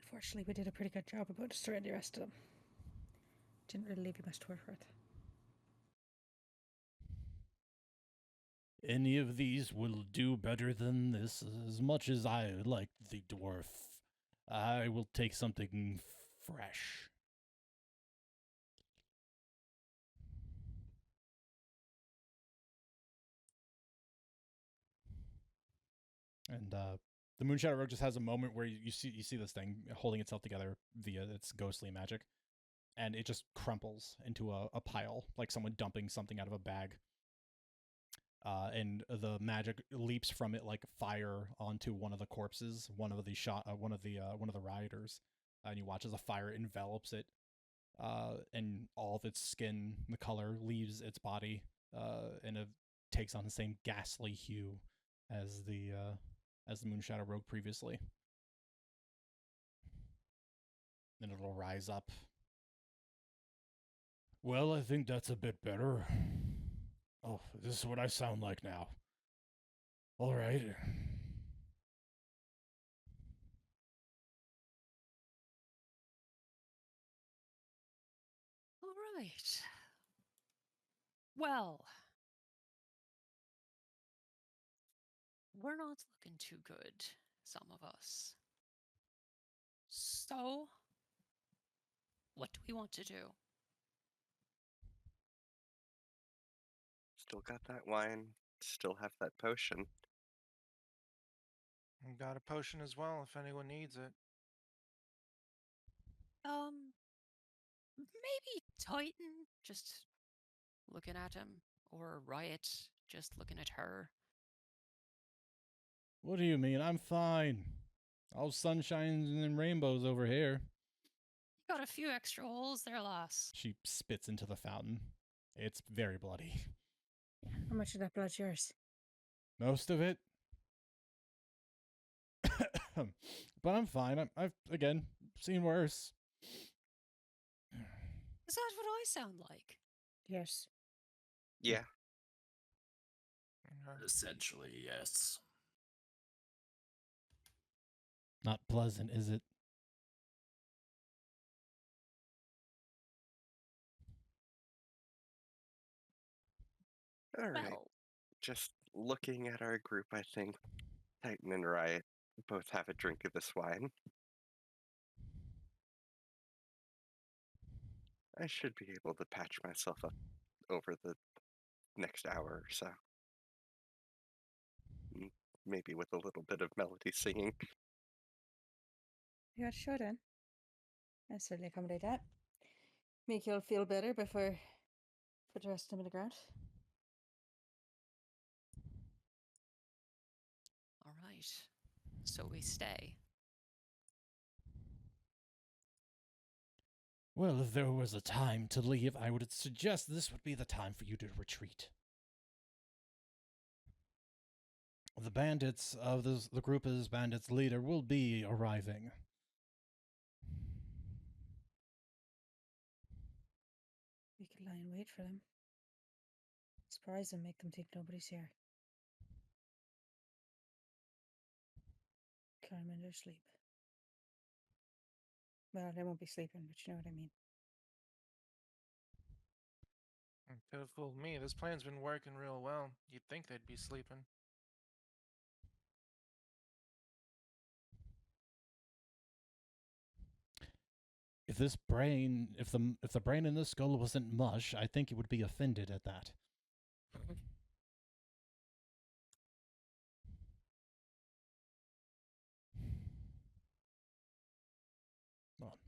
Unfortunately, we did a pretty good job about destroying the rest of them. Didn't really leave you much to work with. Any of these will do better than this. As much as I like the dwarf, I will take something fresh. And the Moonshadow Rogue just has a moment where you see this thing holding itself together via its ghostly magic, and it just crumples into a pile, like someone dumping something out of a bag. And the magic leaps from it like fire onto one of the corpses, one of the rioters, and you watch as a fire envelops it, and all of its skin, the color leaves its body, and it takes on the same ghastly hue as the Moonshadow Rogue previously. Then it'll rise up. Well, I think that's a bit better. Oh, this is what I sound like now. All right. All right. Well, we're not looking too good, some of us. So, what do we want to do? Still got that wine. Still have that potion. I've got a potion as well if anyone needs it. Maybe Titan just looking at him, or Riot just looking at her. What do you mean? I'm fine. All sunshines and rainbows over here. You got a few extra holes there, lass. She spits into the fountain. It's very bloody. How much of that blood's yours? Most of it. But I'm fine. I've, again, seen worse. Is that what I sound like? Yes. Yeah. Essentially, yes. Not pleasant, is it? All right. Well, Just looking at our group, I think Titan and Riot both have a drink of this wine. I should be able to patch myself up over the next hour or so. Maybe with a little bit of melody singing. You got sure then. I certainly accommodate that. Make you all feel better before put the rest of them in the ground. all right. So we stay. Well, if there was a time to leave, I would suggest this would be the time for you to retreat. The bandits of the group as bandits leader will be arriving. We could lie in wait for them. Surprise them, make them think nobody's here. Kill them in their sleep. Well, they won't be sleeping, but you know what I mean. Could have fooled me. This plan's been working real well. You'd think they'd be sleeping. If this brain, if the brain in this skull wasn't mush, I think it would be offended at that. Well,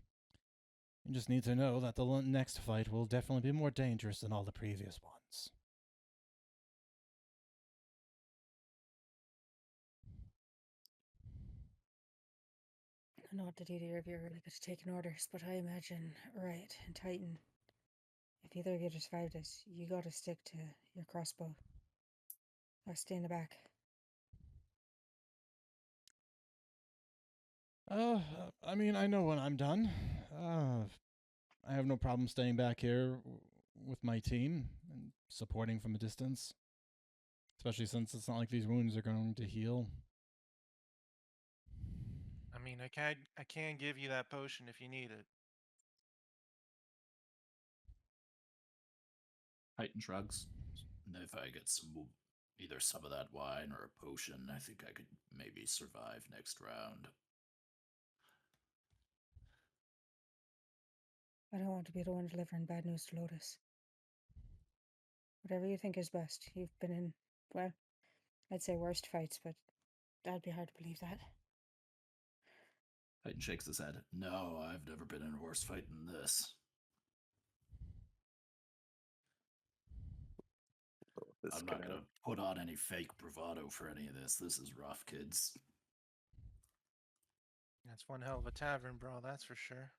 you just need to know that the next fight will definitely be more dangerous than all the previous ones. I know that either of you are really good at taking orders, but I imagine Riot and Titan, if either of you survive this, you gotta stick to your crossbow. Or stay in the back. I mean, I know when I'm done. I have no problem staying back here with my team and supporting from a distance. Especially since it's not like these wounds are going to heal. I mean, I can give you that potion if you need it. Titan shrugs. If I get either some of that wine or a potion, I think I could maybe survive next round. I don't want to be the one delivering bad news to Lotus. Whatever you think is best. You've been in, well, I'd say worst fights, but that'd be hard to believe that. Titan shakes his head. No, I've never been in a worse fight than this. I'm not gonna put on any fake bravado for any of this. This is rough, kids. That's one hell of a tavern, bro, that's for sure.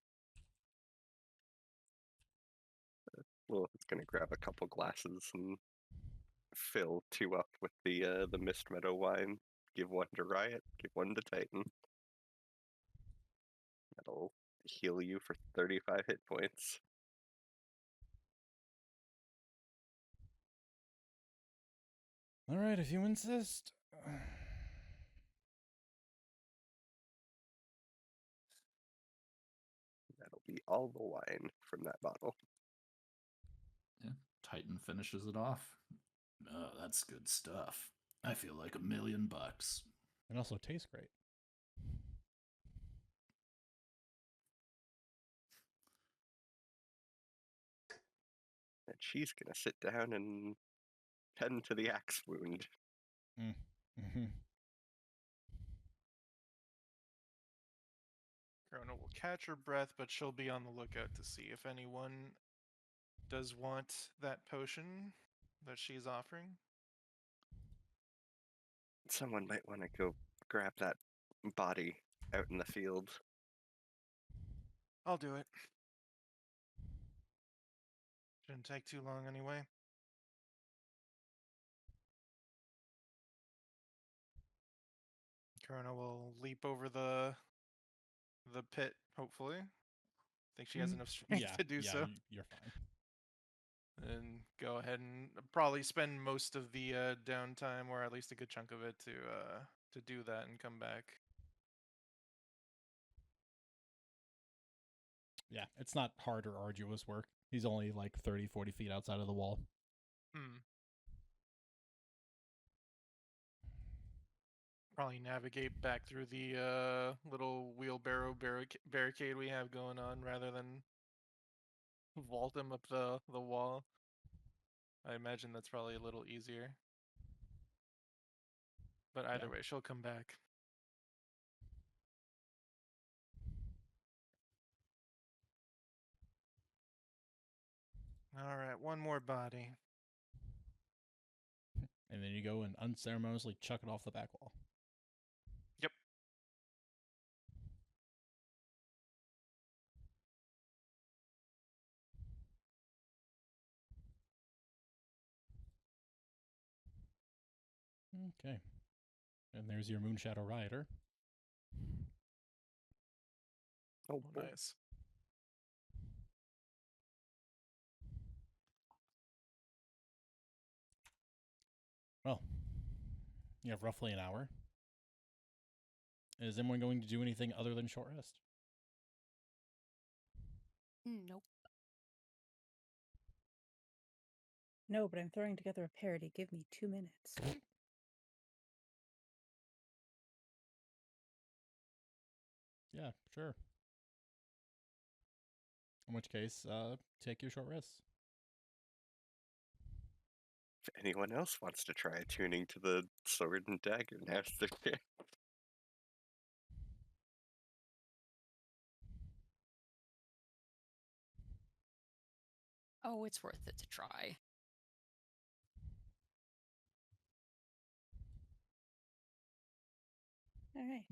Well, it's gonna grab a couple glasses and fill 2 up with the Mist Meadow wine. Give 1 to Riot. Give 1 to Titan. That'll heal you for 35 hit points. All right, if you insist. That'll be all the wine from that bottle. Yeah, Titan finishes it off. Oh, that's good stuff. I feel like $1,000,000. It also tastes great. And she's gonna sit down and tend to the axe wound. Mm-hmm. Corona will catch her breath, but she'll be on the lookout to see if anyone does want that potion that she's offering. Someone might want to go grab that body out in the field. I'll do it. Shouldn't take too long anyway. Corona will leap over the pit, hopefully. Think she has enough strength to do so. You're fine. And go ahead and probably spend most of the downtime, or at least a good chunk of it, to do that and come back. Yeah, it's not hard or arduous work. He's only like 30, 40 feet outside of the wall. Probably navigate back through the little wheelbarrow barricade we have going on rather than vault him up the wall. I imagine that's probably a little easier. But either way, she'll come back. Alright, one more body. And then you go and unceremoniously chuck it off the back wall. Yep. Okay. And there's your Moonshadow Rioter. Oh, Oh, boy. nice. Well, you have roughly an hour. Is anyone going to do anything other than short rest? Nope. No, but I'm throwing together a parody. Give me 2 minutes. Yeah, sure. In which case, take your short rest. If anyone else wants to try attuning to the sword and dagger, now's their chance. Oh, it's worth it to try. All right.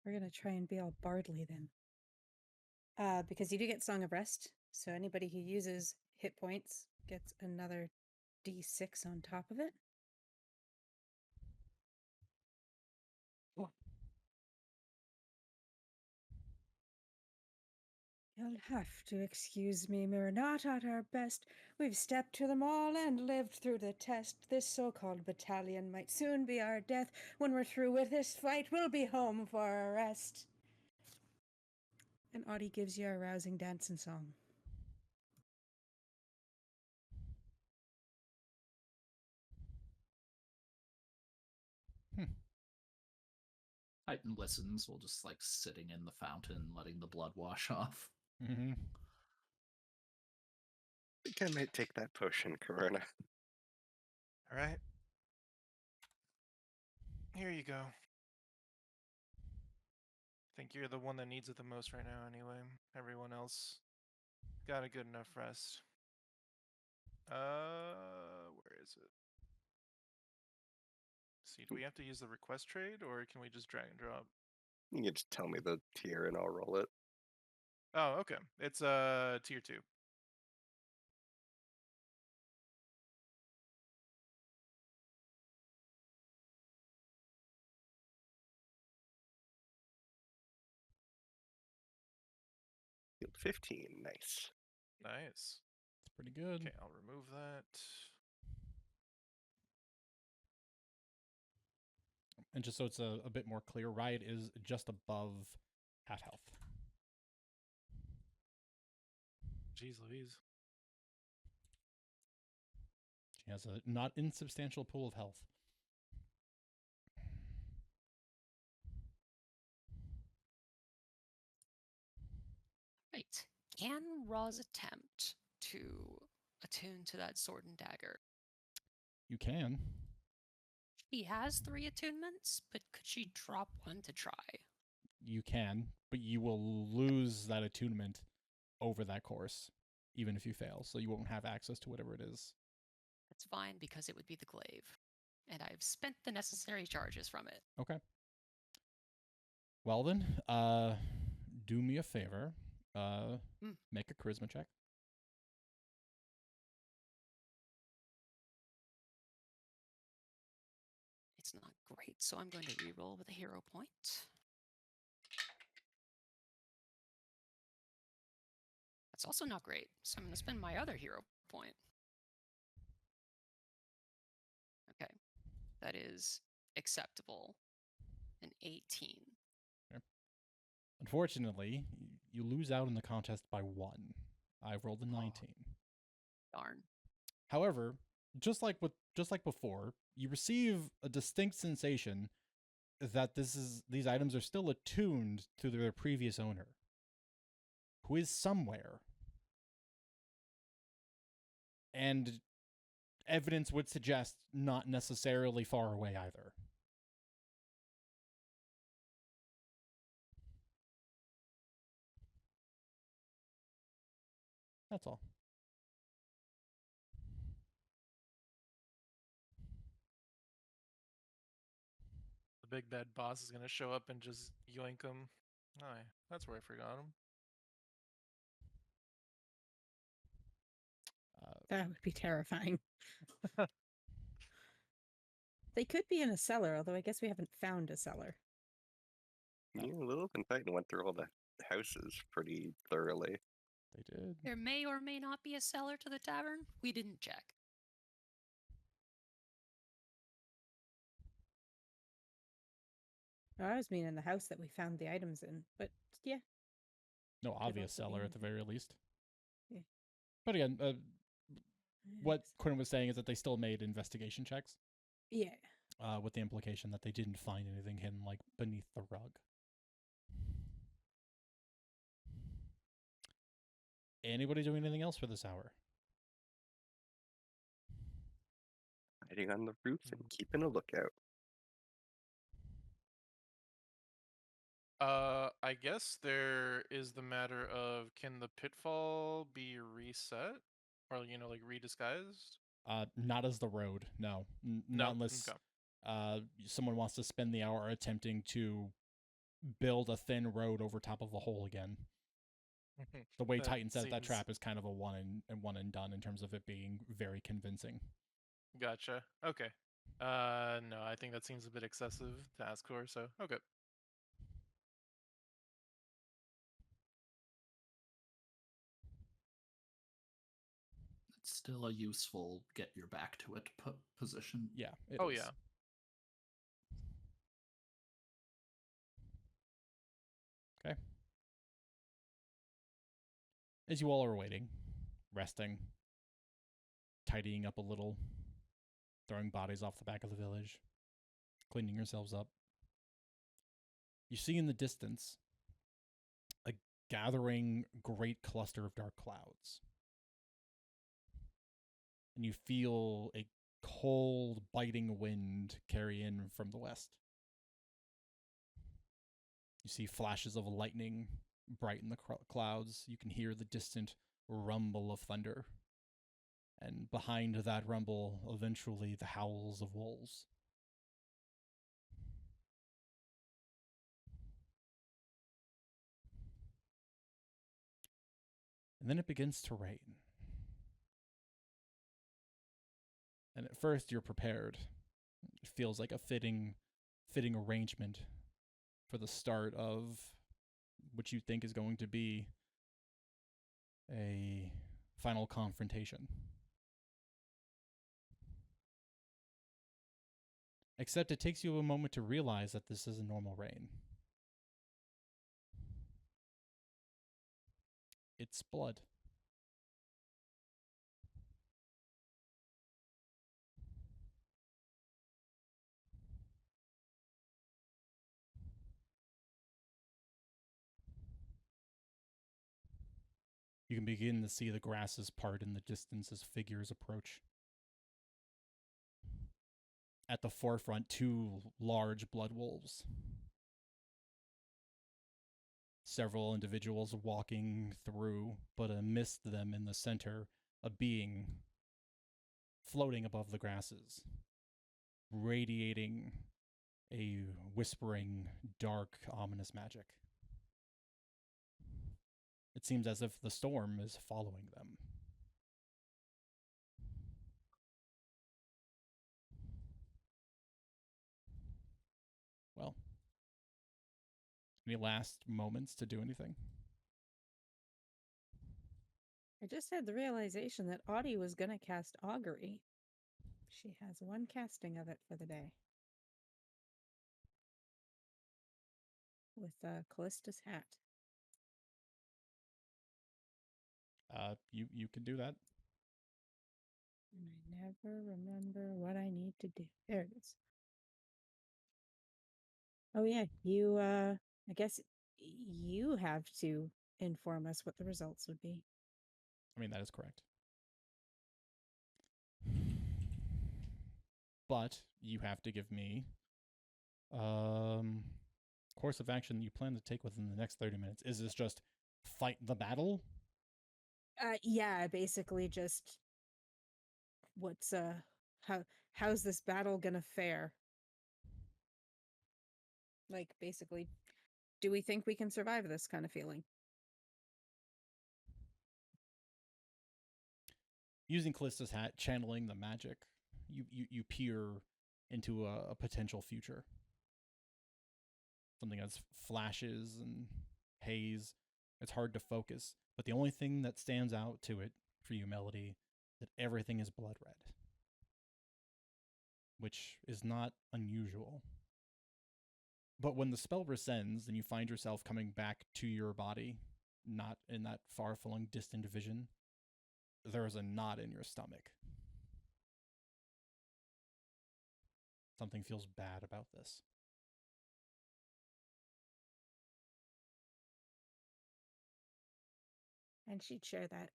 We're going to try and be all bardly then. Because you do get Song of Rest, so anybody who uses hit points gets another d6 on top of it. You'll have to excuse me, we're not at our best. We've stepped to them all and lived through the test. This so-called battalion might soon be our death. When we're through with this fight, we'll be home for a rest. And Audie gives you a rousing dance and song. Titan listens while just like sitting in the fountain, letting the blood wash off. Mm-hmm. I think I might take that potion, Corona. All right. Here you go. Think you're the one that needs it the most right now anyway. Everyone else got a good enough rest. Where is it? See, do we have to use the request trade or can we just drag and drop? You can just tell me the tier and I'll roll it. Oh, okay. It's tier 2. Field 15, nice. Nice. It's pretty good. Okay, I'll remove that. And just so it's a bit more clear, Riot is just above half health. Jeez Louise. She has a not insubstantial pool of health. Right. Can Roz attempt to attune to that sword and dagger? You can. She has 3 attunements, but could she drop one to try? You can, but you will lose that attunement over that course, even if you fail. So you won't have access to whatever it is. That's fine because it would be the glaive. And I've spent the necessary charges from it. Okay. Well then, do me a favor. Make a charisma check. It's not great, so I'm going to reroll with a hero point. That's also not great, so I'm going to spend my other hero point. Okay, that is acceptable. An 18. Unfortunately, you lose out in the contest by 1. I rolled a 19. Darn. However, just like before, you receive a distinct sensation that these items are still attuned to their previous owner, who is somewhere. And evidence would suggest not necessarily far away either. That's all. The big bad boss is gonna show up and just yoink him. Oh, yeah, that's where I forgot him. That would be terrifying. They could be in a cellar, although I guess we haven't found a cellar. Yeah, Lilith and Titan went through all the houses pretty thoroughly. They did. There may or may not be a cellar to the tavern. We didn't check. Oh, I was meaning the house that we found the items in, but yeah. No obvious also be cellar at the anything. very least. Yeah. But again, what Yes. Quinn was saying is that they still made investigation checks, Yeah. with the implication that they didn't find anything hidden like beneath the rug. Anybody doing anything else for this hour? Hiding on the roof and keeping a lookout. I guess there is the matter of, can the pitfall be reset? Or, like redisguised? Not as the road, no. No? Not unless someone wants to spend the hour attempting to build a thin road over top of a hole again. Okay. The way That Titan set that seems- trap is kind of a one and done in terms of it being very convincing. Gotcha. Okay. No, I think that seems a bit excessive to ask for, so okay. It's still a useful get your back to it position. Yeah. Oh, is. yeah. Okay. As you all are waiting, resting, tidying up a little, throwing bodies off the back of the village, cleaning yourselves up, you see in the distance a gathering great cluster of dark clouds. And you feel a cold, biting wind carry in from the west. You see flashes of lightning brighten the clouds. You can hear the distant rumble of thunder. And behind that rumble, eventually, the howls of wolves. And then it begins to rain. And at first, you're prepared. It feels like a fitting arrangement for the start of what you think is going to be a final confrontation. Except it takes you a moment to realize that this is a normal rain. It's blood. You can begin to see the grasses part in the distance as figures approach. At the forefront, two large blood wolves. Several individuals walking through, but amidst them in the center, a being floating above the grasses, radiating a whispering, dark, ominous magic. It seems as if the storm is following them. Well, any last moments to do anything? I just had the realization that Audie was going to cast Augury. She has one casting of it for the day. With Callista's hat. You can do that. And I never remember what I need to do. There it is. Oh yeah, you I guess you have to inform us what the results would be. I mean, that is correct. But you have to give me course of action you plan to take within the next 30 minutes. Is this just fight the battle? Yeah, basically just what's how's this battle gonna fare? Like basically, do we think we can survive this kind of feeling? Using Callista's hat, channeling the magic, you peer into a potential future. Something that's flashes and haze. It's hard to focus. But the only thing that stands out to it for you, Melody, that everything is blood red, which is not unusual. But when the spell rescinds and you find yourself coming back to your body, not in that far-flung, distant vision, there is a knot in your stomach. Something feels bad about this. And she'd share that.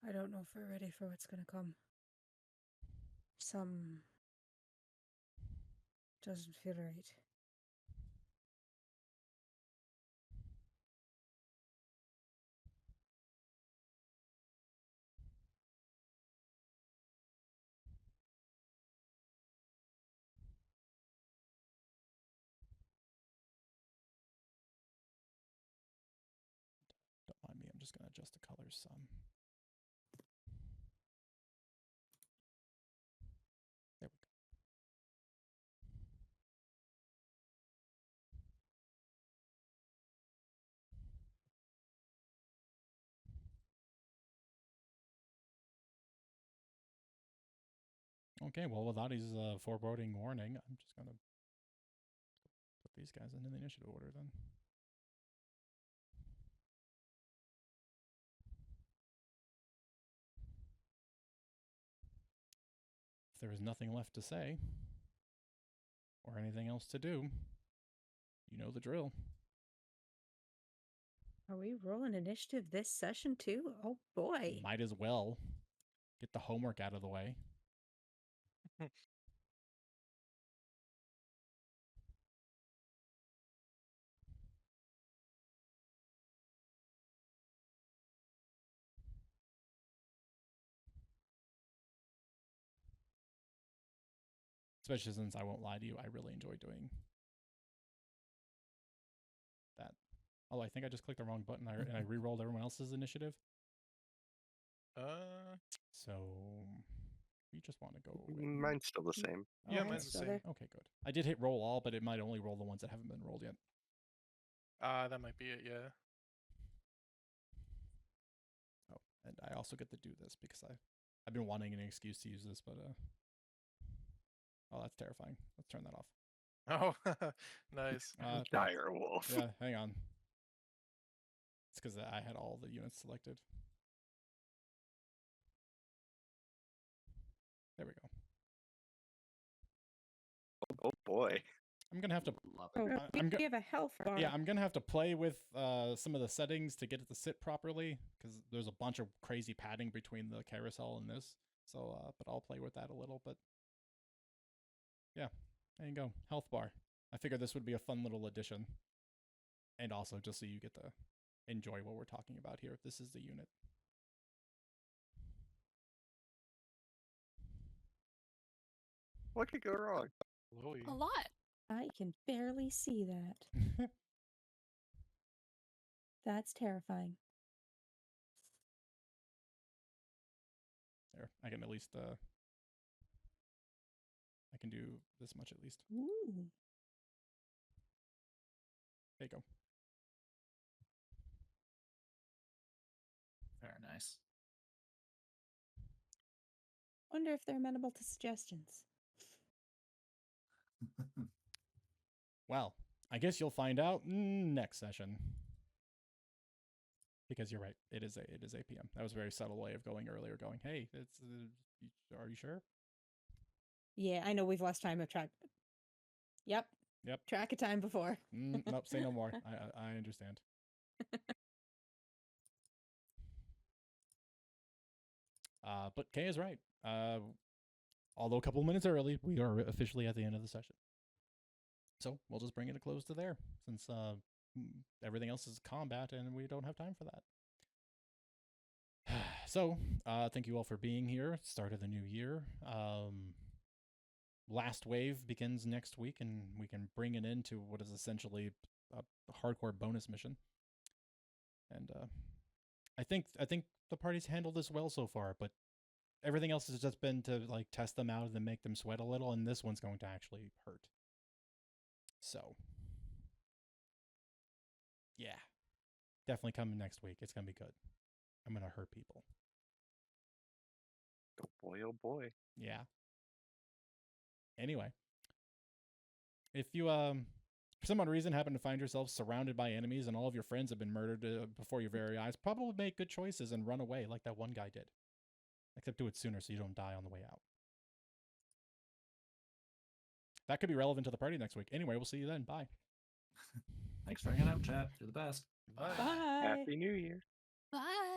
I don't know if we're ready for what's gonna come. Some doesn't feel right. Don't mind me, I'm just going to adjust the colors some. There we go. Okay, well, without his foreboding warning, I'm just going to put these guys into the initiative order then. If there is nothing left to say, or anything else to do, you know the drill. Are we rolling initiative this session too? Oh boy. Might as well get the homework out of the way. Especially since I won't lie to you, I really enjoy doing that. Oh, I think I just clicked the wrong button and I re-rolled everyone else's initiative. So we just want to go with... Mine's still the same. Yeah, okay. mine's the same. Okay, good. I did hit roll all, but it might only roll the ones that haven't been rolled yet. That might be it, yeah. Oh, and I also get to do this because I've been wanting an excuse to use this, but oh, that's terrifying. Let's turn that off. Oh, nice. Dire Wolf. Yeah, hang on. It's because I had all the units selected. There we go. Oh boy. I'm gonna have to. Love Oh, it. we have a health bar. Yeah, I'm gonna have to play with some of the settings to get it to sit properly because there's a bunch of crazy padding between the carousel and this. So, but I'll play with that a little. But yeah, there you go. Health bar. I figured this would be a fun little addition, and also just so you get to enjoy what we're talking about here. This is the unit. What could go wrong? Louis. A lot. I can barely see that. That's terrifying. There, I can at least I can do this much at least. Ooh. There you go. Very nice. Wonder if they're amenable to suggestions. Well, I guess you'll find out next session. Because you're right, it is 8 p.m. That was a very subtle way of going earlier. Going, hey, it's are you sure? Yeah, I know we've lost time of track. Yep. Track of time before. Nope, say no more. I understand. But Kay is right. Although a couple of minutes early, we are officially at the end of the session. So we'll just bring it to close to there, since everything else is combat and we don't have time for that. So, thank you all for being here. Start of the new year. Last wave begins next week, and we can bring it into what is essentially a hardcore bonus mission. And I think the party's handled this well so far, but everything else has just been to like test them out and then make them sweat a little, and this one's going to actually hurt. So, yeah, definitely coming next week. It's gonna be good. I'm gonna hurt people. Oh boy, oh boy. Yeah. Anyway, if you for some odd reason happen to find yourself surrounded by enemies and all of your friends have been murdered before your very eyes, probably make good choices and run away like that one guy did. Except do it sooner so you don't die on the way out. That could be relevant to the party next week. Anyway, we'll see you then. Bye. Thanks for hanging out, chat. You're the best. Bye. Bye. Happy New Year. Bye.